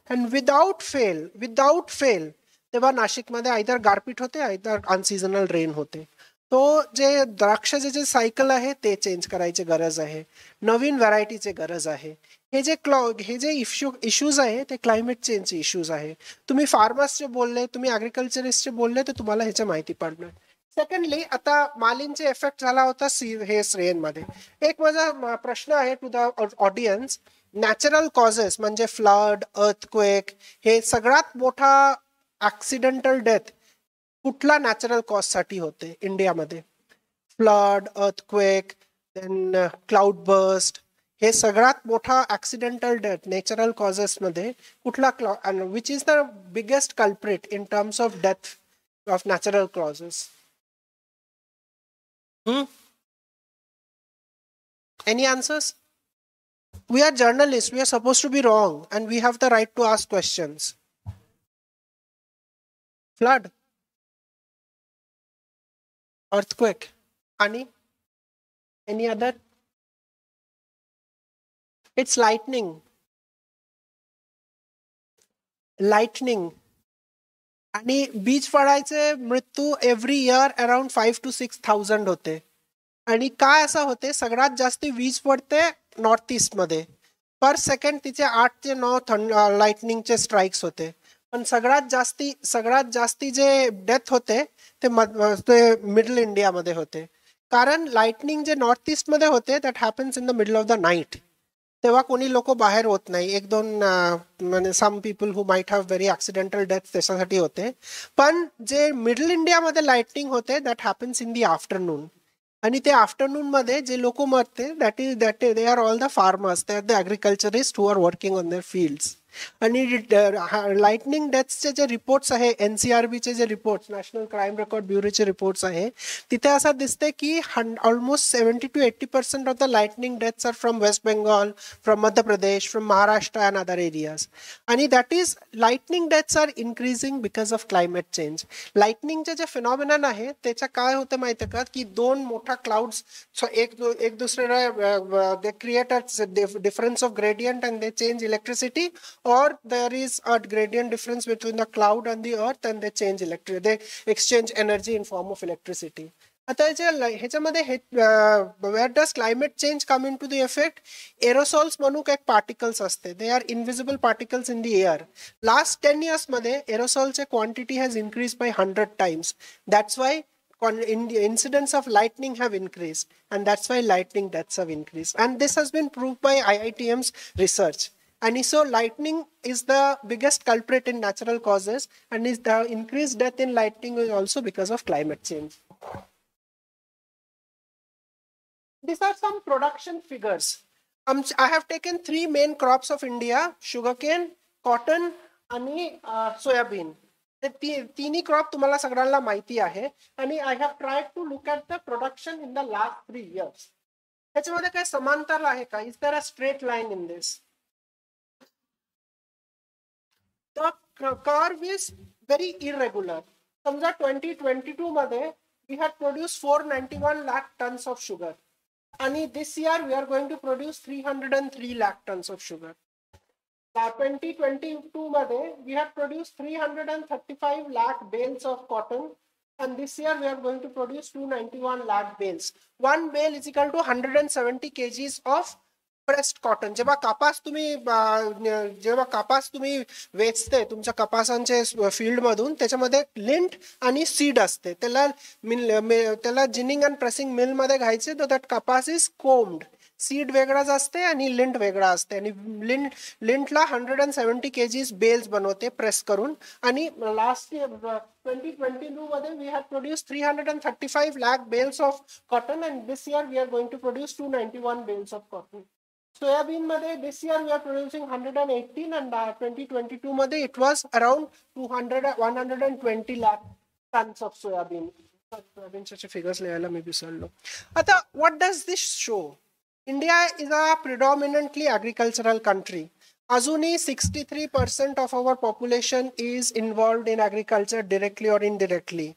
And without fail तेव्हा नाशिकमध्ये आयदर गारपीट होते, आयदर अनसिझनल रेन होते. तो जे द्राक्षाचे जे सायकल आहे ते चेंज करायची गरज आहे. नवीन व्हरायटीचे गरज आहे. हे जे इश्यूज आहे ते क्लायमेट चेंजचे इश्यूज आहे. तुम्ही फार्मर्सचे बोलले, तुम्ही ॲग्रिकल्चरिस्टचे बोलले तर तुम्हाला ह्याची माहिती पडणार. सेकंडली आता मालींचे इफेक्ट झाला होता हे रेनमध्ये. एक माझा प्रश्न आहे to the audience. Natural causes म्हणजे फ्लड, अर्थक्वेक, हे सगळ्यात मोठा ऍक्सिडेंटल डेथ कुठला नॅचरल कॉज साठी होते इंडियामध्ये? Flood, earthquake, then cloud burst, हे सगळ्यात मोठा ऍक्सिडेंटल डेथ नॅचरल कॉजेस मध्ये कुठला which is the biggest culprit in terms of death of natural causes? Any answers? We are journalists, we are supposed to be wrong and we have the right to ask questions. Flood, earthquake, any other? It's lightning. आणि बीज पडायचे मृत्यू every year around 5,000 to 6,000 होते. आणि काय असं होते, सगळ्यात जास्ती वीज पडते नॉर्थ ईस्ट मध्ये. पर सेकंड तिचे 8 ते 9 लाइटनिंगचे स्ट्राइक्स होते. पण सगळ्यात जास्ती जे डेथ होते ते मिडल इंडियामध्ये होते. कारण लाइटनिंग जे नॉर्थ ईस्ट मध्ये होते that happens in the middle of the night. तेव्हा कोणी लोक बाहेर होत नाही. एक दोन म्हणजे some people who might have very accidental death त्याच्यासाठी होते. पण जे मिडल इंडियामध्ये लाइटनिंग होते that happens in the afternoon. आणि ते आफ्टरनून मध्ये जे लोक मरते that they are all the farmers, they are the agriculturist who are working on their fields. आणि लाइटनिंग डेथ्सचे जे रिपोर्ट्स आहे NCRBचे जे रिपोर्ट्स, नॅशनल क्राईम रेकॉर्ड ब्युरोचे रिपोर्ट्स आहे, तिथे असं दिसते की almost 70 to 80% of the lightning deaths are from West Bengal, from Madhya Pradesh, from Maharashtra and other areas. आणि that is lightning deaths are increasing because of climate change. लाइटनिंगचे जे फिनॉमिनन आहे त्याच्या काय होतं माहिती आहे का, की दोन मोठा क्लाउड्स एक दुसऱ्याला they create a difference of gradient and they change electricity, or there is a gradient difference between the cloud and the earth and they exchange energy in form of electricity. आता ह्याच्यामध्ये where does climate change come into the effect? Aerosols म्हणून एक particles असते, they are invisible particles in the air. Last 10 years मध्ये aerosolचे quantity has increased by 100 times. That's why incidents of lightning have increased, and that's why lightning deaths have increased, and this has been proved by IITM's research. And so lightning is the biggest culprit in natural causes, and is the increased death in lightning is also because of climate change. These are some production figures. I have taken 3 main crops of India: sugarcane, cotton, and soybean. The तीनही crop तुम्हाला सगळ्यांना माहिती आहे. आणि I have tried to look at the production in the last 3 years. त्याच्यामध्ये काय समांतर आहे का? Is there a straight line in this? The curve is very irregular. समजा 2022 मध्ये we had produced 491 lakh tons of sugar, and this year we are going to produce 303 lakh tons of sugar. 2022 मध्ये we had produced 335 lakh bales of cotton, and this year we are going to produce 291 lakh bales. One bale is equal to 170 kgs of pressed cotton. जेव्हा कापास तुम्ही वेचते तुमच्या कपासांचे field मधून, त्याच्यामध्ये lint आणि seed असते. त्याला जिनिंग अँड प्रेसिंग मिल मध्ये घ्यायचे, तर दॅट कपास इज कोम्ड. सीड वेगळाच असते आणि लिंट वेगळा असते. आणि लिंटला 170 kgs बेल्स बनवते प्रेस करून. आणि लास्ट इयर 2022 मध्ये we had produced 335 lakh bales of cotton, and this year we are going to produce 291 bales of cotton. Soybean मध्ये this year we are producing 118, and 2022 मध्ये it was around 120 lakh tons of soybean. सोयाबीनचे figures लिहायला मी विसरलो. आता what does this show? India is a predominantly agricultural country. Azuni 63% of our population is involved in agriculture directly or indirectly.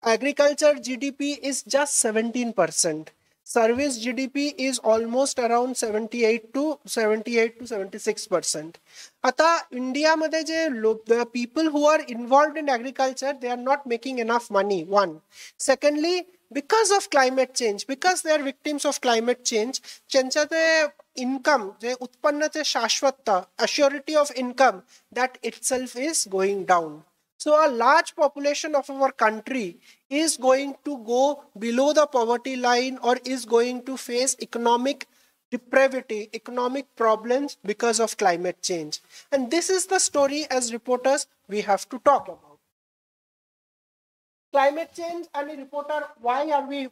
Agriculture GDP is just 17%. Service GDP is almost around 78 to 76%. आता India मध्ये जे the people who are involved in agriculture, they are not making enough money. One. Secondly, because of climate change, because they are victims of climate change, त्यांच्या ते income जे उत्पन्नाचे शाश्वतता, assurity of income, that itself is going down. So a large population of our country is going to go below the poverty line, or is going to face economic depravity, economic problems because of climate change. And this is the story as reporters we have to talk about. Climate change and a reporter, why are we,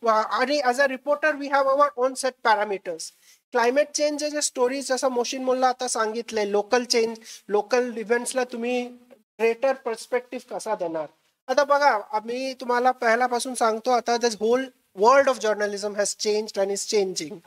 as a reporter we have our own set parameters. Climate change जे stories जसं machine Molla आता सांगितले, local change, local events ला तुम्ही greater perspective कसा देणार. आता बघा, आम्ही तुम्हाला पहिल्यापासून सांगतो, आता this whole world of journalism has changed and is changing.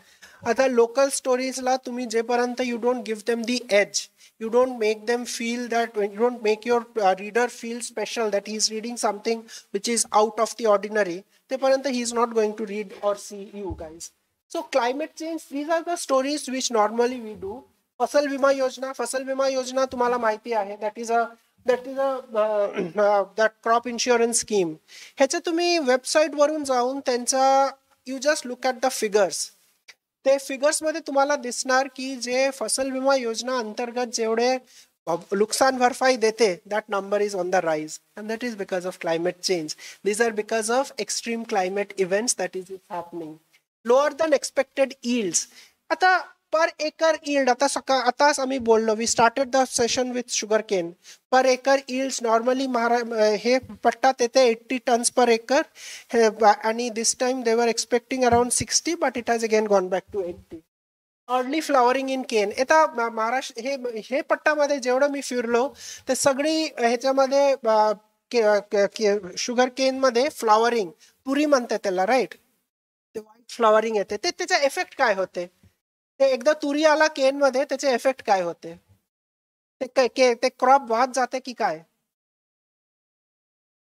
आता local stories ला तुम्ही जेपर्यंत you don't give them the edge, you don't make them feel that, you don't make your reader feel special, that he is reading something which is out of the ordinary, तेपर्यंत he is not going to read or see you guys. So climate change, these are the stories which normally we do. फसल विमा योजना तुम्हाला माहिती आहे, that is that crop insurance scheme. ह्याचे तुम्ही website वरून जाऊन त्यांचा you just look at the figures. ते फिगर्स मध्ये तुम्हाला दिसणार की जे फसल विमा योजना अंतर्गत जेवढे नुकसान भरपाई देते, that number is on the rise, and that is because of climate change. These are because of extreme climate events that is happening. Lower than expected yields. आता पर एकर yield, आताच आम्ही बोललो, we started the session with sugarcane. Per acre yields normally हे पट्टात येते 80 tons per acre, आणि this time they were expecting around 60, but it has again gone back to 80. Early flowering in cane. आता महाराष्ट्र हे पट्टामध्ये जेवढं मी फिरलो ते सगळी ह्याच्यामध्ये शुगर केन मध्ये फ्लॉवरिंग पुरी म्हणते त्याला, राईट, ते व्हाईट फ्लॉवरिंग येते. ते त्याचा इफेक्ट काय होते, ते एकदा तुरी आला केन मध्ये त्याचे इफेक्ट काय होते, ते क्रॉप वाहत जाते की काय,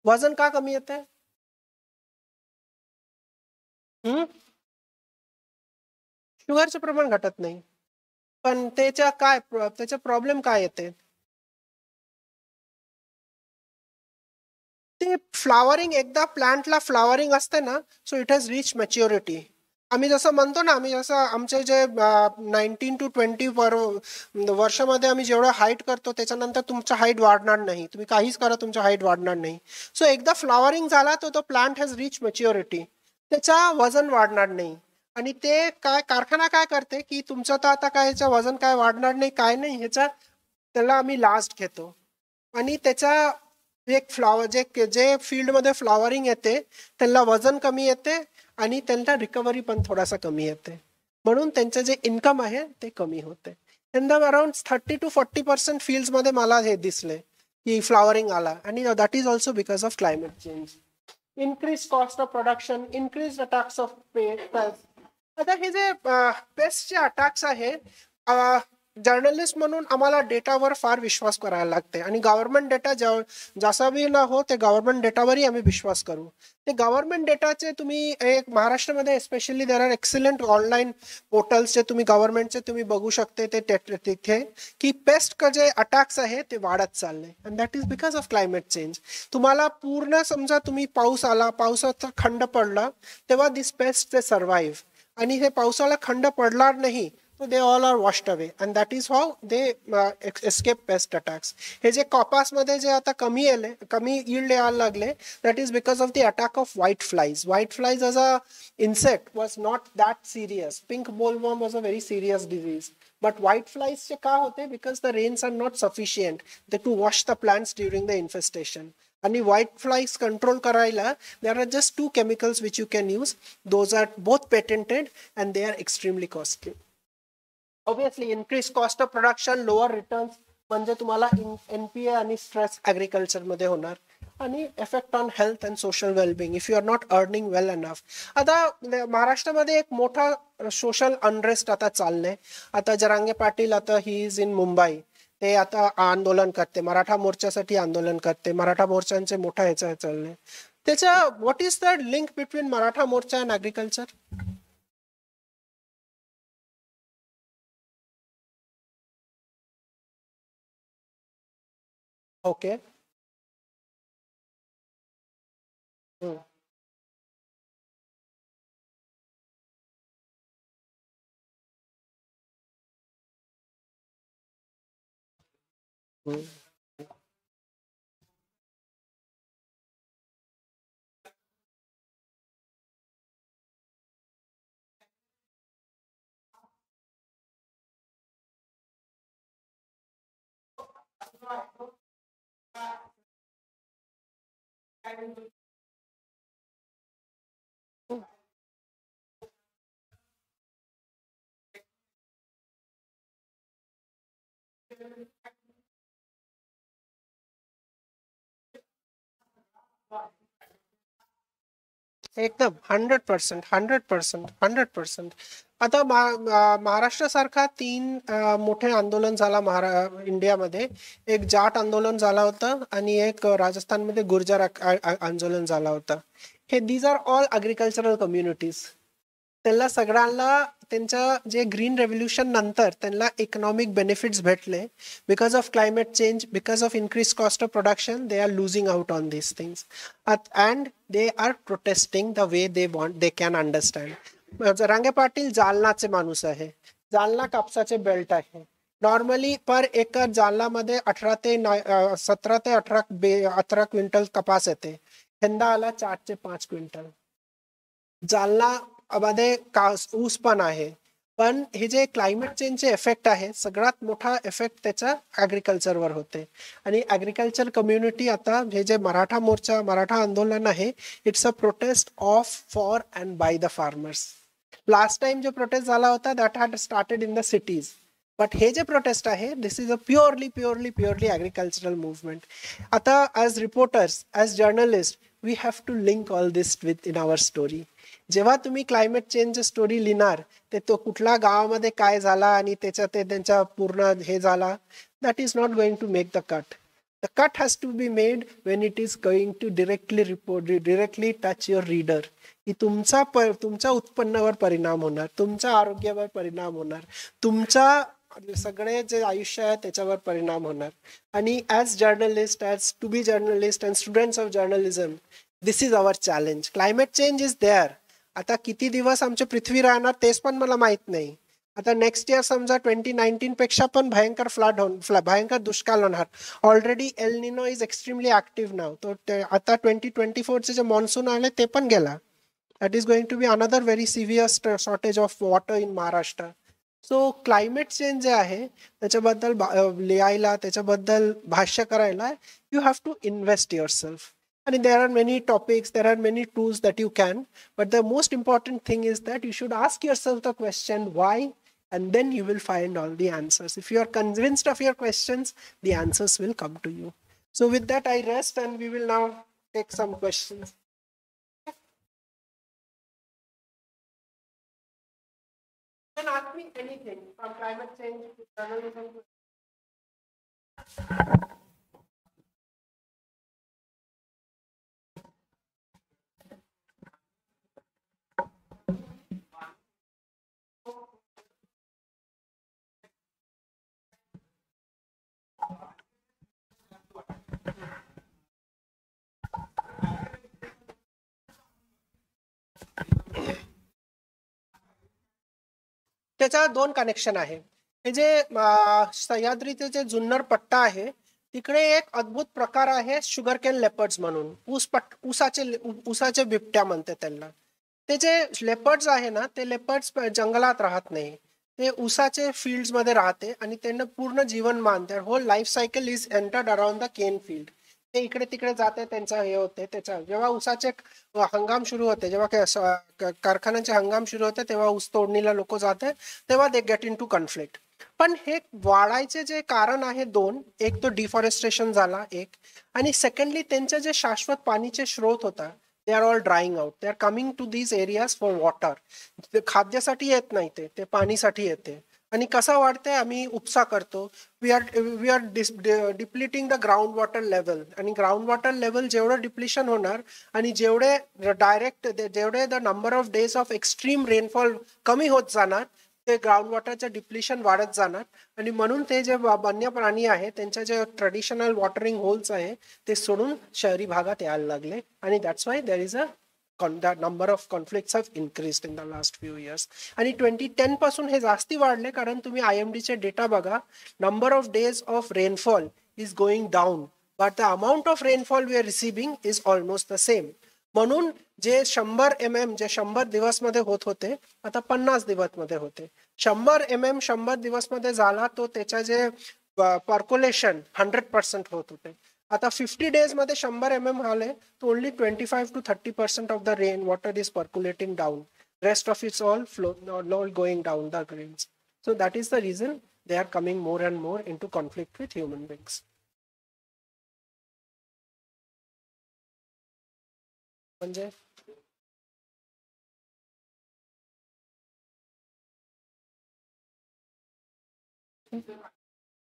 वजन का कमी येते? शुगरचं प्रमाण घटत नाही, पण त्याचा प्रॉब्लेम काय येते, ते फ्लॉवरिंग एकदा प्लांटला फ्लॉवरिंग असते ना, so it has reach maturity. आम्ही जसं म्हणतो ना, आम्ही जसं आमचे जे 19 to 20 वर्षामध्ये आम्ही जेवढं हाईट करतो त्याच्यानंतर तुमचं हाईट वाढणार नाही, तुम्ही काहीच करा तुमचं हाईट वाढणार नाही. सो एकदा फ्लॉवरिंग झाला तो प्लांट हॅज रीच मॅच्युरिटी, त्याचा वजन वाढणार नाही. आणि ते काय कारखाना काय करते की तुमचं तर आता काय ह्याचं वजन काय वाढणार नाही, काय नाही, त्याला आम्ही लास्ट घेतो, आणि त्याचा एक फ्लॉवर जे फील्डमध्ये फ्लॉवरिंग येते त्यांना वजन कमी येते आणि त्यांना रिकव्हरी पण थोडासा कमी येते, म्हणून त्यांचं जे इन्कम आहे ते कमी होते. त्यांना अराउंड 30 to 40% फील्ड्समध्ये मला हे दिसले की फ्लॉवरिंग आला, आणि that is also because of climate change. Increase cost of production, increase attacks of paste. आता हे जे पेस्टचे अटॅक्स आहे, जर्नलिस्ट म्हणून आम्हाला डेटावर फार विश्वास करायला लागते, आणि गव्हर्नमेंट डेटा जसा बी ना हो ते गव्हर्नमेंट डेटावरही आम्ही विश्वास करू. ते गव्हर्नमेंट डेटाचे तुम्ही एक महाराष्ट्रामध्ये specially there are excellent online portals जे तुम्ही गव्हर्नमेंटचे तुम्ही बघू शकते, ते तिथे की पेस्ट जे अटॅक्स आहे ते वाढत चालले, and that is because of climate change. तुम्हाला पूर्ण समजा तुम्ही पाऊस आला, पावसाचा खंड पडला, तेव्हा दिस पेस्ट ते सर्वाइव्ह, आणि हे पावसाला खंड पडणार नाही, so they all are washed away, and that is how they escape pest attacks. हे जे कपासमध्ये जे आता कमी yield यायला लागले, that is because of the attack of white flies. White flies as a insect was not that serious. Pink bollworm was a very serious disease, but white flies चे का होते, because the rains are not sufficient to wash the plants during the infestation. आणि white flies control करायला there are just 2 chemicals which you can use. Those are both patented and they are extremely costly. Obviously increased cost of production, lower returns, म्हणजे तुम्हाला NPA आणि stress agriculture मध्ये होणार, आणि effect on health and social wellbeing if you are not earning well enough. आता महाराष्ट्रामध्ये एक मोठा सोशल अनरेस्ट आता चाललंय. आता जरांगे पाटील आता ही इज इन मुंबई, ते आता आंदोलन करते, मराठा मोर्चासाठी आंदोलन करते, मराठा मोर्चांचे मोठा ह्याचं चाललंय. त्याच्या what is the link between Maratha Morcha and agriculture? Okay. एकदम 100%. आता महाराष्ट्र सारखा 3 मोठे आंदोलन झाला इंडियामध्ये. एक जाट आंदोलन झाला होता आणि एक राजस्थानमध्ये गुर्जर आंदोलन झाला होता. हे these are all agricultural communities. त्यांना सगळ्यांना त्यांच्या जे ग्रीन रेव्होल्युशन नंतर त्यांना इकॉनॉमिक बेनिफिट्स भेटले. Because of climate change, because of increase cost of production, they are losing out on these things and they are protesting the way they want, they can understand. Jarange Patil जालनाचे माणूस आहे, जालना कापसाचे belt आहे. Normally पर acre जालनामध्ये 17 ते 18 quintal कपास येते. यंदा आला 4 ते 5 क्विंटल. जालना मध्ये ऊस पण आहे. पण हे जे क्लायमेट चेंजचे इफेक्ट आहे सगळ्यात मोठा इफेक्ट त्याचा ऍग्रिकल्चरवर होते. आणि ऍग्रिकल्चर कम्युनिटी आता हे जे मराठा मोर्चा मराठा आंदोलन आहे it's a protest of for and by the farmers. Last time जो प्रोटेस्ट झाला होता that had started in the cities. But हे जे प्रोटेस्ट आहे this is a purely agricultural movement. आता as reporters as journalist we have to link all this with in our story. जेव्हा तुम्ही climate change story लिहिणार ते तो कुठल्या गावामध्ये काय झाला आणि त्याच्या ते त्यांचा पूर्ण हे झाला that is not going to make the cut. The cut has to be made when it is going to directly touch your reader. की तुमच्या उत्पन्नावर परिणाम होणार, तुमच्या आरोग्यावर परिणाम होणार, तुमच्या सगळे जे आयुष्य आहे त्याच्यावर परिणाम होणार. आणि as journalist as to be journalist and students of journalism this is our challenge. Climate change is there. आता किती दिवस आमची पृथ्वी राहणार तेच पण मला माहित नाही. आता नेक्स्ट इयर समजा 2019 पेक्षा पण भयंकर भयंकर दुष्काळ होणार. Already El Nino is extremely active now. तो आता 2024चे जे मॉन्सून आले ते पण गेला. That is going to be another very severe shortage of water in Maharashtra. So climate change जे आहे त्याच्याबद्दल लिहायला त्याच्याबद्दल भाष्य करायला you have to invest yourself. And there are many topics, there are many tools that you can, but the most important thing is that you should ask yourself the question why, and then you will find all the answers. If you are convinced of your questions, the answers will come to you. So with that I rest and we will now take some questions. You can ask me anything from climate change to journalism. त्याचा दोन connection आहे. हे जे सह्याद्रीचे जे जुन्नर पट्टा आहे तिकडे एक अद्भुत प्रकार आहे शुगर केन लेपर्ड्स म्हणून. ऊसाचे बिबट्या म्हणते त्यांना. ते जे लेपर्ड्स आहे ना ते लेपर्ड्स जंगलात राहत नाही, ते ऊसाचे फील्ड्स मध्ये राहते आणि त्यांना पूर्ण जीवनमान their whole life cycle is entered around the cane field. ते इकडे तिकडे जाते त्यांचं हे होते. त्याच्या जेव्हा ऊसाचे हंगाम सुरू होते, जेव्हा कारखान्याचे हंगाम सुरू होते तेव्हा ऊस तोडणीला लोक जाते तेव्हा they get into conflict. पण हे वाढायचे जे कारण आहे दोन, एक तो डिफॉरेस्ट्रेशन झाला एक, आणि सेकंडली त्यांचे जे शाश्वत पाणीचे स्रोत होता they are all drying out. They are coming to these areas for water. ते खाद्यासाठी येत नाही, ते पाणीसाठी येते. आणि कसं वाढते आम्ही उपसा करतो. We are depleting the ground water level. आणि ग्राउंड वॉटर लेवल जेवढं डिप्लिशन होणार आणि जेवढे the number of days of extreme rainfall कमी होत जाणार ते ग्राउंड वॉटरचं डिप्लिशन वाढत जाणार. आणि म्हणून ते जे वन्य प्राणी आहे त्यांच्या जे ट्रेडिशनल वॉटरिंग होल्स आहे ते सोडून शहरी भागात यायला लागले. आणि that's Y there is the number of conflicts have increased in the last few years. आणि 2010 पासून हे जास्ती वाढले कारण तुम्ही IMD चे डेटा बघा. number of days of rainfall is going down but the amount of rainfall we are receiving is almost the same. म्हणून जे 100 mm जे 100 दिवस मध्ये होत होते आता 50 दिवस मध्ये होते. 100 mm 100 दिवस मध्ये झाला तो त्याच्या जे पर्क्युलेशन 100% होत होते. आता 50 days मध्ये 100 mm झाले तो only 25 to 30% of the rain water is percolating down. Rest of its all flow going down the grains. So that is the reason they are coming more and more into conflict with human beings. म्हणजे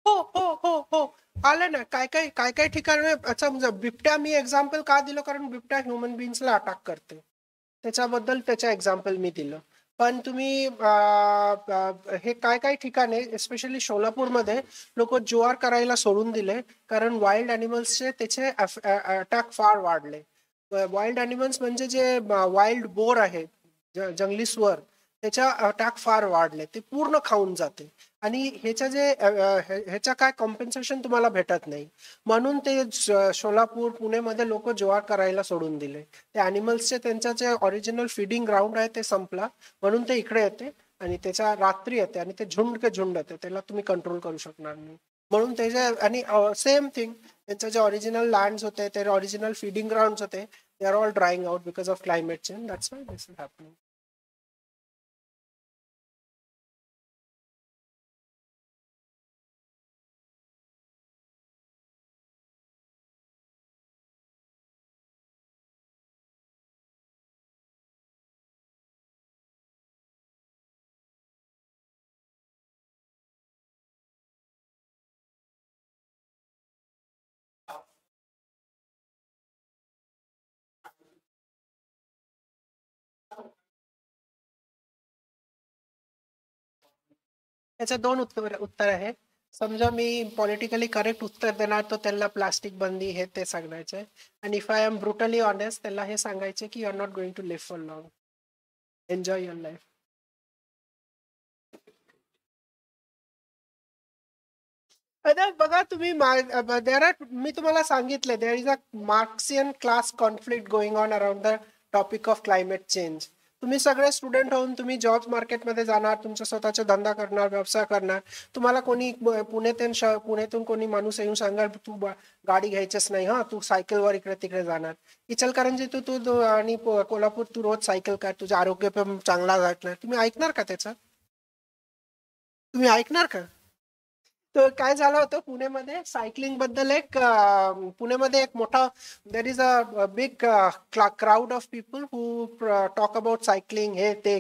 हो हो हो हो आलं ना. काय काय ठिकाणी समजा बिबट्या मी एक्झाम्पल का दिलं कारण बिबट्या ह्युमन बिंग्सला अटॅक करते त्याच्याबद्दल त्याचं एक्झाम्पल मी दिलं. पण तुम्ही हे काय ठिकाणी एस्पेशली सोलापूरमध्ये लोक ज्वार करायला सोडून दिले कारण वाईल्ड अॅनिमल्सचे त्याचे अटॅक फार वाढले. वाईल्ड अॅनिमल्स म्हणजे जे वाईल्ड बोर आहे जंगली स्वर त्याच्या अटॅक फार वाढले, ते पूर्ण खाऊन जाते आणि ह्याच्या काय कॉम्पेन्सेशन तुम्हाला भेटत नाही. म्हणून ते सोलापूर पुणेमध्ये लोक ज्वार करायला सोडून दिले. ते अॅनिमल्सचे त्यांच्या जे ओरिजिनल फीडिंग ग्राउंड आहे ते संपला, म्हणून ते इकडे येते आणि त्याच्या रात्री येते आणि ते झुंड येते, त्याला तुम्ही कंट्रोल करू शकणार नाही. म्हणून त्याच्या आणि सेम थिंग, त्यांचे जे ओरिजिनल लँड्स होते, ते ओरिजिनल फीडिंग ग्राउंड होते, they are all drying out because of climate change. That's why this is happening. याचे दोन उत्तर आहे. समजा मी पॉलिटिकली करेक्ट उत्तर देणार तर त्याला प्लास्टिक बंदी हे ते सांगायचे, आणि if I am brutally honest त्याला हे सांगायचे की you are not going to live for long, enjoy your life. बघा तुम्ही, मी तुम्हाला सांगितलं there is a Marxian class conflict going on around the topic of climate change. तुम्ही सगळे स्टुडंट होऊन तुम्ही जॉब मार्केटमध्ये जाणार, तुमचा स्वतःचा धंदा करणार, व्यवसाय करणार. तुम्हाला कोणी पुण्यातून कोणी माणूस येऊन सांगाल तू गाडी घ्यायचीच नाही, हा तू सायकलवर इकडे तिकडे जाणार. इचलकरंजी तू आणि कोल्हापूर तू रोज सायकल कर, तुझा आरोग्य पण चांगला राहणार. तुम्ही ऐकणार का त्याचं? तुम्ही ऐकणार का? तर काय झालं होतं पुण्यामध्ये सायकलिंग बद्दल पुण्यामध्ये एक मोठा देर is a big crowd of people who talk about cycling, हे ते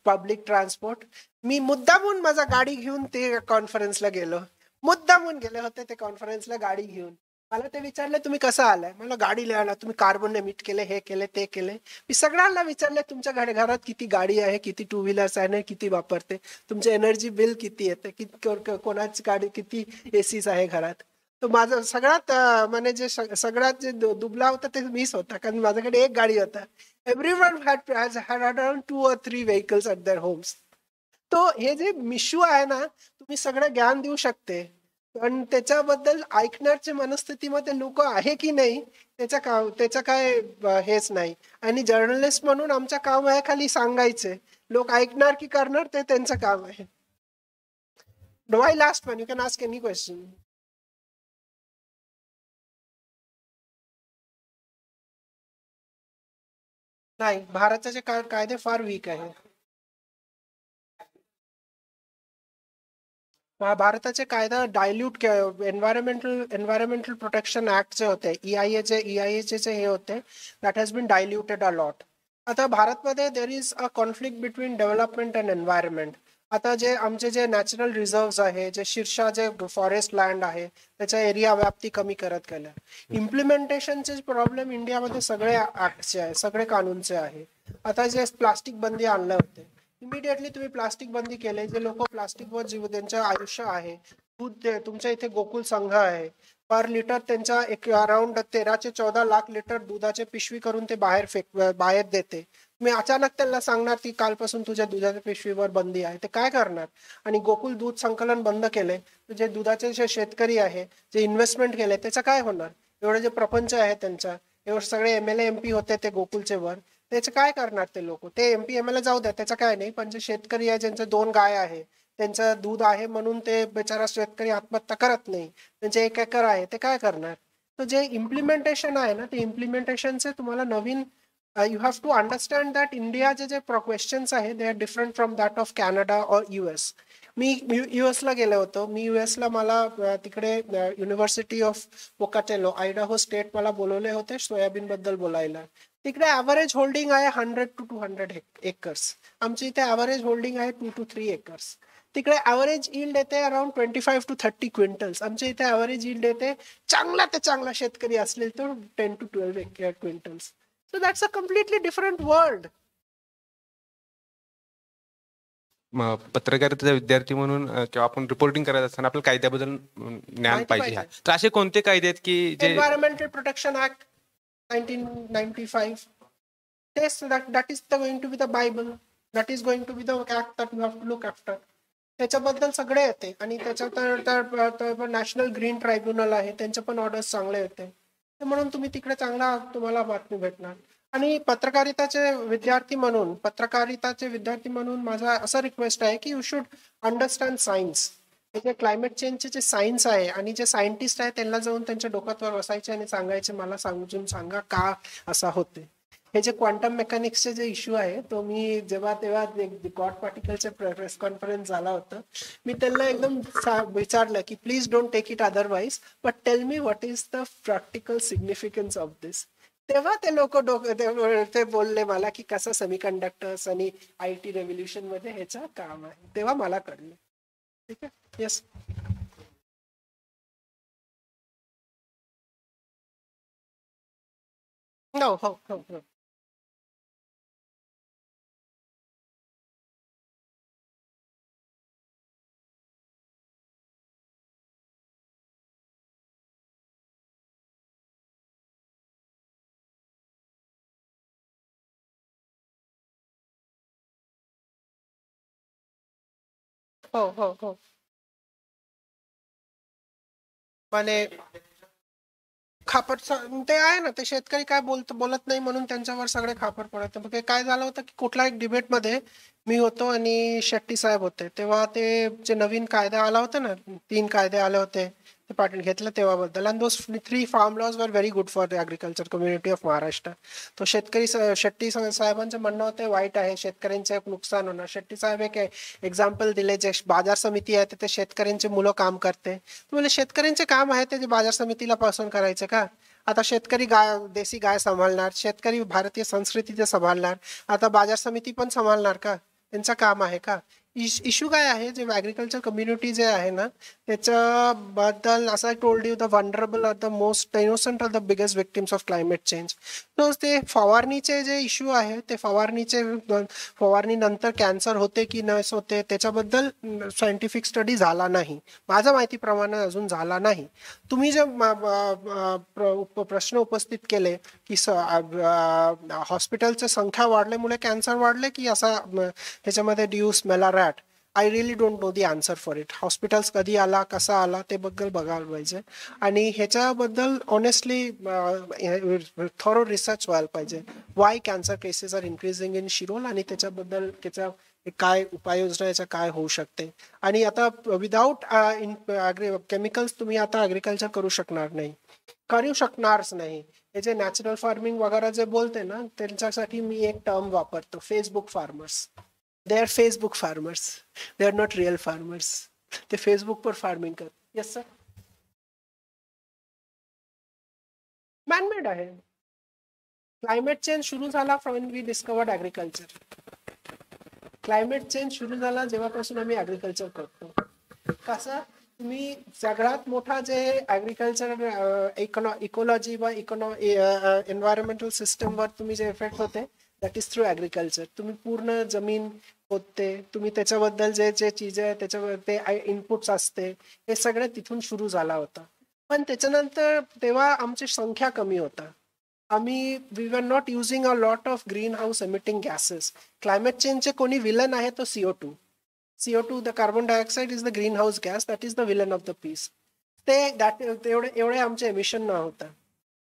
पब्लिक ट्रान्सपोर्ट. मी मुद्दामून माझा गाडी घेऊन ते कॉन्फरन्सला गेलो, मुद्दामून गेले होते ते कॉन्फरन्सला गाडी घेऊन. मला ते विचारले तुम्ही कसं आलाय, मला गाडी लिहायला तुम्ही कार्बन एमिट केले, हे केले ते केले. मी सगळ्यांना विचारले तुमच्या घरात किती गाडी आहे, किती टू व्हीलर्स आहे, किती वापरते, तुमचे एनर्जी बिल किती येते, कोणाची गाडी किती एसीज आहे घरात. तर माझं सगळ्यात म्हणजे सगळ्यात जे दुबला होता ते मीच होता, कारण माझ्याकडे एक गाडी होता. Everyone had around 2 or 3 vehicles at their homes. तो हे जे मिशू आहे ना, तुम्ही सगळं ज्ञान देऊ शकते, पण त्याच्याबद्दल ऐकण्याच्या मनस्थितीमध्ये लोक आहे की नाही त्याचं काय हेच नाही. आणि जर्नलिस्ट म्हणून आमचं काम आहे खाली सांगायचे, लोक ऐकणार की करणार ते त्यांचं काम आहे. Do I last one? You can ask any question. नाही, भारताचे कायदे फार वीक आहे. भारताचे कायदा डायल्यूट एन्व्हायरमेंटल प्रोटेक्शन ऍक्ट जे होते, EIA हे होते, that has been diluted a lot. आता भारतमध्ये there is a conflict between development and environment. आता जे आमचे जे नॅचरल रिझर्व्ह आहे, जे शीर्षा जे फॉरेस्ट लँड आहे, त्याच्या एरिया व्याप्ती कमी करत गेल्या. इम्प्लिमेंटेशनचे प्रॉब्लेम इंडियामध्ये सगळे ऍक्टचे आहे, सगळे कानूनचे आहे. आता जे प्लास्टिक बंदी आणले होते, इमिडिएटली तुम्ही प्लास्टिक बंदी केले, जे लोक प्लास्टिकवर त्यांचं आयुष्य आहे. दूध तुमच्या इथे गोकुल संघ आहे, पर लिटर त्यांच्या अराउंड 13 ते 14 लाख लिटर दुधाचे पिशवी करून ते बाहेर देते. मी अचानक त्यांना सांगणार की कालपासून तुझ्या दुधाच्या पिशवीवर बंदी आहे, ते काय करणार? आणि गोकुल दूध संकलन बंद केले, जे दुधाचे जे शेतकरी आहे, जे इन्व्हेस्टमेंट केले, त्याचं काय होणार? एवढे जे प्रपंच आहे त्यांचा, एवढे सगळे MLA MP होते ते गोकुलचे वर, त्याचं काय करणार ते लोक? ते MP MLA जाऊ द्या, त्याचं काय नाही, पण जे शेतकरी आहे, ज्यांचे 2 गाय आहे, त्यांचं दूध आहे म्हणून ते बिचारा शेतकरी आत्महत्या करत नाही, त्यांचे 1 एकर आहे, ते काय करणार? तर जे इम्प्लिमेंटेशन आहे ना, ते इम्प्लिमेंटेशनचे तुम्हाला नवीन you have to understand that इंडियाचे जे क्वेश्चन्स आहे they are different from that of Canada और US. मी US ला गेलो होतो. मी US ला मला तिकडे university of Pocatello Idaho state मला बोलवले होते सोयाबीन बद्दल बोलायला. तिकडे ॲव्हरेज होल्डिंग आहे 100 to 200 एकर्स. आमच्या इथे ॲव्हरेज होल्डिंग आहे 2 to 3 एकर्स. तिकडे ॲव्हरेज यील्ड येते अराउंड 25 to 30 क्विंटल्स. आमच्या इथे ॲव्हरेज यील्ड येते चांगला ते चांगला शेतकरी असेल तर 10 to 12 quintals. So that's a completely different world. पत्रकारितेचा विद्यार्थी म्हणून किंवा आपण रिपोर्टिंग करत असताना आपल्याला कायद्याबद्दल ज्ञान पाहिजे. तर असे कोणते कायदे आहेत की जे environmental protection act 1995, that is going to be the Bible. That is going to be the act that you have to look after. त्याच्याबद्दल सगळे येते. आणि त्याच्यात नॅशनल ग्रीन ट्रायब्युनल आहे, त्यांचे पण ऑर्डर्स चांगले येते. म्हणून तुम्ही तिकडे चांगला तुम्हाला बातमी भेटणार. आणि पत्रकारिताचे विद्यार्थी म्हणून माझा असा रिक्वेस्ट आहे की यू शुड अंडरस्टँड सायन्स. हे जे क्लायमेट चेंजचे जे सायन्स आहे आणि जे सायंटिस्ट आहे त्यांना जाऊन त्यांच्या डोक्यावर बसायचे आणि सांगायचे मला समजून सांगा का असा होते. हे जे क्वांटम मेकॅनिक्सचे जे इश्यू आहे तो मी तेव्हा गॉड पार्टिकलचे प्रेस कॉन्फरन्स झाला होता, मी त्यांना एकदम विचारलं की please don't take it otherwise but tell me what is the practical significance of this. तेव्हा ते लोक ते बोलले मला की कसं सेमीकंडक्टर्स आणि IT रेव्होल्युशन मध्ये ह्याचं काम आहे. तेव्हा मला कळलं. ठीक आहे. येस. हो हो हो हो. हो हो हो. म्हणजे खापर ते आहे ना, ते शेतकरी काय बोलत नाही म्हणून त्यांच्यावर सगळे खापर पडत. मग काय झालं होतं की कुठला एक डिबेटमध्ये मी होतो आणि शेट्टी साहेब होते, तेव्हा ते जे नवीन कायदा आला होता ना, 3 कायदे आले होते ते पाटील घेतलं तेव्हाबद्दल. And those 3 farm laws were very good for the agriculture community of Maharashtra. तो शेट्टी साहेबांचं म्हणणं होतं वाईट आहे, शेतकऱ्यांचे नुकसान होणार. शेट्टी साहेब एक एक्झाम्पल दिले, जे बाजार समिती आहे ते शेतकऱ्यांचे मुलं काम करते. म्हणजे शेतकऱ्यांचे काम आहे ते बाजार समितीला पासून करायचं का? आता शेतकरी देशी गाय सांभाळणार, शेतकरी भारतीय संस्कृती ते सांभाळणार, आता बाजार समिती पण सांभाळणार का? त्यांचं काम आहे का? इश्यू काय आहे, जे ॲग्रिकल्चर कम्युनिटी जे आहे ना त्याच्याबद्दल असं told you the vulnerable are the most innocent are the biggest victims of climate change. तो ते फवारणीचे जे इश्यू आहे ते फवारणीनंतर कॅन्सर होते की नाही होते त्याच्याबद्दल सायंटिफिक स्टडी झाला नाही, माझ्या माहितीप्रमाणे अजून झाला नाही. तुम्ही जे प्रश्न उपस्थित केले की हॉस्पिटलची संख्या वाढल्यामुळे कॅन्सर वाढले की असा त्याच्यामध्ये ड्यू स्मेला रॅट, I really don't know the answer for it. Hospitals कधी आला, कसा आला ते बद्दल बघायला पाहिजे. आणि ह्याच्याबद्दल ऑनेस्टली थॉरो रिसर्च व्हायला पाहिजे. Why cancer cases are increasing in Shirol आणि त्याच्याबद्दल त्याच्या काय उपाययोजना याच्या काय होऊ शकते. आणि आता विदाऊट केमिकल्स तुम्ही आता ॲग्रिकल्चर करू शकणारच नाही. हे जे नॅचरल फार्मिंग वगैरे जे बोलते ना त्यांच्यासाठी मी एक टर्म वापरतो, Facebook farmers. They are Facebook farmers. They are not real farmers. ते फेसबुक पर फार्मिंग करतात. Yes sir. मॅनमेड आहे. क्लायमेट चेंज सुरू झाला from we discovered agriculture. Climate change सुरू झाला जेव्हापासून आम्ही ॲग्रिकल्चर करतो. कसं तुम्ही सगळ्यात मोठा जे ॲग्रिकल्चर इकॉलॉजी व एन्व्हायरमेंटल सिस्टमवर तुम्ही जे इफेक्ट होते दॅट इज थ्रू ॲग्रिकल्चर. तुम्ही पूर्ण जमीन होते, तुम्ही त्याच्याबद्दल जे चीज आहे त्याच्यावर ते इनपुट्स असते हे सगळे तिथून सुरू झाला होता. पण त्याच्यानंतर तेव्हा आमची संख्या कमी होता. We were not using a lot of greenhouse emitting gases. Climate चेंजचे कोणी विलन आहे तो CO2 the carbon dioxide is the greenhouse gas, that is the villain of the piece. एवढे आमचे एमिशन न होता.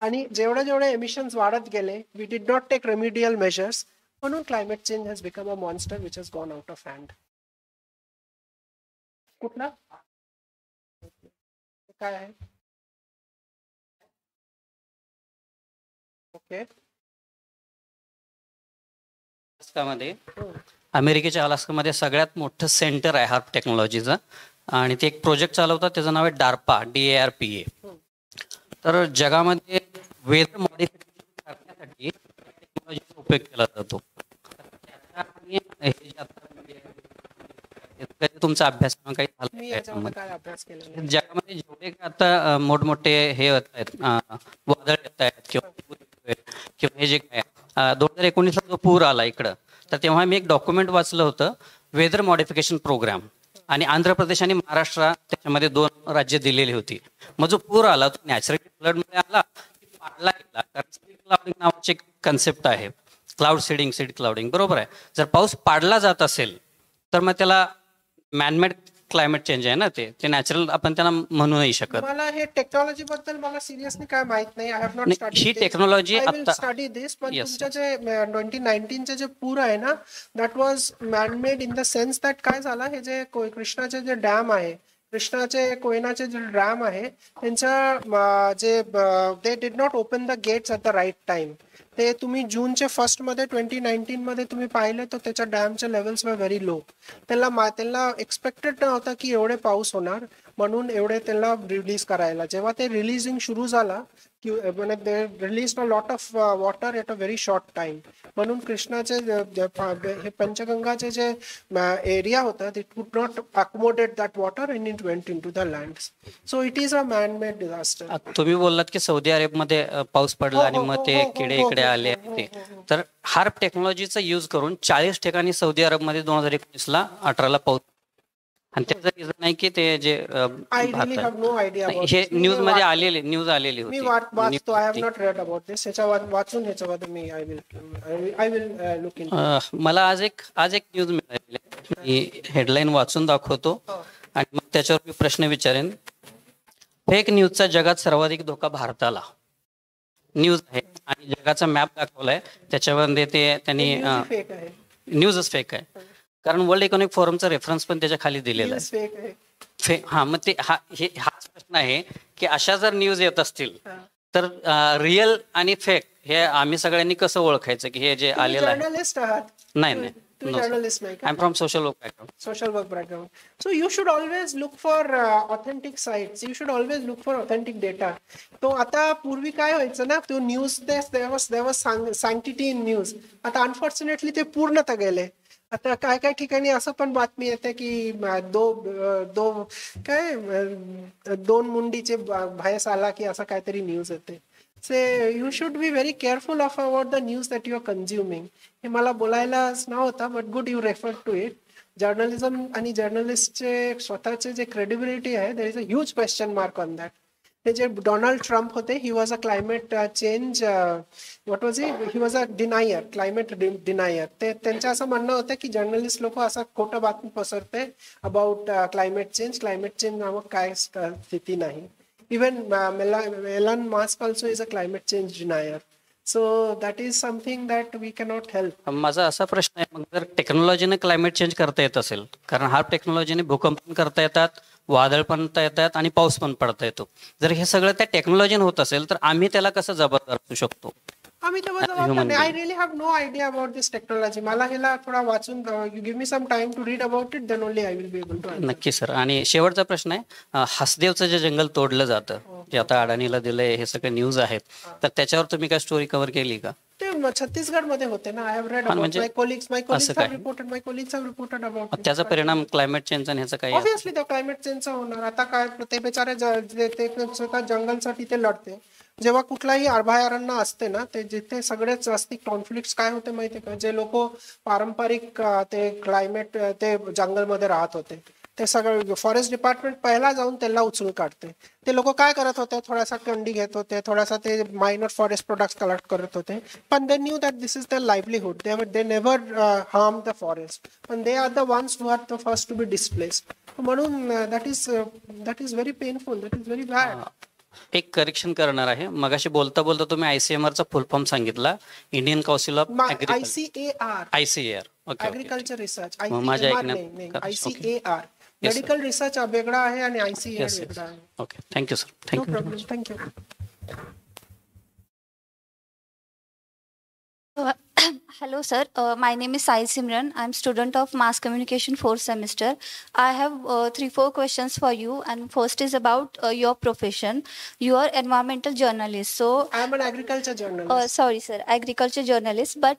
आणि जेवढे एमिशन्स वाढत गेले we did not take remedial measures, म्हणून climate change has become a monster which has gone out of hand. कुठला काय आहे? ओके. अलास्कामध्ये, अमेरिकेच्या अलास्कामध्ये सगळ्यात मोठं सेंटर आहे हार्प टेक्नॉलॉजीचं, आणि ते एक प्रोजेक्ट चालवतात त्याचं नाव आहे DARPA. तर जगामध्ये वेदर मॉडिफिकेशन करण्यासाठी टेक्नॉलॉजीचा उपयोग केला जातो. तुमचा अभ्यास काही झाला जगामध्ये जेवढे आता मोठमोठे हे होत आहेत, वादळ येत आहेत किंवा हे जे काय 2019 जो पूर आला इकडं, तर तेव्हा मी एक डॉक्युमेंट वाचलं होतं, वेदर मॉडिफिकेशन प्रोग्राम, आणि आंध्र प्रदेश आणि महाराष्ट्र त्याच्यामध्ये 2 राज्य दिलेली होती. मग जो पूर आला तो नॅचरल फ्लडमध्ये आला की पाडला गेला, कारण नावाची कन्सेप्ट आहे. क्लाउड सीडिंग, सीड क्लाउडिंग, बरोबर आहे. जर पाऊस पाडला जात असेल तर मग त्याला मॅनमेड क्लायमेट चेंज आहे ना, ते नॅचरल आपण त्यांना म्हणू नाही शकत. मला हे टेक्नॉलॉजी बद्दल मला सिरियसली काय माहित नाही. I have not study he technology I will आता स्टडी दिस. पण तुमच्या जे 2019चे जे पूर आहे ना, that was man-made in the sense that काय झालं, हे जे कृष्णाचे जे डॅम आहे, कृष्णाचे कोयनाचे जे डॅम आहे, त्यांच्या जे they did not open the gates at the right time. ते तुम्ही जूनच्या फर्स्टमध्ये 2019 मध्ये तुम्ही पाहिले तर त्याच्या डॅमच्या लेवल्स वर व्हेरी लो. त्यांना एक्सपेक्टेड नव्हतं की एवढे पाऊस होणार, म्हणून एवढे त्यांना रिलीज करायला. जेव्हा ते रिलीजिंग सुरू झाला की they release a lot of water at a very short time. म्हणून कृष्णाचे हे पंचगंगाचे जे एरिया होता, it could not accommodate that water and it went in to the land. So it is a man made disaster. तुम्ही बोललात की Saudi अरेबमध्ये पाऊस पडला आणि मग ते किडे इकडे आले ते. तर हार्प टेक्नॉलॉजीचा यूज करून 40 ठिकाणी सौदी अरबमध्ये 2019ला 18ला पाऊस. आणि त्याचं रिझन आहे की ते जे हे न्यूज मध्ये आलेली मी वाचतो. I have not read about this. वाचून ह्याच्यावर मी आय विल लुक इन. मला आज एक न्यूज मिळाली, मी हेडलाईन वाचून दाखवतो आणि मग त्याच्यावर मी प्रश्न विचारेन. फेक न्यूजचा जगात सर्वाधिक धोका भारताला. न्यूज आहे आणि जगाचा मॅप दाखवलाय, त्याच्यामध्ये ते त्यांनी न्यूजच फेक आहे. कारण वर्ल्ड इकॉनॉमिक फोरमचा रेफरन्स पण त्याच्या खाली दिलेला आहे. हा, मग ते हाच प्रश्न आहे की अशा जर न्यूज येत असतील तर रिअल आणि फेक हे आम्ही सगळ्यांनी कसं ओळखायचं की हे जे आलेलं आहे. जर्नलिस्ट आहात? नाही, जर्नलिस्ट नाही. I am from social work background. So you should always look for authentic sites. You should always look for authentic data. तो आता पूर्वी काय व्हायचं ना, तो न्यूज देवर सँक्टिटी इन न्यूज. आता अनफॉर्च्युनेटली ते पूर्णतः गेले. आता काय काय ठिकाणी असं पण बातमी येते की दोन मुंडीचे भैंस आला की असं काहीतरी न्यूज येते. Say you should be very careful of about the news that you are consuming. हे मला बोलायलाच नव्हतं, but good you refer to it. Journalism आणि जर्नलिस्टचे स्वतःचे जे क्रेडिबिलिटी आहे, there is a huge question mark on that. हे जे डोनाल्ड ट्रम्प होते, he was a climate change what was he was a denier, climate denier. ते त्यांचं असं म्हणणं होतं की जर्नलिस्ट लोक असं खोटं बातमी पसरते अबाउट क्लायमेट चेंज नामक काय स्थिती नाही. Even Elon Musk also is a climate change denier. So that is something that we cannot help. माझा असा प्रश्न आहे, मग जर टेक्नॉलॉजीने क्लायमेट चेंज करता येत असेल, कारण हा टेक्नॉलॉजीने भूकंप पण करता येतात, वादळ पण येतात आणि पाऊस पण पडता येतो. जर हे सगळं त्या टेक्नॉलॉजीने होत असेल तर आम्ही त्याला कसं जबाबदार असू शकतो? आम्ही तर I really have no idea about this technology. मला ह्याला थोडा वाचून, you give me some time to read about it, then only I will be able to. नक्की सर. आणि शेवटचा प्रश्न आहे, हसदेवचं जे जंगल तोडलं जातं, जे आता अडाणीला दिलंय, हे सगळे न्यूज आहेत, तर त्याच्यावर तुम्ही काय स्टोरी कव्हर केली का? ते छत्तीसगड मध्ये होते ना. I have read about. My colleagues have reported about. त्याचा परिणाम क्लायमेट चेंज आणि ह्याचा काय? ऑब्व्हियसली त्या क्लायमेट चेंजचा होणार. आता काय, ते बेचारे ते स्वतः जंगलसाठी ते लढते. जेव्हा कुठलाही अभयारण्य असते ना, ते जिथे सगळेच जास्ती कॉन्फ्लिक्ट काय होते माहितीये का, जे लोक पारंपरिक ते क्लायमेट ते जंगलमध्ये राहत होते, ते सगळं फॉरेस्ट डिपार्टमेंट पहिला जाऊन त्याला उचलून काढते. ते लोक काय करत होते, थोडासा कंडी घेत होते, थोडासा ते मायनर फॉरेस्ट प्रोडक्ट्स कलेक्ट करत होते. पण they knew that this is the livelihood. They never harm the forest. पण they are the ones who are the first to be displaced. म्हणून that is very painful. That is very bad. एक correction करणार आहे. मगाशी बोलता बोलता तुम्ही ICMR चा फुल फॉर्म सांगितला, Indian council of ICAR. Agriculture research. माझ्या ऐकण्यात ICAR मेडिकल रिसर्च वेगळा आहे आणि ICAR वेगळा आहे. Okay, thank you sir. Thank you. Thank you. Hello sir, my name is Sai Simran. I'm student of Mass Communication 4th semester. I have 3-4 questions for you, and first is about your profession. You are environmental journalist. So I am an agriculture journalist. Sorry sir, agriculture journalist. But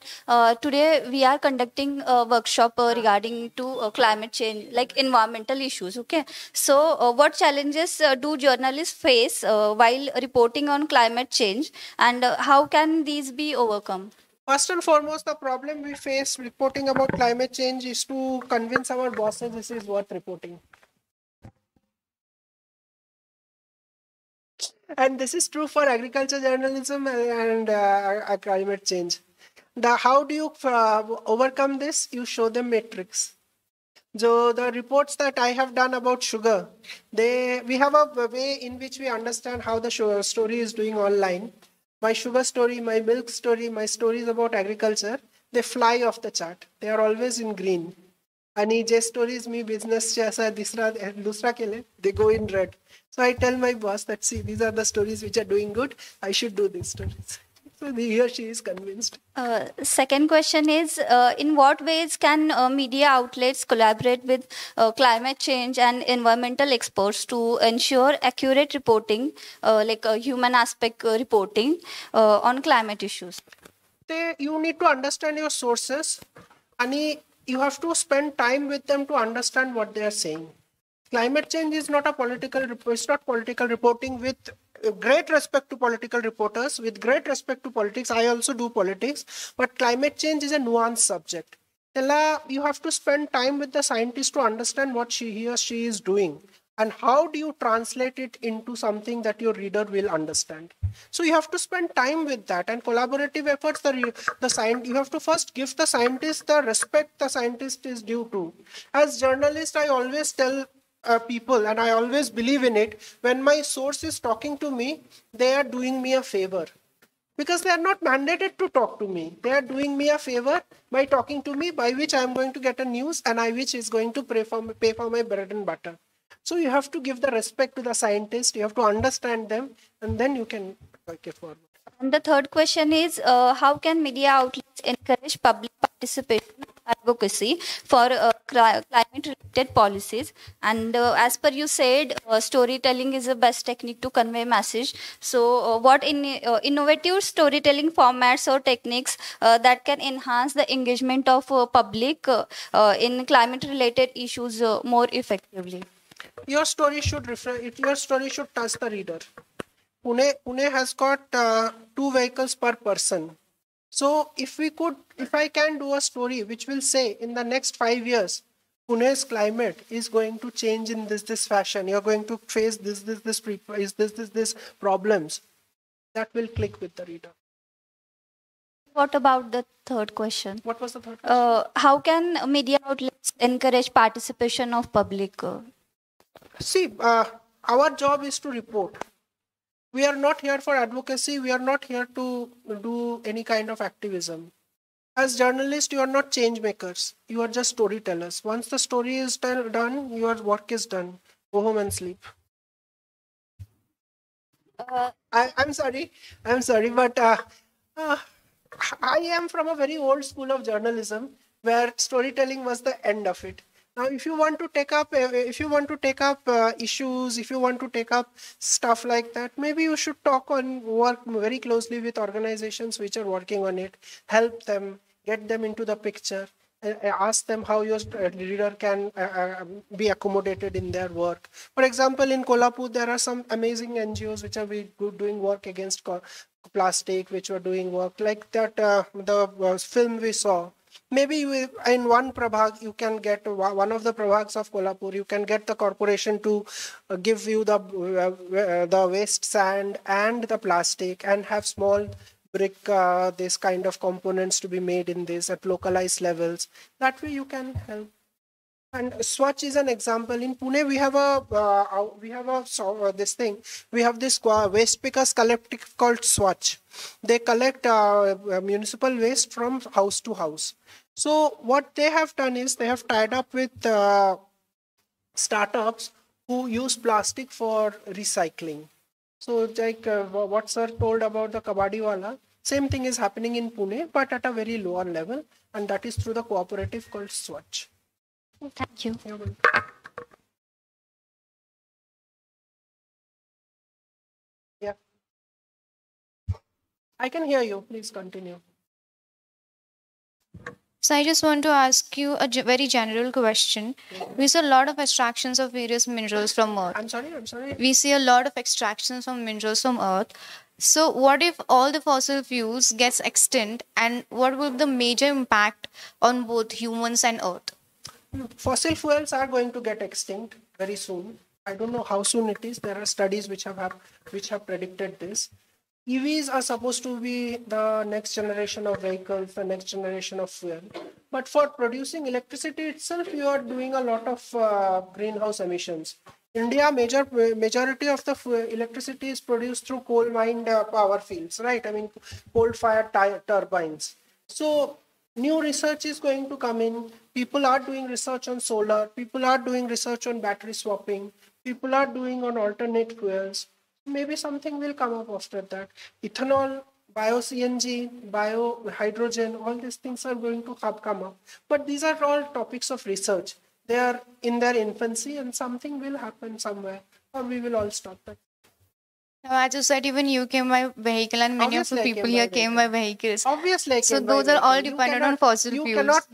today we are conducting a workshop regarding to climate change, like environmental issues. Okay. So what challenges do journalists face while reporting on climate change, and how can these be overcome? First and foremost, the problem we face reporting about climate change is to convince our bosses this is worth reporting. And this is true for agriculture journalism and climate change. how do you overcome this? You show them matrix. So the reports that I have done about sugar, we have a way in which we understand how the sugar story is doing online. My sugar story, my milk story, my stories about agriculture, they fly off the chart. They are always in green. आणि जे stories मी businessचे असा दुसरा केले, they go in red. So I tell my boss that, see, these are the stories which are doing good. I should do these stories. So he or she is convinced. Second question is, in what ways can media outlets collaborate with climate change and environmental experts to ensure accurate reporting, like human aspect reporting on climate issues? You need to understand your sources, and you have to spend time with them to understand what they are saying. Climate change is not a political, it's not political reporting. With great respect to political reporters, with great respect to politics, I also do politics, but climate change is a nuanced subject. You have to spend time with the scientist to understand what he or she is doing, and how do you translate it into something that your reader will understand. So you have to spend time with that, and collaborative efforts, you have to first give the scientist the respect the scientist is due to. As journalist, I always tell people, and I always believe in it, when my source is talking to me, they are doing me a favor. Because they are not mandated to talk to me. They are doing me a favor by talking to me, by which I am going to get a news, and which is going to pay for my bread and butter. So you have to give the respect to the scientist, you have to understand them, and then you can take it forward. And the third question is, how can media outlets encourage public participation and advocacy for climate-related policies? And as per you said, storytelling is the best technique to convey message. So what innovative storytelling formats or techniques that can enhance the engagement of public in climate-related issues more effectively? Your story should touch the reader. Pune has got 2 vehicles per person. So if I can do a story which will say in the next 5 years, Pune's climate is going to change in this fashion. You're going to face this problems. That will click with the reader. What about the third question? What was the third question? How can media outlets encourage participation of public? See, our job is to report. We are not here for advocacy. We are not here to do any kind of activism. As journalists, you are not change makers. You are just storytellers. Once the story is done, your work is done. Go home and sleep. I'm sorry, but I am from a very old school of journalism where storytelling was the end of it. Now, if you want to take up issues, if you want to take up stuff like that, maybe you should work very closely with organizations which are working on it, help them, get them into the picture, and ask them how your reader can be accommodated in their work. For example, in Kolhapur, there are some amazing NGOs which are doing work against plastic, which are doing work like that. The film we saw. Maybe in one prabhag, you can get one of the prabhags of Kolhapur, you can get the corporation to give you the waste sand and the plastic, and have small brick, this kind of components to be made in this at localized levels. That way you can help. And Swatch is an example. In Pune, we have this waste pickers collective called Swatch. They collect municipal waste from house to house. So what they have done is they have tied up with startups who use plastic for recycling. So like what sir told about the Kabadiwala, same thing is happening in Pune, but at a very lower level, and that is through the cooperative called Swatch. Thank you. You're welcome. Yeah. I can hear you. Please continue. So I just want to ask you a very general question. We see a lot of extractions of various minerals from Earth. I'm sorry. We see a lot of extractions of minerals from Earth. So what if all the fossil fuels gets extinct, and what will be the major impact on both humans and Earth? Fossil fuels are going to get extinct very soon. I don't know how soon it is. There are studies which have predicted this. EVs are supposed to be the next generation of vehicles, the next generation of fuel. But for producing electricity itself, you are doing a lot of greenhouse emissions. India, majority of the electricity is produced through coal-mined power fields, right? I mean, coal-fired turbines. So new research is going to come in. People are doing research on solar. People are doing research on battery swapping. People are doing on alternate fuels. Maybe something will come up after that. Ethanol, bio-CNG, bio-hydrogen, all these things are going to come up. But these are all topics of research. They are in their infancy and something will happen somewhere or we will all stop that. Now, as you said, even you came by vehicle and many Obviously, of the people here came by vehicles. Obviously, I So came by those are all vehicle. dependent on fossil you fuels.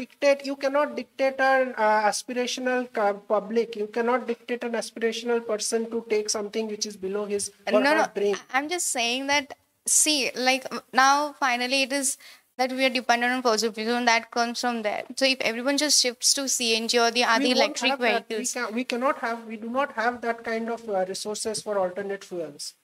You cannot dictate an aspirational public. You cannot dictate an aspirational person to take something which is below his or her dream. I'm just saying that, see, like now finally it is that we are dependent on fossil fuels and that comes from there. So if everyone just shifts to CNG or the other We won't electric have that. vehicles. We do not have that kind of resources for alternate fuels.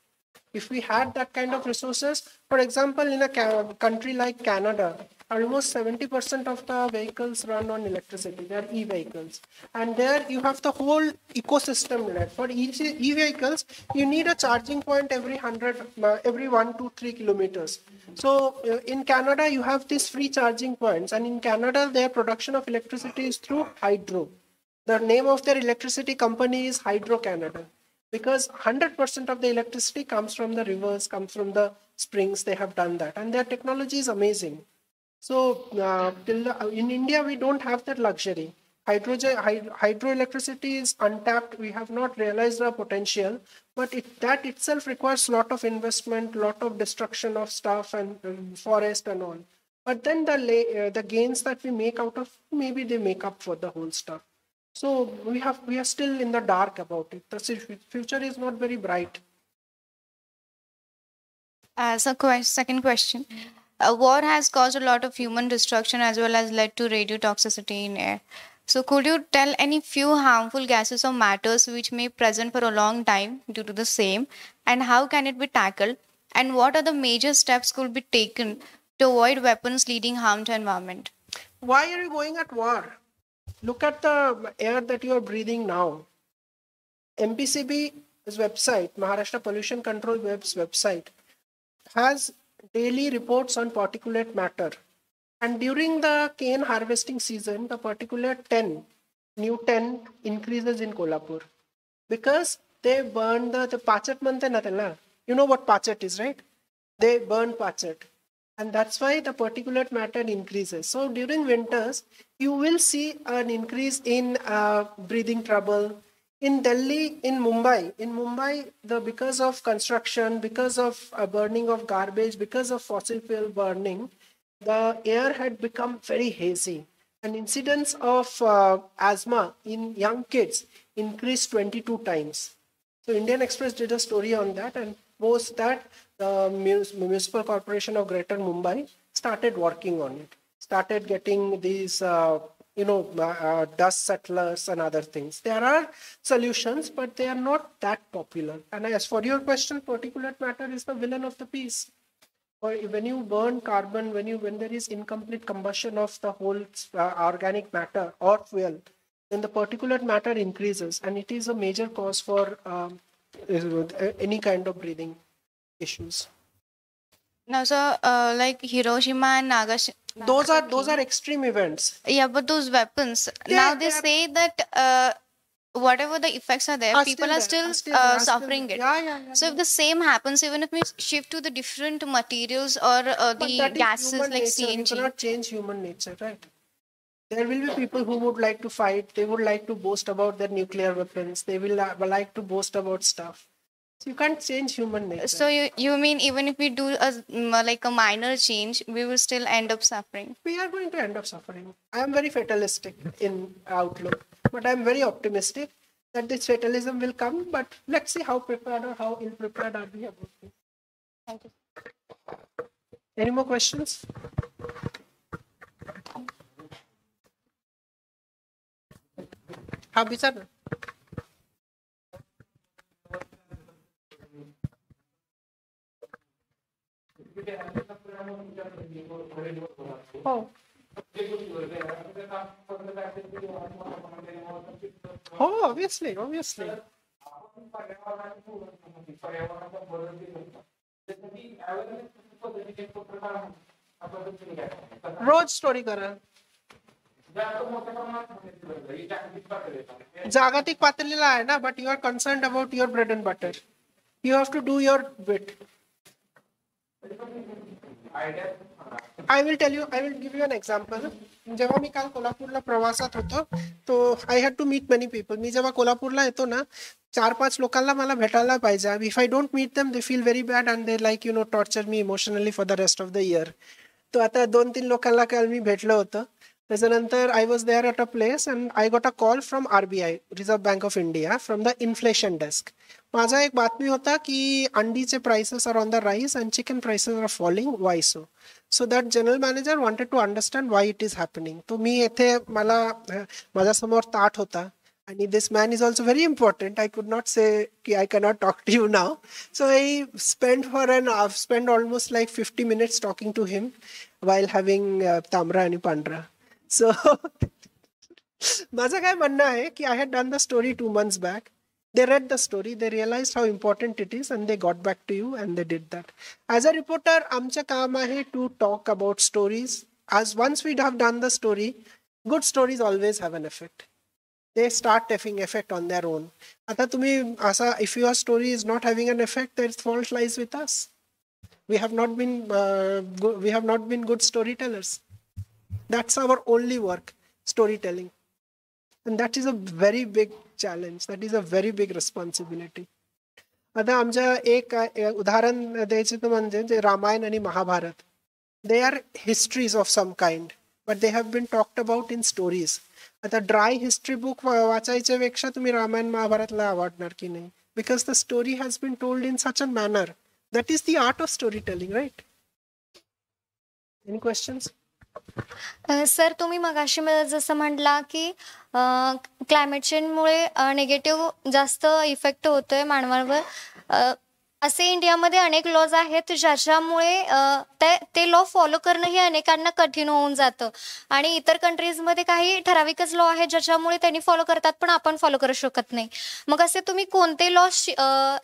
If we had that kind of resources, for example, in a country like Canada, almost 70% of the vehicles run on electricity. They are e-vehicles. And there you have the whole ecosystem there. For e-vehicles, you need a charging point every 1 to 3 kilometers. So in Canada, you have these free charging points. And in Canada, their production of electricity is through hydro. The name of their electricity company is Hydro Canada. Because 100% of the electricity comes from the rivers, comes from the springs. They have done that. And their technology is amazing. So in India, we don't have that luxury. Hydroelectricity is untapped. We have not realized our potential. But that itself requires a lot of investment, a lot of destruction of stuff and forest and all. But then the gains that we make out of, maybe they make up for the whole stuff. So we are still in the dark about it. The future is not very bright. As a second question, war has caused a lot of human destruction as well as led to radiotoxicity in air. So could you tell any few harmful gases or matters which may present for a long time due to the same, and how can it be tackled, and what are the major steps could be taken to avoid weapons leading harm to environment? Why are you going at war? Look at the air that you are breathing now. MPCB's website, Maharashtra Pollution Control website, has daily reports on particulate matter. And during the cane harvesting season, the particulate 10 increases in Kolhapur. Because they burn the pachet mante na tela. You know what pachet is, right? They burn pachet. And that's why the particulate matter increases. So during winters, you will see an increase in breathing trouble. In Delhi, in Mumbai, because of construction, because of burning of garbage, because of fossil fuel burning, the air had become very hazy. And incidence of asthma in young kids increased 22 times. So Indian Express did a story on that, and post that, the Municipal Corporation of Greater Mumbai started working on it, started getting these, dust settlers and other things. There are solutions, but they are not that popular. And as for your question, particulate matter is the villain of the piece. Or when you burn carbon, when there is incomplete combustion of the whole organic matter or fuel, then the particulate matter increases, and it is a major cause for any kind of breathing issues. Now, sir, like Hiroshima and Nagasaki. Those are extreme events. Yeah, but those weapons. Now they say that whatever the effects are there, people are still suffering it. Yeah. So if the same happens, even if we shift to the different materials or the gases like CNG. You cannot change human nature, right? There will be people who would like to fight. They would like to boast about their nuclear weapons. They will like to boast about stuff. So you can't change human nature. So you mean even if we do a minor change, we will still end up suffering? We are going to end up suffering. I am very fatalistic in outlook, but I am very optimistic that this fatalism will come. But let's see how prepared or how ill-prepared are we about this. Thank you. Any more questions? हाँ विचार हो हो obviously obviously रोज story करा. जागतिक पातळीला आहे ना, but you are concerned about your bread and butter. You have to do your bit. I will give you an example. जेव्हा मी काल कोल्हापूरला प्रवासात होतो, तो I had to meet many people. मी जेव्हा कोल्हापूरला येतो ना, 4-5 लोकांना मला भेटायला पाहिजे. If I don't meet them they feel very bad and they like torture me emotionally for the rest of the year. तो आता 2-3 लोकांना काल मी भेटलं होतं. त्याच्यानंतर I was there at a place and I got a call from RBI, reserve bank of India, from the inflation desk. माझा एक बातमी होता की अंडीचे prices are on the rise and chicken prices are falling. Why so? So that general manager wanted to understand why it is happening. तो मी येथे माझ्यासमोर ताट होता आणि this man is also very important. I could not say की I cannot talk to you now. So I spend almost like 50 minutes talking to him while having तांबरा आणि पांढरा. सो माझं काय म्हणणं आहे की I had done the story 2 months back. They read the story, they realized how important it is, and they got back to you and they did that. As a reporter, आमचं काम आहे to talk about stories. As once we have done the story, good stories always have an effect. They start having effect on their own. आता तुम्ही असा, if your story is not having an effect, their fault lies with us. We have not been good storytellers. That's our only work, storytelling. And that is a very big challenge. That is a very big responsibility. आता आमच्या एक उदाहरण द्यायचे तर म्हणजे जे रामायण आणि Mahabharata, they are histories of some kind, but they have been talked about in stories. आता ड्राय हिस्ट्री बुक वाचायच्या पेक्षा तुम्ही रामायण महाभारतला आवडणार की नाही? Because the story has been told in such a manner. That is the art of storytelling, right? Any questions? Sir, तुम्ही मगाशी जसं म्हटला की क्लायमेट चेंजमुळे निगेटिव्ह जास्त इफेक्ट होतोय मानवावर. असे इंडियामध्ये अनेक लॉज आहेत ज्याच्यामुळे ते लॉ फॉलो करणं हे अनेकांना कठीण होऊन जातं. आणि इतर कंट्रीजमध्ये काही ठराविकच लॉ आहेत ज्याच्यामुळे त्यांनी फॉलो करतात, पण आपण फॉलो करू शकत नाही. मग असे तुम्ही कोणते लॉ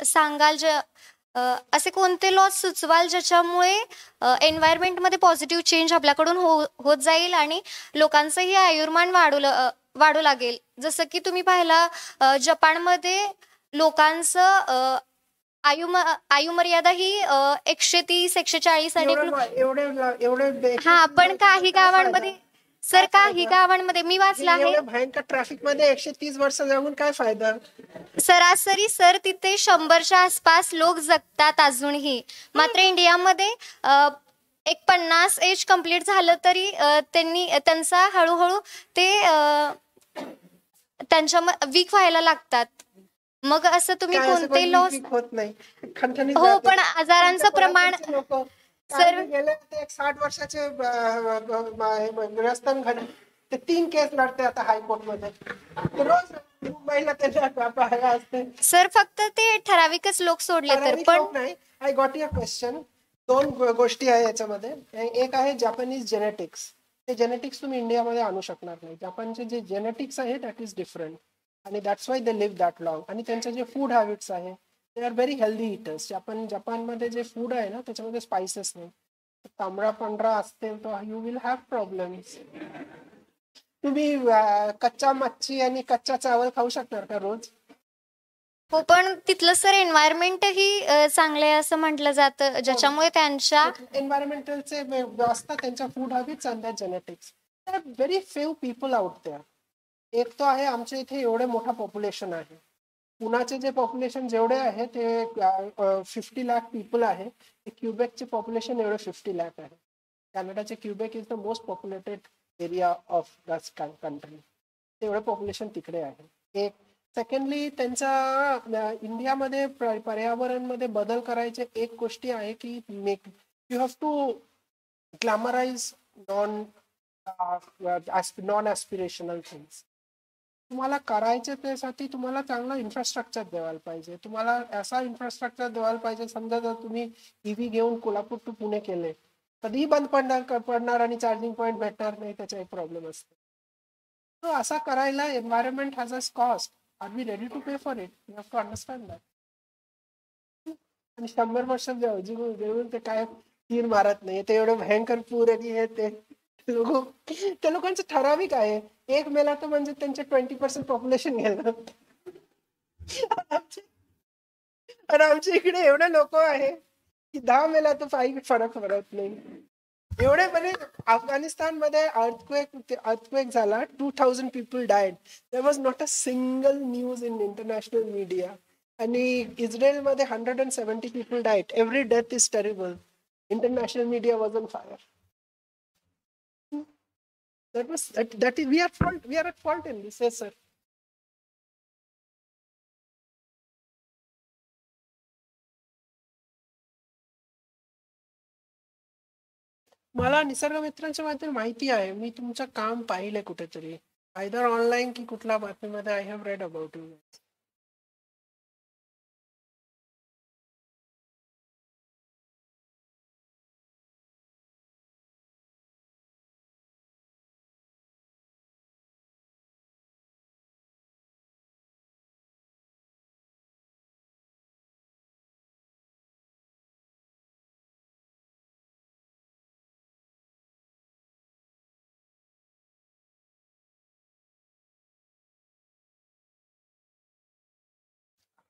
सांगाल, असे कोणते लॉज सुचवाल ज्याच्यामुळे एन्व्हायरमेंटमध्ये पॉझिटिव्ह चेंज आपल्याकडून होत जाईल आणि लोकांचंही आयुर्मान वाढू लागेल? जसं की तुम्ही पाहिला, जपानमध्ये लोकांचं आयुमर्यादा ही 130-140 आणि हा, पण काही गावांमध्ये सर, काही गावांमध्ये मी वाचलं आहे भयंकर ट्रॅफिक मध्ये 130 वर्ष जगून काय फायदा? सरासरी सर तिथे 100च्या आसपास लोक जगतात अजूनही. मात्र इंडियामध्ये एक 50 एज कम्प्लीट झालं तरी त्यांचा हळूहळू ते त्यांच्या वीक व्हायला लागतात. मग असं तुम्ही कोणते लॉस होत नाही? हो, पण आजारांचं प्रमाण सर गेले 60 वर्षाचे ग्रस्तन घडे ते 3 केस लढते आता हायकोर्टमध्ये. रोज मुंबईला त्याच्या असते सर. फक्त ते ठराविकच लोक सोडले तर पण नाही. I got your question. 2 गोष्टी आहे याच्यामध्ये. एक आहे जपानीज जेनेटिक्स. ते जेनेटिक्स तुम्ही इंडियामध्ये आणू शकणार नाही. जपानचे जे जेनेटिक्स आहे दॅट इज डिफरंट आणि that's why they live that long. आणि त्यांचे जे फूड हॅबिट्स आहे they are very healthy eaters. जपानमध्ये जे फूड आहे ना त्याच्यामध्ये स्पाइसेस नाही. तांबडा पांढरा असते तर यू विल हॅव प्रॉब्लेम्स. तुम्ही कच्चा मच्छी आणि कच्चा चावल खाऊ शकणार का रोज? हो, पण तिथलं सर एन्व्हायरमेंट ही चांगलं आहे असं म्हटलं जातं, ज्याच्यामुळे त्यांच्या एन्व्हायरमेंटलचे व्यवस्था, त्यांच्या food habits and their genetics. There are very few people out there. एक तो आहे आमच्या इथे एवढे मोठा पॉप्युलेशन आहे. पुण्याचे जे पॉप्युलेशन जेवढे आहे ते 50 लाख पीपल आहे. क्युबेकचे पॉप्युलेशन एवढे 50 लाख आहे. कॅनडाचे Quebec is the most populated area of that country. तेवढे पॉप्युलेशन तिकडे आहे. एक सेकंडली त्यांचा इंडियामध्ये पर्यावरणमध्ये बदल करायचे एक गोष्टी आहे की you have to glamorise non aspirational things. तुम्हाला करायचे त्यासाठी तुम्हाला चांगला इन्फ्रास्ट्रक्चर द्यायला पाहिजे. तुम्हाला असा इन्फ्रास्ट्रक्चर द्यायला पाहिजे. समजा जर तुम्ही EV घेऊन कोल्हापूर टू पुणे केले कधीही बंद पडणार आणि चार्जिंग पॉईंट भेटणार नाही, त्याचा एक प्रॉब्लेम असतो. तो असा करायला environment has a cost. Are we ready to pay for it? You have to understand that. आणि 100 वर्ष जेवून ते काय तीर मारत नाही, ते एवढं भयंकर पूर आणि हे ते लोक, त्या लोकांचं ठराविक आहे. एक मेला तर म्हणजे त्यांचे 20% पॉप्युलेशन गेलं. आणि आमच्या इकडे एवढे लोक आहे की 10 मेला तर काही फरक पडत नाही. एवढे म्हणजे अफगाणिस्तानमध्ये अर्थक्वेक झाला, 2000 people died. There was not a single news in international media. आणि इस्रायलमध्ये 170 people died. Every death is terrible. International media was on fire. We are at fault in this. Yes, sir. मला निसर्ग मित्रांच्या बद्दल माहिती आहे. मी तुमचं काम पाहिलंय कुठेतरी, आयदर ऑनलाईन की कुठल्या बातमीमध्ये. I have read about you. .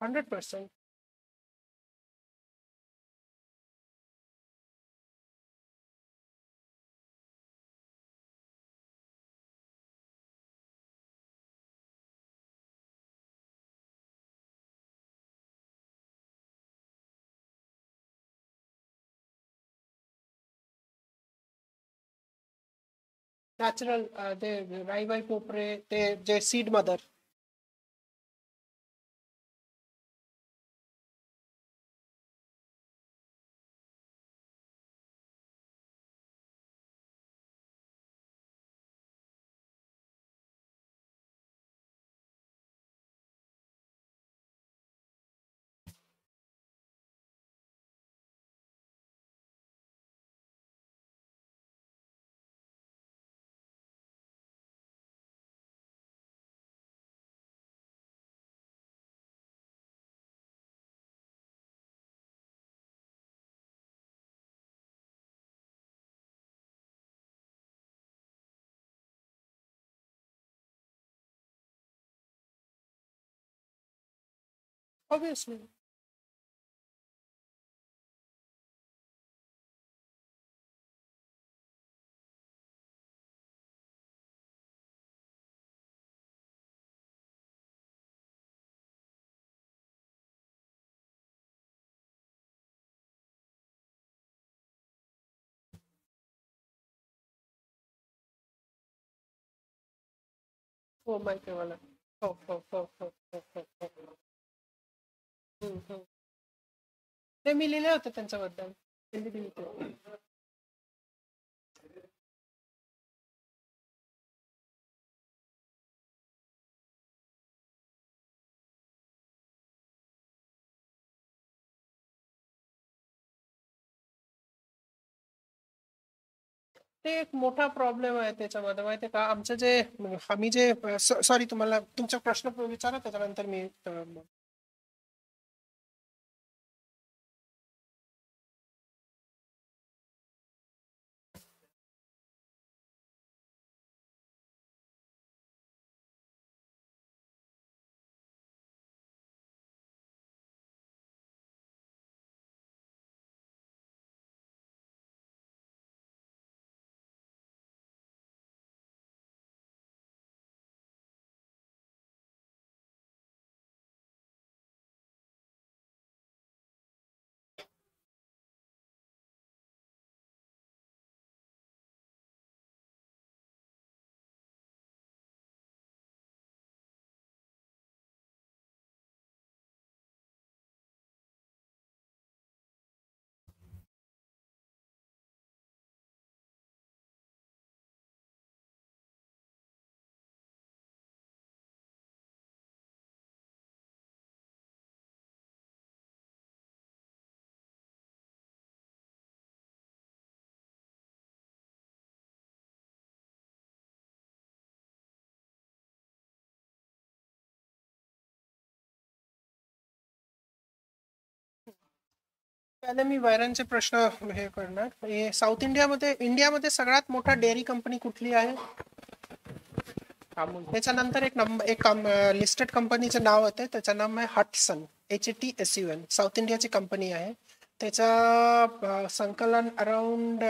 100%. Natural ते राईबाई पोपरे, ते जे सीड मदर. Obviously. हो माहिती आहे मला. हो हो हो हो हो हो हो. ते मी लिहिले होते त्यांच्याबद्दल. ते एक मोठा प्रॉब्लेम आहे त्याच्यामध्ये, माहिती आहे का. आमचं जे आम्ही जे सॉरी, तुम्हाला तुमचा प्रश्न विचारा, त्याच्यानंतर मी पहिले मी वैरांचे प्रश्न हे करणार. हे साऊथ इंडियामध्ये सगळ्यात मोठा डेअरी कंपनी कुठली आहे? अमूल. त्याच्यानंतर एक लिस्टेड कंपनीचं नाव होतं, त्याचं नाव आहे हटसन, HATSUN. साऊथ इंडियाची कंपनी आहे. त्याचा संकलन अराउंड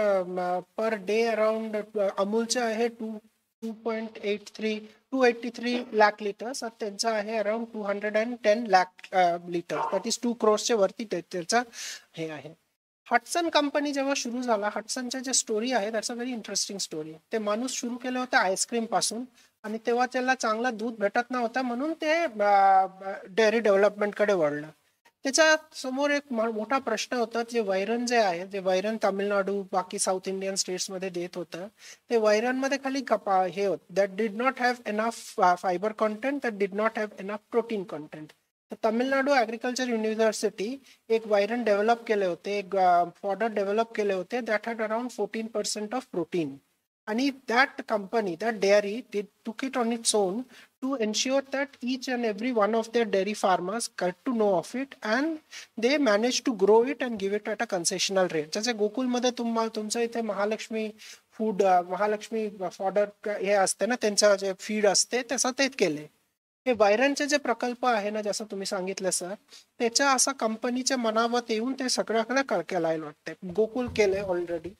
पर डे अराउंड अमूलचं आहे 283 लाख लिटर्स. त्यांचं आहे around 210 lakh litres, that is 2 crores वरती त्याचा हे आहे. हटसन कंपनी जेव्हा सुरू झाला, हटसनचे जे स्टोरी आहे that's a very interesting story. ते माणूस सुरू केले होते आईस्क्रीम पासून, आणि तेव्हा त्याला चांगला दूध भेटत नव्हता म्हणून ते डेअरी डेव्हलपमेंटकडे वळलं. त्याच्या समोर एक मोठा प्रश्न होता. जे वैरण जे आहे, जे वैरण तामिळनाडू बाकी साऊथ इंडियन स्टेट्समध्ये देत होतं, ते वैरणमध्ये खाली हे होतं that did not have enough fibre content, that did not have enough protein content. तर तामिळनाडू ॲग्रिकल्चर युनिव्हर्सिटी एक वैरण डेव्हलप केले होते, एक फॉडर डेव्हलप केले होते that had around 14% of protein. आणि that company, that dairy, they took it on its own to ensure that each and every one of their dairy farmers got to know of it, and they managed to grow it and give it at a concessional rate. जसे गोकुलमध्ये तुमचं इथे Mahalakshmi fodder हे असते ना, त्यांचं जे feed असते तसं तेच केले. हे वैरणचे जे प्रकल्प आहे ना, जसं तुम्ही सांगितलं सर, त्याच्या असं कंपनीच्या मनावत येऊन ते सगळ्याकडे केलायला वाटते. गोकुल केले ऑलरेडी.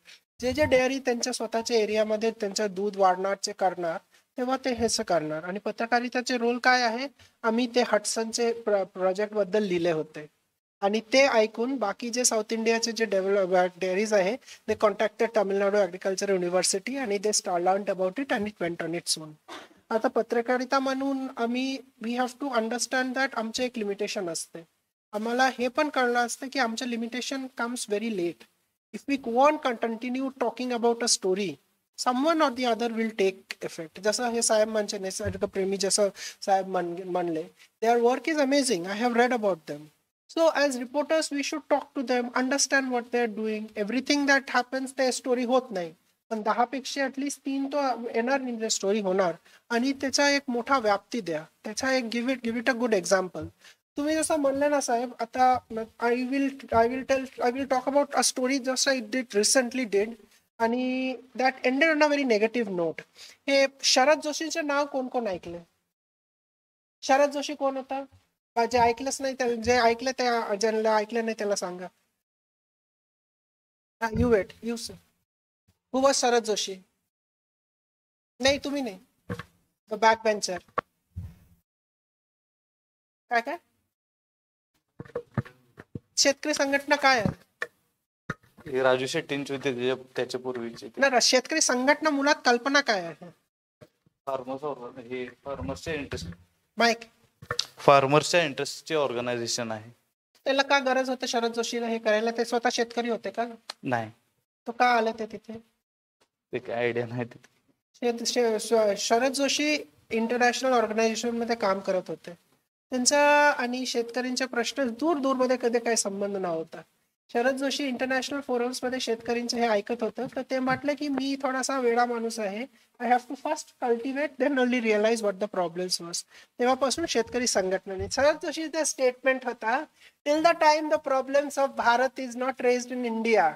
जे डेअरी त्यांच्या स्वतःच्या एरियामध्ये त्यांचं दूध वाढणारचे करणार, तेव्हा ते हेच करणार. आणि पत्रकारिताचे रोल काय आहे, आम्ही ते हटसनचे प्रोजेक्ट बद्दल लिहिले होते, आणि ते ऐकून बाकी जे साऊथ इंडियाचे जे डेअरीज आहे, they contacted Tamil Nadu agriculture university, आणि they learned about it and it went on its own. आता पत्रकारिता म्हणून we have to understand that आमचे एक लिमिटेशन असते. आम्हाला हे पण कळलं असतं की आमचं limitation comes very late. If we want to continue talking about a story, someone or the other will take effect. जसं हे साहेब म्हणजे निसर्गप्रेमी जसं साहेब म्हणले, their work is amazing. I have read about them. So as reporters we should talk to them, understand what they are doing. Everything that happens त्या story होत नाही, पण 10 पेक्षा ॲटलिस्ट 3 तो येणार नाही, स्टोरी होणार. आणि त्याचा एक मोठा व्याप्ती द्या, त्याचा एक give it a good example. तुम्ही जसं म्हणले ना साहेब, आता I will talk about a story जसं इट डिड रिसेंटली डिड, आणि that ended on a very negative note. हे शरद जोशीचे नाव कोण कोण ऐकले? शरद जोशी कोण होता? जे ऐकलंच नाही, जे ऐकलं त्या ज्यांना ऐकलं नाही त्याला सांगा. You sir, who was Sharad Joshi? नाही, तुम्ही नाही, बॅक बेंचर. काय शेतकरी संघटना काय आहे? राजू शेट्टींची होती त्याच्या पूर्वीची ना. शेतकरी संघटना मुळात कल्पना काय आहे? फार्मर्सच्या इंटरेस्टची ऑर्गनायझेशन आहे. त्याला का गरज होते शरद जोशीला हे करायला? ते स्वतः शेतकरी होते का? नाही. तो का आले ते तिथे? ते काय आयडिया नाही. शरद जोशी इंटरनॅशनल ऑर्गनायझेशन मध्ये काम करत होते. त्यांचा आणि शेतकऱ्यांच्या प्रश्न दूर मध्ये कधी काही संबंध नव्हता. शरद जोशी इंटरनॅशनल फोरम्स मध्ये शेतकऱ्यांचं हे ऐकत होतं, तर ते म्हटलं की मी थोडासा वेडा माणूस आहे, I have to first cultivate then only realise what the problems was. तेव्हापासून शेतकरी संघटनेने शरद जोशीचा स्टेटमेंट होता, till the time the problems of Bharat is not raised in India,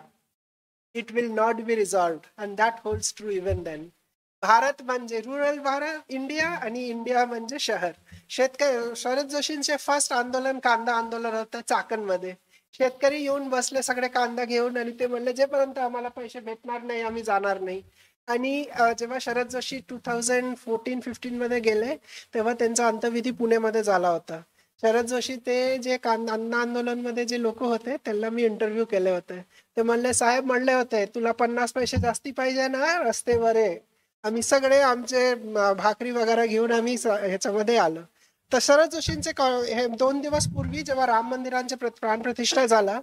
it will not be resolved, and that holds true even then. Bharat म्हणजे rural Bharat India, आणि India म्हणजे शहर. Sharad जोशींचे first आंदोलन कांदा आंदोलन होतं चाकणमध्ये. शेतकरी येऊन बसले सगळे कांदा घेऊन, आणि ते म्हणले जेपर्यंत आम्हाला पैसे भेटणार नाही आम्ही जाणार नाही. आणि जेव्हा शरद जोशी 2014-15 मध्ये गेले, तेव्हा त्यांचा अंत्यविधी पुण्यामध्ये झाला होता. शरद जोशी ते जे अन्न आंदोलन मध्ये जे लोक होते त्यांना मी इंटरव्ह्यू केले होते. ते म्हणले, साहेब म्हणले होते तुला 50 पैसे जास्ती पाहिजे ना, रस्त्यावर आहे. आम्ही सगळे आमचे भाकरी वगैरे घेऊन आम्ही ह्याच्यामध्ये आलो. तर शरद जोशींचे हे 2 दिवस पूर्वी जेव्हा राम मंदिरांचे प्राणप्रतिष्ठा झाला,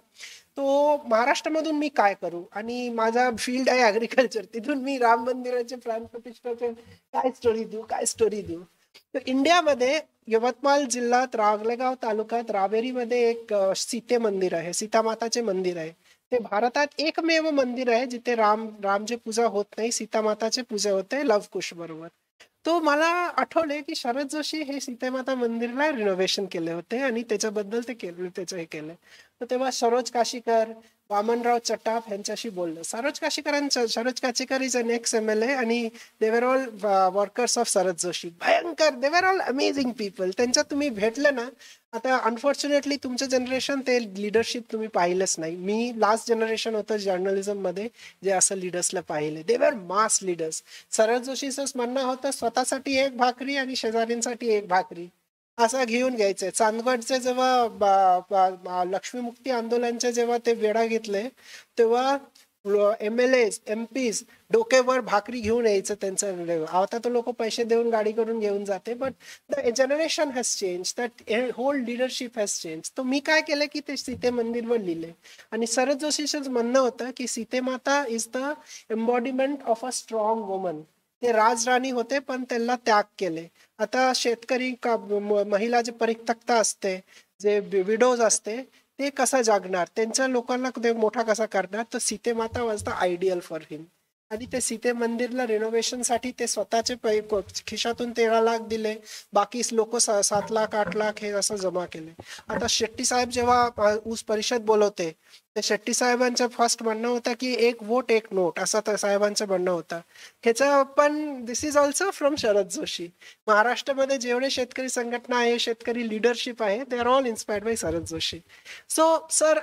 तो महाराष्ट्रामधून मी काय करू, आणि माझा फील्ड आहे ऍग्रिकल्चर, तिथून मी राम मंदिराचे प्राणप्रतिष्ठाचे काय स्टोरी देऊ. तर इंडियामध्ये यवतमाळ जिल्ह्यात रावलेगाव तालुक्यात रावेरीमध्ये एक सीते मंदिर आहे, सीतामाताचे मंदिर आहे. ते भारतात एकमेव मंदिर आहे जिथे रामचे पूजा होत नाही, सीतामाताचे पूजा होते लवकुश बरोबर. तो मला आठवले की शरद जोशी हे सीतेमाता मंदिरला रिनोव्हेशन केले होते आणि त्याच्याबद्दल ते केले, त्याचं हे केलं. तर तेव्हा सरोज काशीकर, वामनराव चटाप यांच्याशी बोललो. Sharad Kashikar is an ex MLA आणि they were all workers of Sharad Joshi. भयंकर, they were all amazing people. त्यांच्या तुम्ही भेटले ना, आता अनफॉर्च्युनेटली तुमचं जनरेशन ते लिडरशिप तुम्ही पाहिलंच नाही. मी लास्ट जनरेशन होतं जर्नलिझम मध्ये जे असं लिडर्सला पाहिले. दे वर मास लिडर्स. शरद जोशीचं म्हणणं होतं स्वतःसाठी एक भाकरी आणि शेजारींसाठी एक भाकरी असं घेऊन घ्यायचंय. चांदवडचे जेव्हा लक्ष्मीमुक्ती आंदोलनचे जेव्हा ते वेढा घेतले तेव्हा MLAs MPs डोक्यावर भाकरी घेऊन यायचं त्यांचं. आता तर लोक पैसे देऊन गाडी करून घेऊन जाते. But the generation has change, that whole leadership has change. तर मी काय केलं की ते सीते मंदिरवर लिहिले आणि शरद जोशीचं म्हणणं होतं की सीतेमाता is the embodiment of a strong woman. ते राजराणी होते पण त्यांना त्याग केले. आता शेतकरी महिला जे परित्यक्ता असते, जे विडोज असते, ते कसं जागणार, त्यांच्या लोकांना मोठा कसा करणार. तर सीतेमाता वॉज द आयडियल फॉर हिम. आणि ते सीते मंदिरला रिनोव्हेशनसाठी ते स्वतःचे खिशातून 13 लाख दिले, बाकी लोक 7 लाख 8 लाख हे असं जमा केले. आता शेट्टी साहेब जेव्हा ऊस परिषद बोलवते, ते शेट्टी साहेबांचं फर्स्ट म्हणणं होतं की 1 वोट 1 नोट असं तर साहेबांचं म्हणणं होतं. ह्याचं पण this is also from Sharad Joshi. महाराष्ट्रामध्ये जेवढे शेतकरी संघटना आहे, शेतकरी लिडरशिप आहे, they are all inspired by Sharad Joshi. So sir,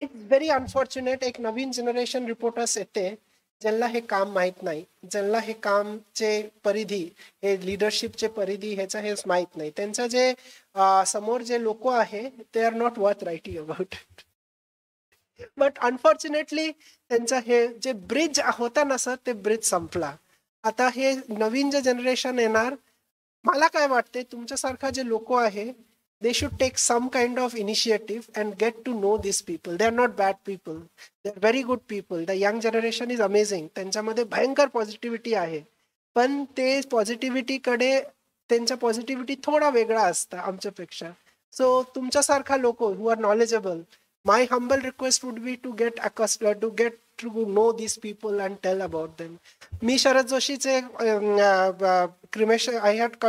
it's very unfortunate एक नवीन जनरेशन रिपोर्टर्स येते ज्यांना हे काम माहीत नाही, ज्यांना हे कामचे परिधी, हे लिडरशिपचे परिधी ह्याचं हे माहीत नाही. त्यांचं जे समोर जे लोक आहे ते are not worth writing about it. But unfortunately त्यांचं हे जे ब्रिज होता ना सर, ते ब्रिज संपला. आता हे नवीन जे जनरेशन येणार, मला काय वाटते तुमच्यासारखा जे लोक आहे, they should take some kind of initiative and get to know these people. They are not bad people. They are very good people. The young generation is amazing. त्यांच्यामध्ये भयंकर पॉझिटिव्हिटी आहे. पण ते पॉझिटिव्हिटी कडे त्यांचा पॉझिटिव्हिटी थोडा वेगळा असतं आमच्यापेक्षा. सो तुमच्यासारखा लोक who are knowledgeable, my humble request would be to get accustomed, to get to know these people and tell about them. Me Sharad जोशीचे cremation, I had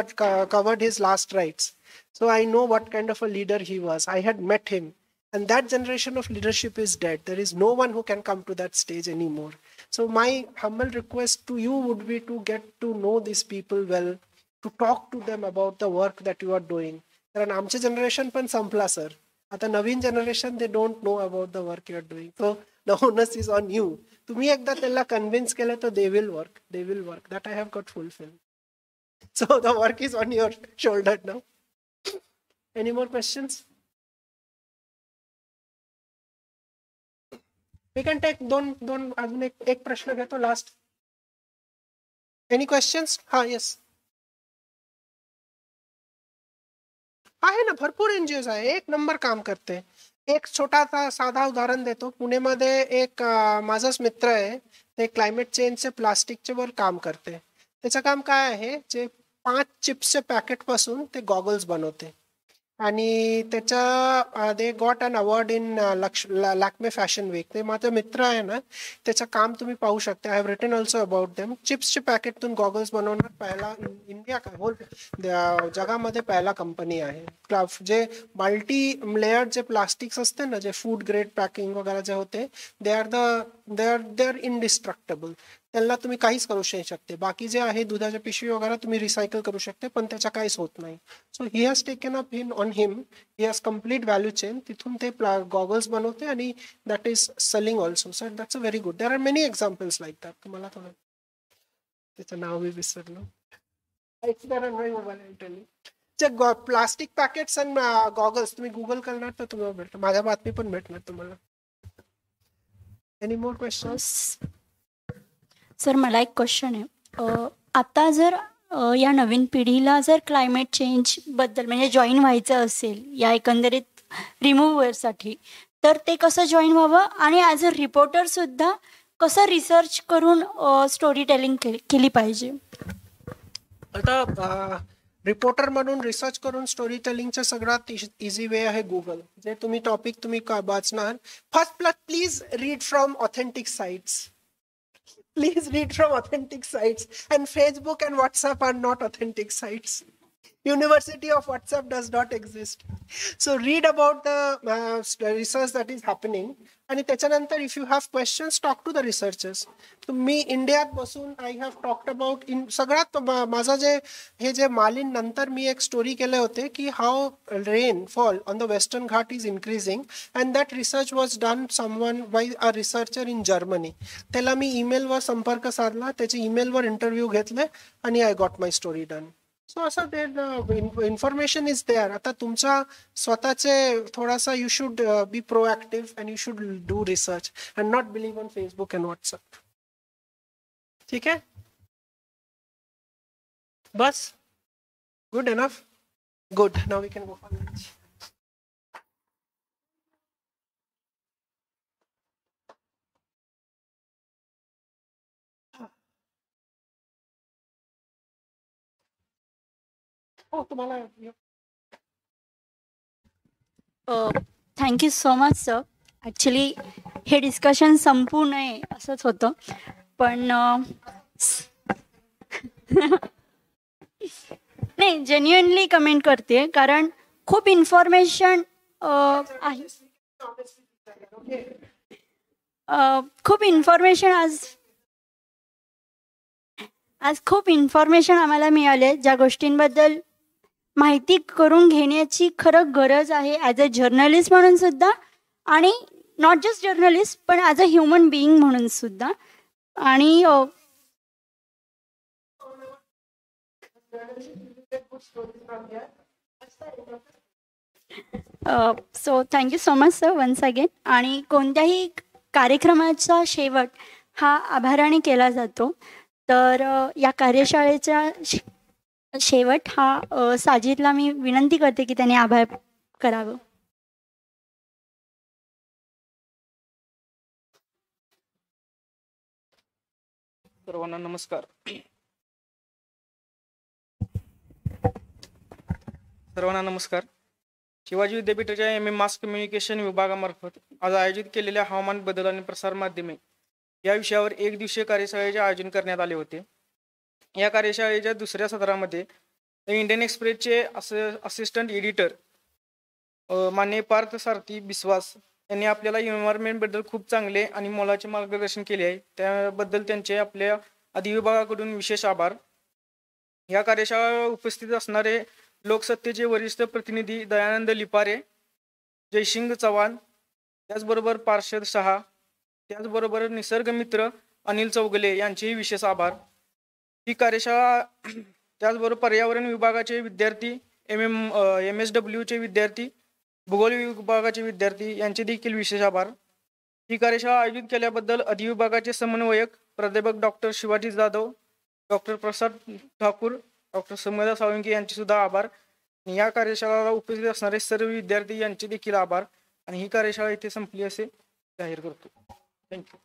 covered his last rites. So I know what kind of a leader he was. I had met him. And that generation of leadership is dead. There is no one who can come to that stage anymore. So my humble request to you would be to get to know these people well, to talk to them about the work that you are doing. कारण आमचे generation पण संपला sir. आता नवीन generation they don't know about the work you are doing. So the onus is on you. तुम्ही एकदा त्यांना convince केलं तर they will work. They will work. That I have got fulfilled. So the work is on your shoulder now. Any more questions? We can take दोन अजून एक प्रश्न घेतो लास्ट. Any questions? हा, yes. आहे ना, भरपूर NGOs आहे, एक नंबर काम करते. एक छोटा साधा उदाहरण देतो. पुण्यामध्ये एक माझाच मित्र आहे, ते क्लायमेट चेंजचे प्लास्टिकच्या वर काम करते. त्याचं काम काय आहे, जे 5 चिप्सचे पॅकेट पासून ते गॉगल्स बनवते. आणि त्याच्या they got an award in Lakme fashion week. ते माझा मित्र आहे ना, त्याचं काम तुम्ही पाहू शकता. I have written also about them. चिप्सचे पॅकेटतून गॉगल्स बनवणार पहिला इंडिया का होल जगामध्ये पहिला कंपनी आहे. जे मल्टी लेअर जे प्लास्टिक्स असते ना, जे फूड ग्रेड पॅकिंग वगैरे जे होते, दे आर इनडिस्ट्रक्टेबल. त्यांना तुम्ही काहीच करू शकते. बाकी जे आहे दुधाच्या पिशवी वगैरे तुम्ही रिसायकल करू शकते, पण त्याच्या काहीच होत नाही. So he has taken up on him. He has complete value chain. तिथून ते गॉगल्स बनवते आणि that is selling also. So that's a very good. There are many examples like that. तुम्हाला थोडं त्याचं नाव मी विसरलो. जे प्लास्टिक पॅकेट्स अँड गॉगल्स तुम्ही गुगल करणार तर तुम्हाला भेटणार. माझ्या बातमी पण भेटणार तुम्हाला. Any more questions? सर, मला एक क्वेश्चन आहे. आता जर या नवीन पिढीला जर क्लायमेट चेंज बद्दल म्हणजे जॉईन व्हायचं असेल या एकंदरीत रिमूव्हरसाठी, तर ते कसं जॉईन व्हावं आणि ॲज अ रिपोर्टर सुद्धा कसं रिसर्च करून स्टोरी टेलिंग केली पाहिजे? आता रिपोर्टर म्हणून रिसर्च करून स्टोरी टेलिंगचा सगळ्यात इझी वे आहे गुगल. जे तुम्ही टॉपिक तुम्ही वाचणार, first please read from authentic sites. Please read from authentic sites. And Facebook and WhatsApp are not authentic sites. University of WhatsApp does not exist. So read about the research that is happening. आणि त्याच्यानंतर if you have questions, talk to the researchers. So मी इंडियात बसून I have talked about in सगळ्यात माझा जे मालिन नंतर मी एक स्टोरी केले होते की how rainfall on the Western Ghat is increasing, and that research was done someone by a researcher in Germany. त्याला मी ईमेलवर संपर्क साधला, त्याचे ईमेलवर इंटरव्ह्यू घेतले आणि I got my story done. So असं ते इन्फॉर्मेशन इज देअर. आता तुमचा स्वतःचे थोडासा you should be proactive and you should do research and not believe on Facebook and WhatsApp. ठीक आहे, बस good enough. Good, now we can go for lunch. Thank you so much sir. Actually हे discussion संपू नये असंच होतं, पण नाही, जेन्युइनली कमेंट करते कारण खूप इन्फॉर्मेशन आहे. खूप इन्फॉर्मेशन आज खूप इन्फॉर्मेशन आम्हाला मिळाले, ज्या गोष्टींबद्दल माहिती करून घेण्याची खरं गरज आहे ॲज अ जर्नलिस्ट म्हणून सुद्धा, आणि नॉट जस्ट जर्नलिस्ट पण ॲज अ ह्युमन बिईंग म्हणून सुद्धा. आणि so thank you so much sir once again. आणि कोणत्याही कार्यक्रमाचा शेवट हा आभाराने केला जातो, तर या कार्यशाळेचा शेवट हा साजिदला मी विनंती करते की त्याने आभार करावं. सर्वांना नमस्कार. शिवाजी विद्यापीठाच्या एम ए मास कम्युनिकेशन विभागामार्फत आज आयोजित केलेल्या हवामान बदल आणि प्रसार माध्यमे या विषयावर एक दिवसीय कार्यशाळेचे आयोजन करण्यात आले होते. या कार्यशाळेच्या दुसऱ्या सत्रामध्ये इंडियन एक्सप्रेसचे असिस्टंट एडिटर माननीय पार्थ सारथी बिस्वास यांनी आपल्याला एन्व्हायरमेंटबद्दल खूप चांगले आणि मोलाचे मार्गदर्शन केले आहे. त्याबद्दल त्यांचे आपल्या अधिविभागाकडून विशेष आभार. या कार्यशाळेला उपस्थित असणारे लोकसत्तेचे वरिष्ठ प्रतिनिधी दयानंद लिपारे, जयसिंग चव्हाण, त्याचबरोबर पार्षद शहा, त्याचबरोबर निसर्गमित्र अनिल चौगले यांचेही विशेष आभार. ही कार्यशाळा त्याचबरोबर पर्यावरण विभागाचे विद्यार्थी, MSW विद्यार्थी, भूगोल विभागाचे विद्यार्थी यांचे देखील विशेष आभार. ही कार्यशाळा आयोजित केल्याबद्दल अधिविभागाचे समन्वयक प्राध्यापक doctor Shivaji Jadhav, doctor Prasad Thakur, doctor समदा साळुंके यांचे सुद्धा आभार. या कार्यशाळेला उपस्थित असणारे सर्व विद्यार्थी यांचे देखील आभार. आणि ही कार्यशाळा इथे संपली असे जाहीर करतो. थँक्यू.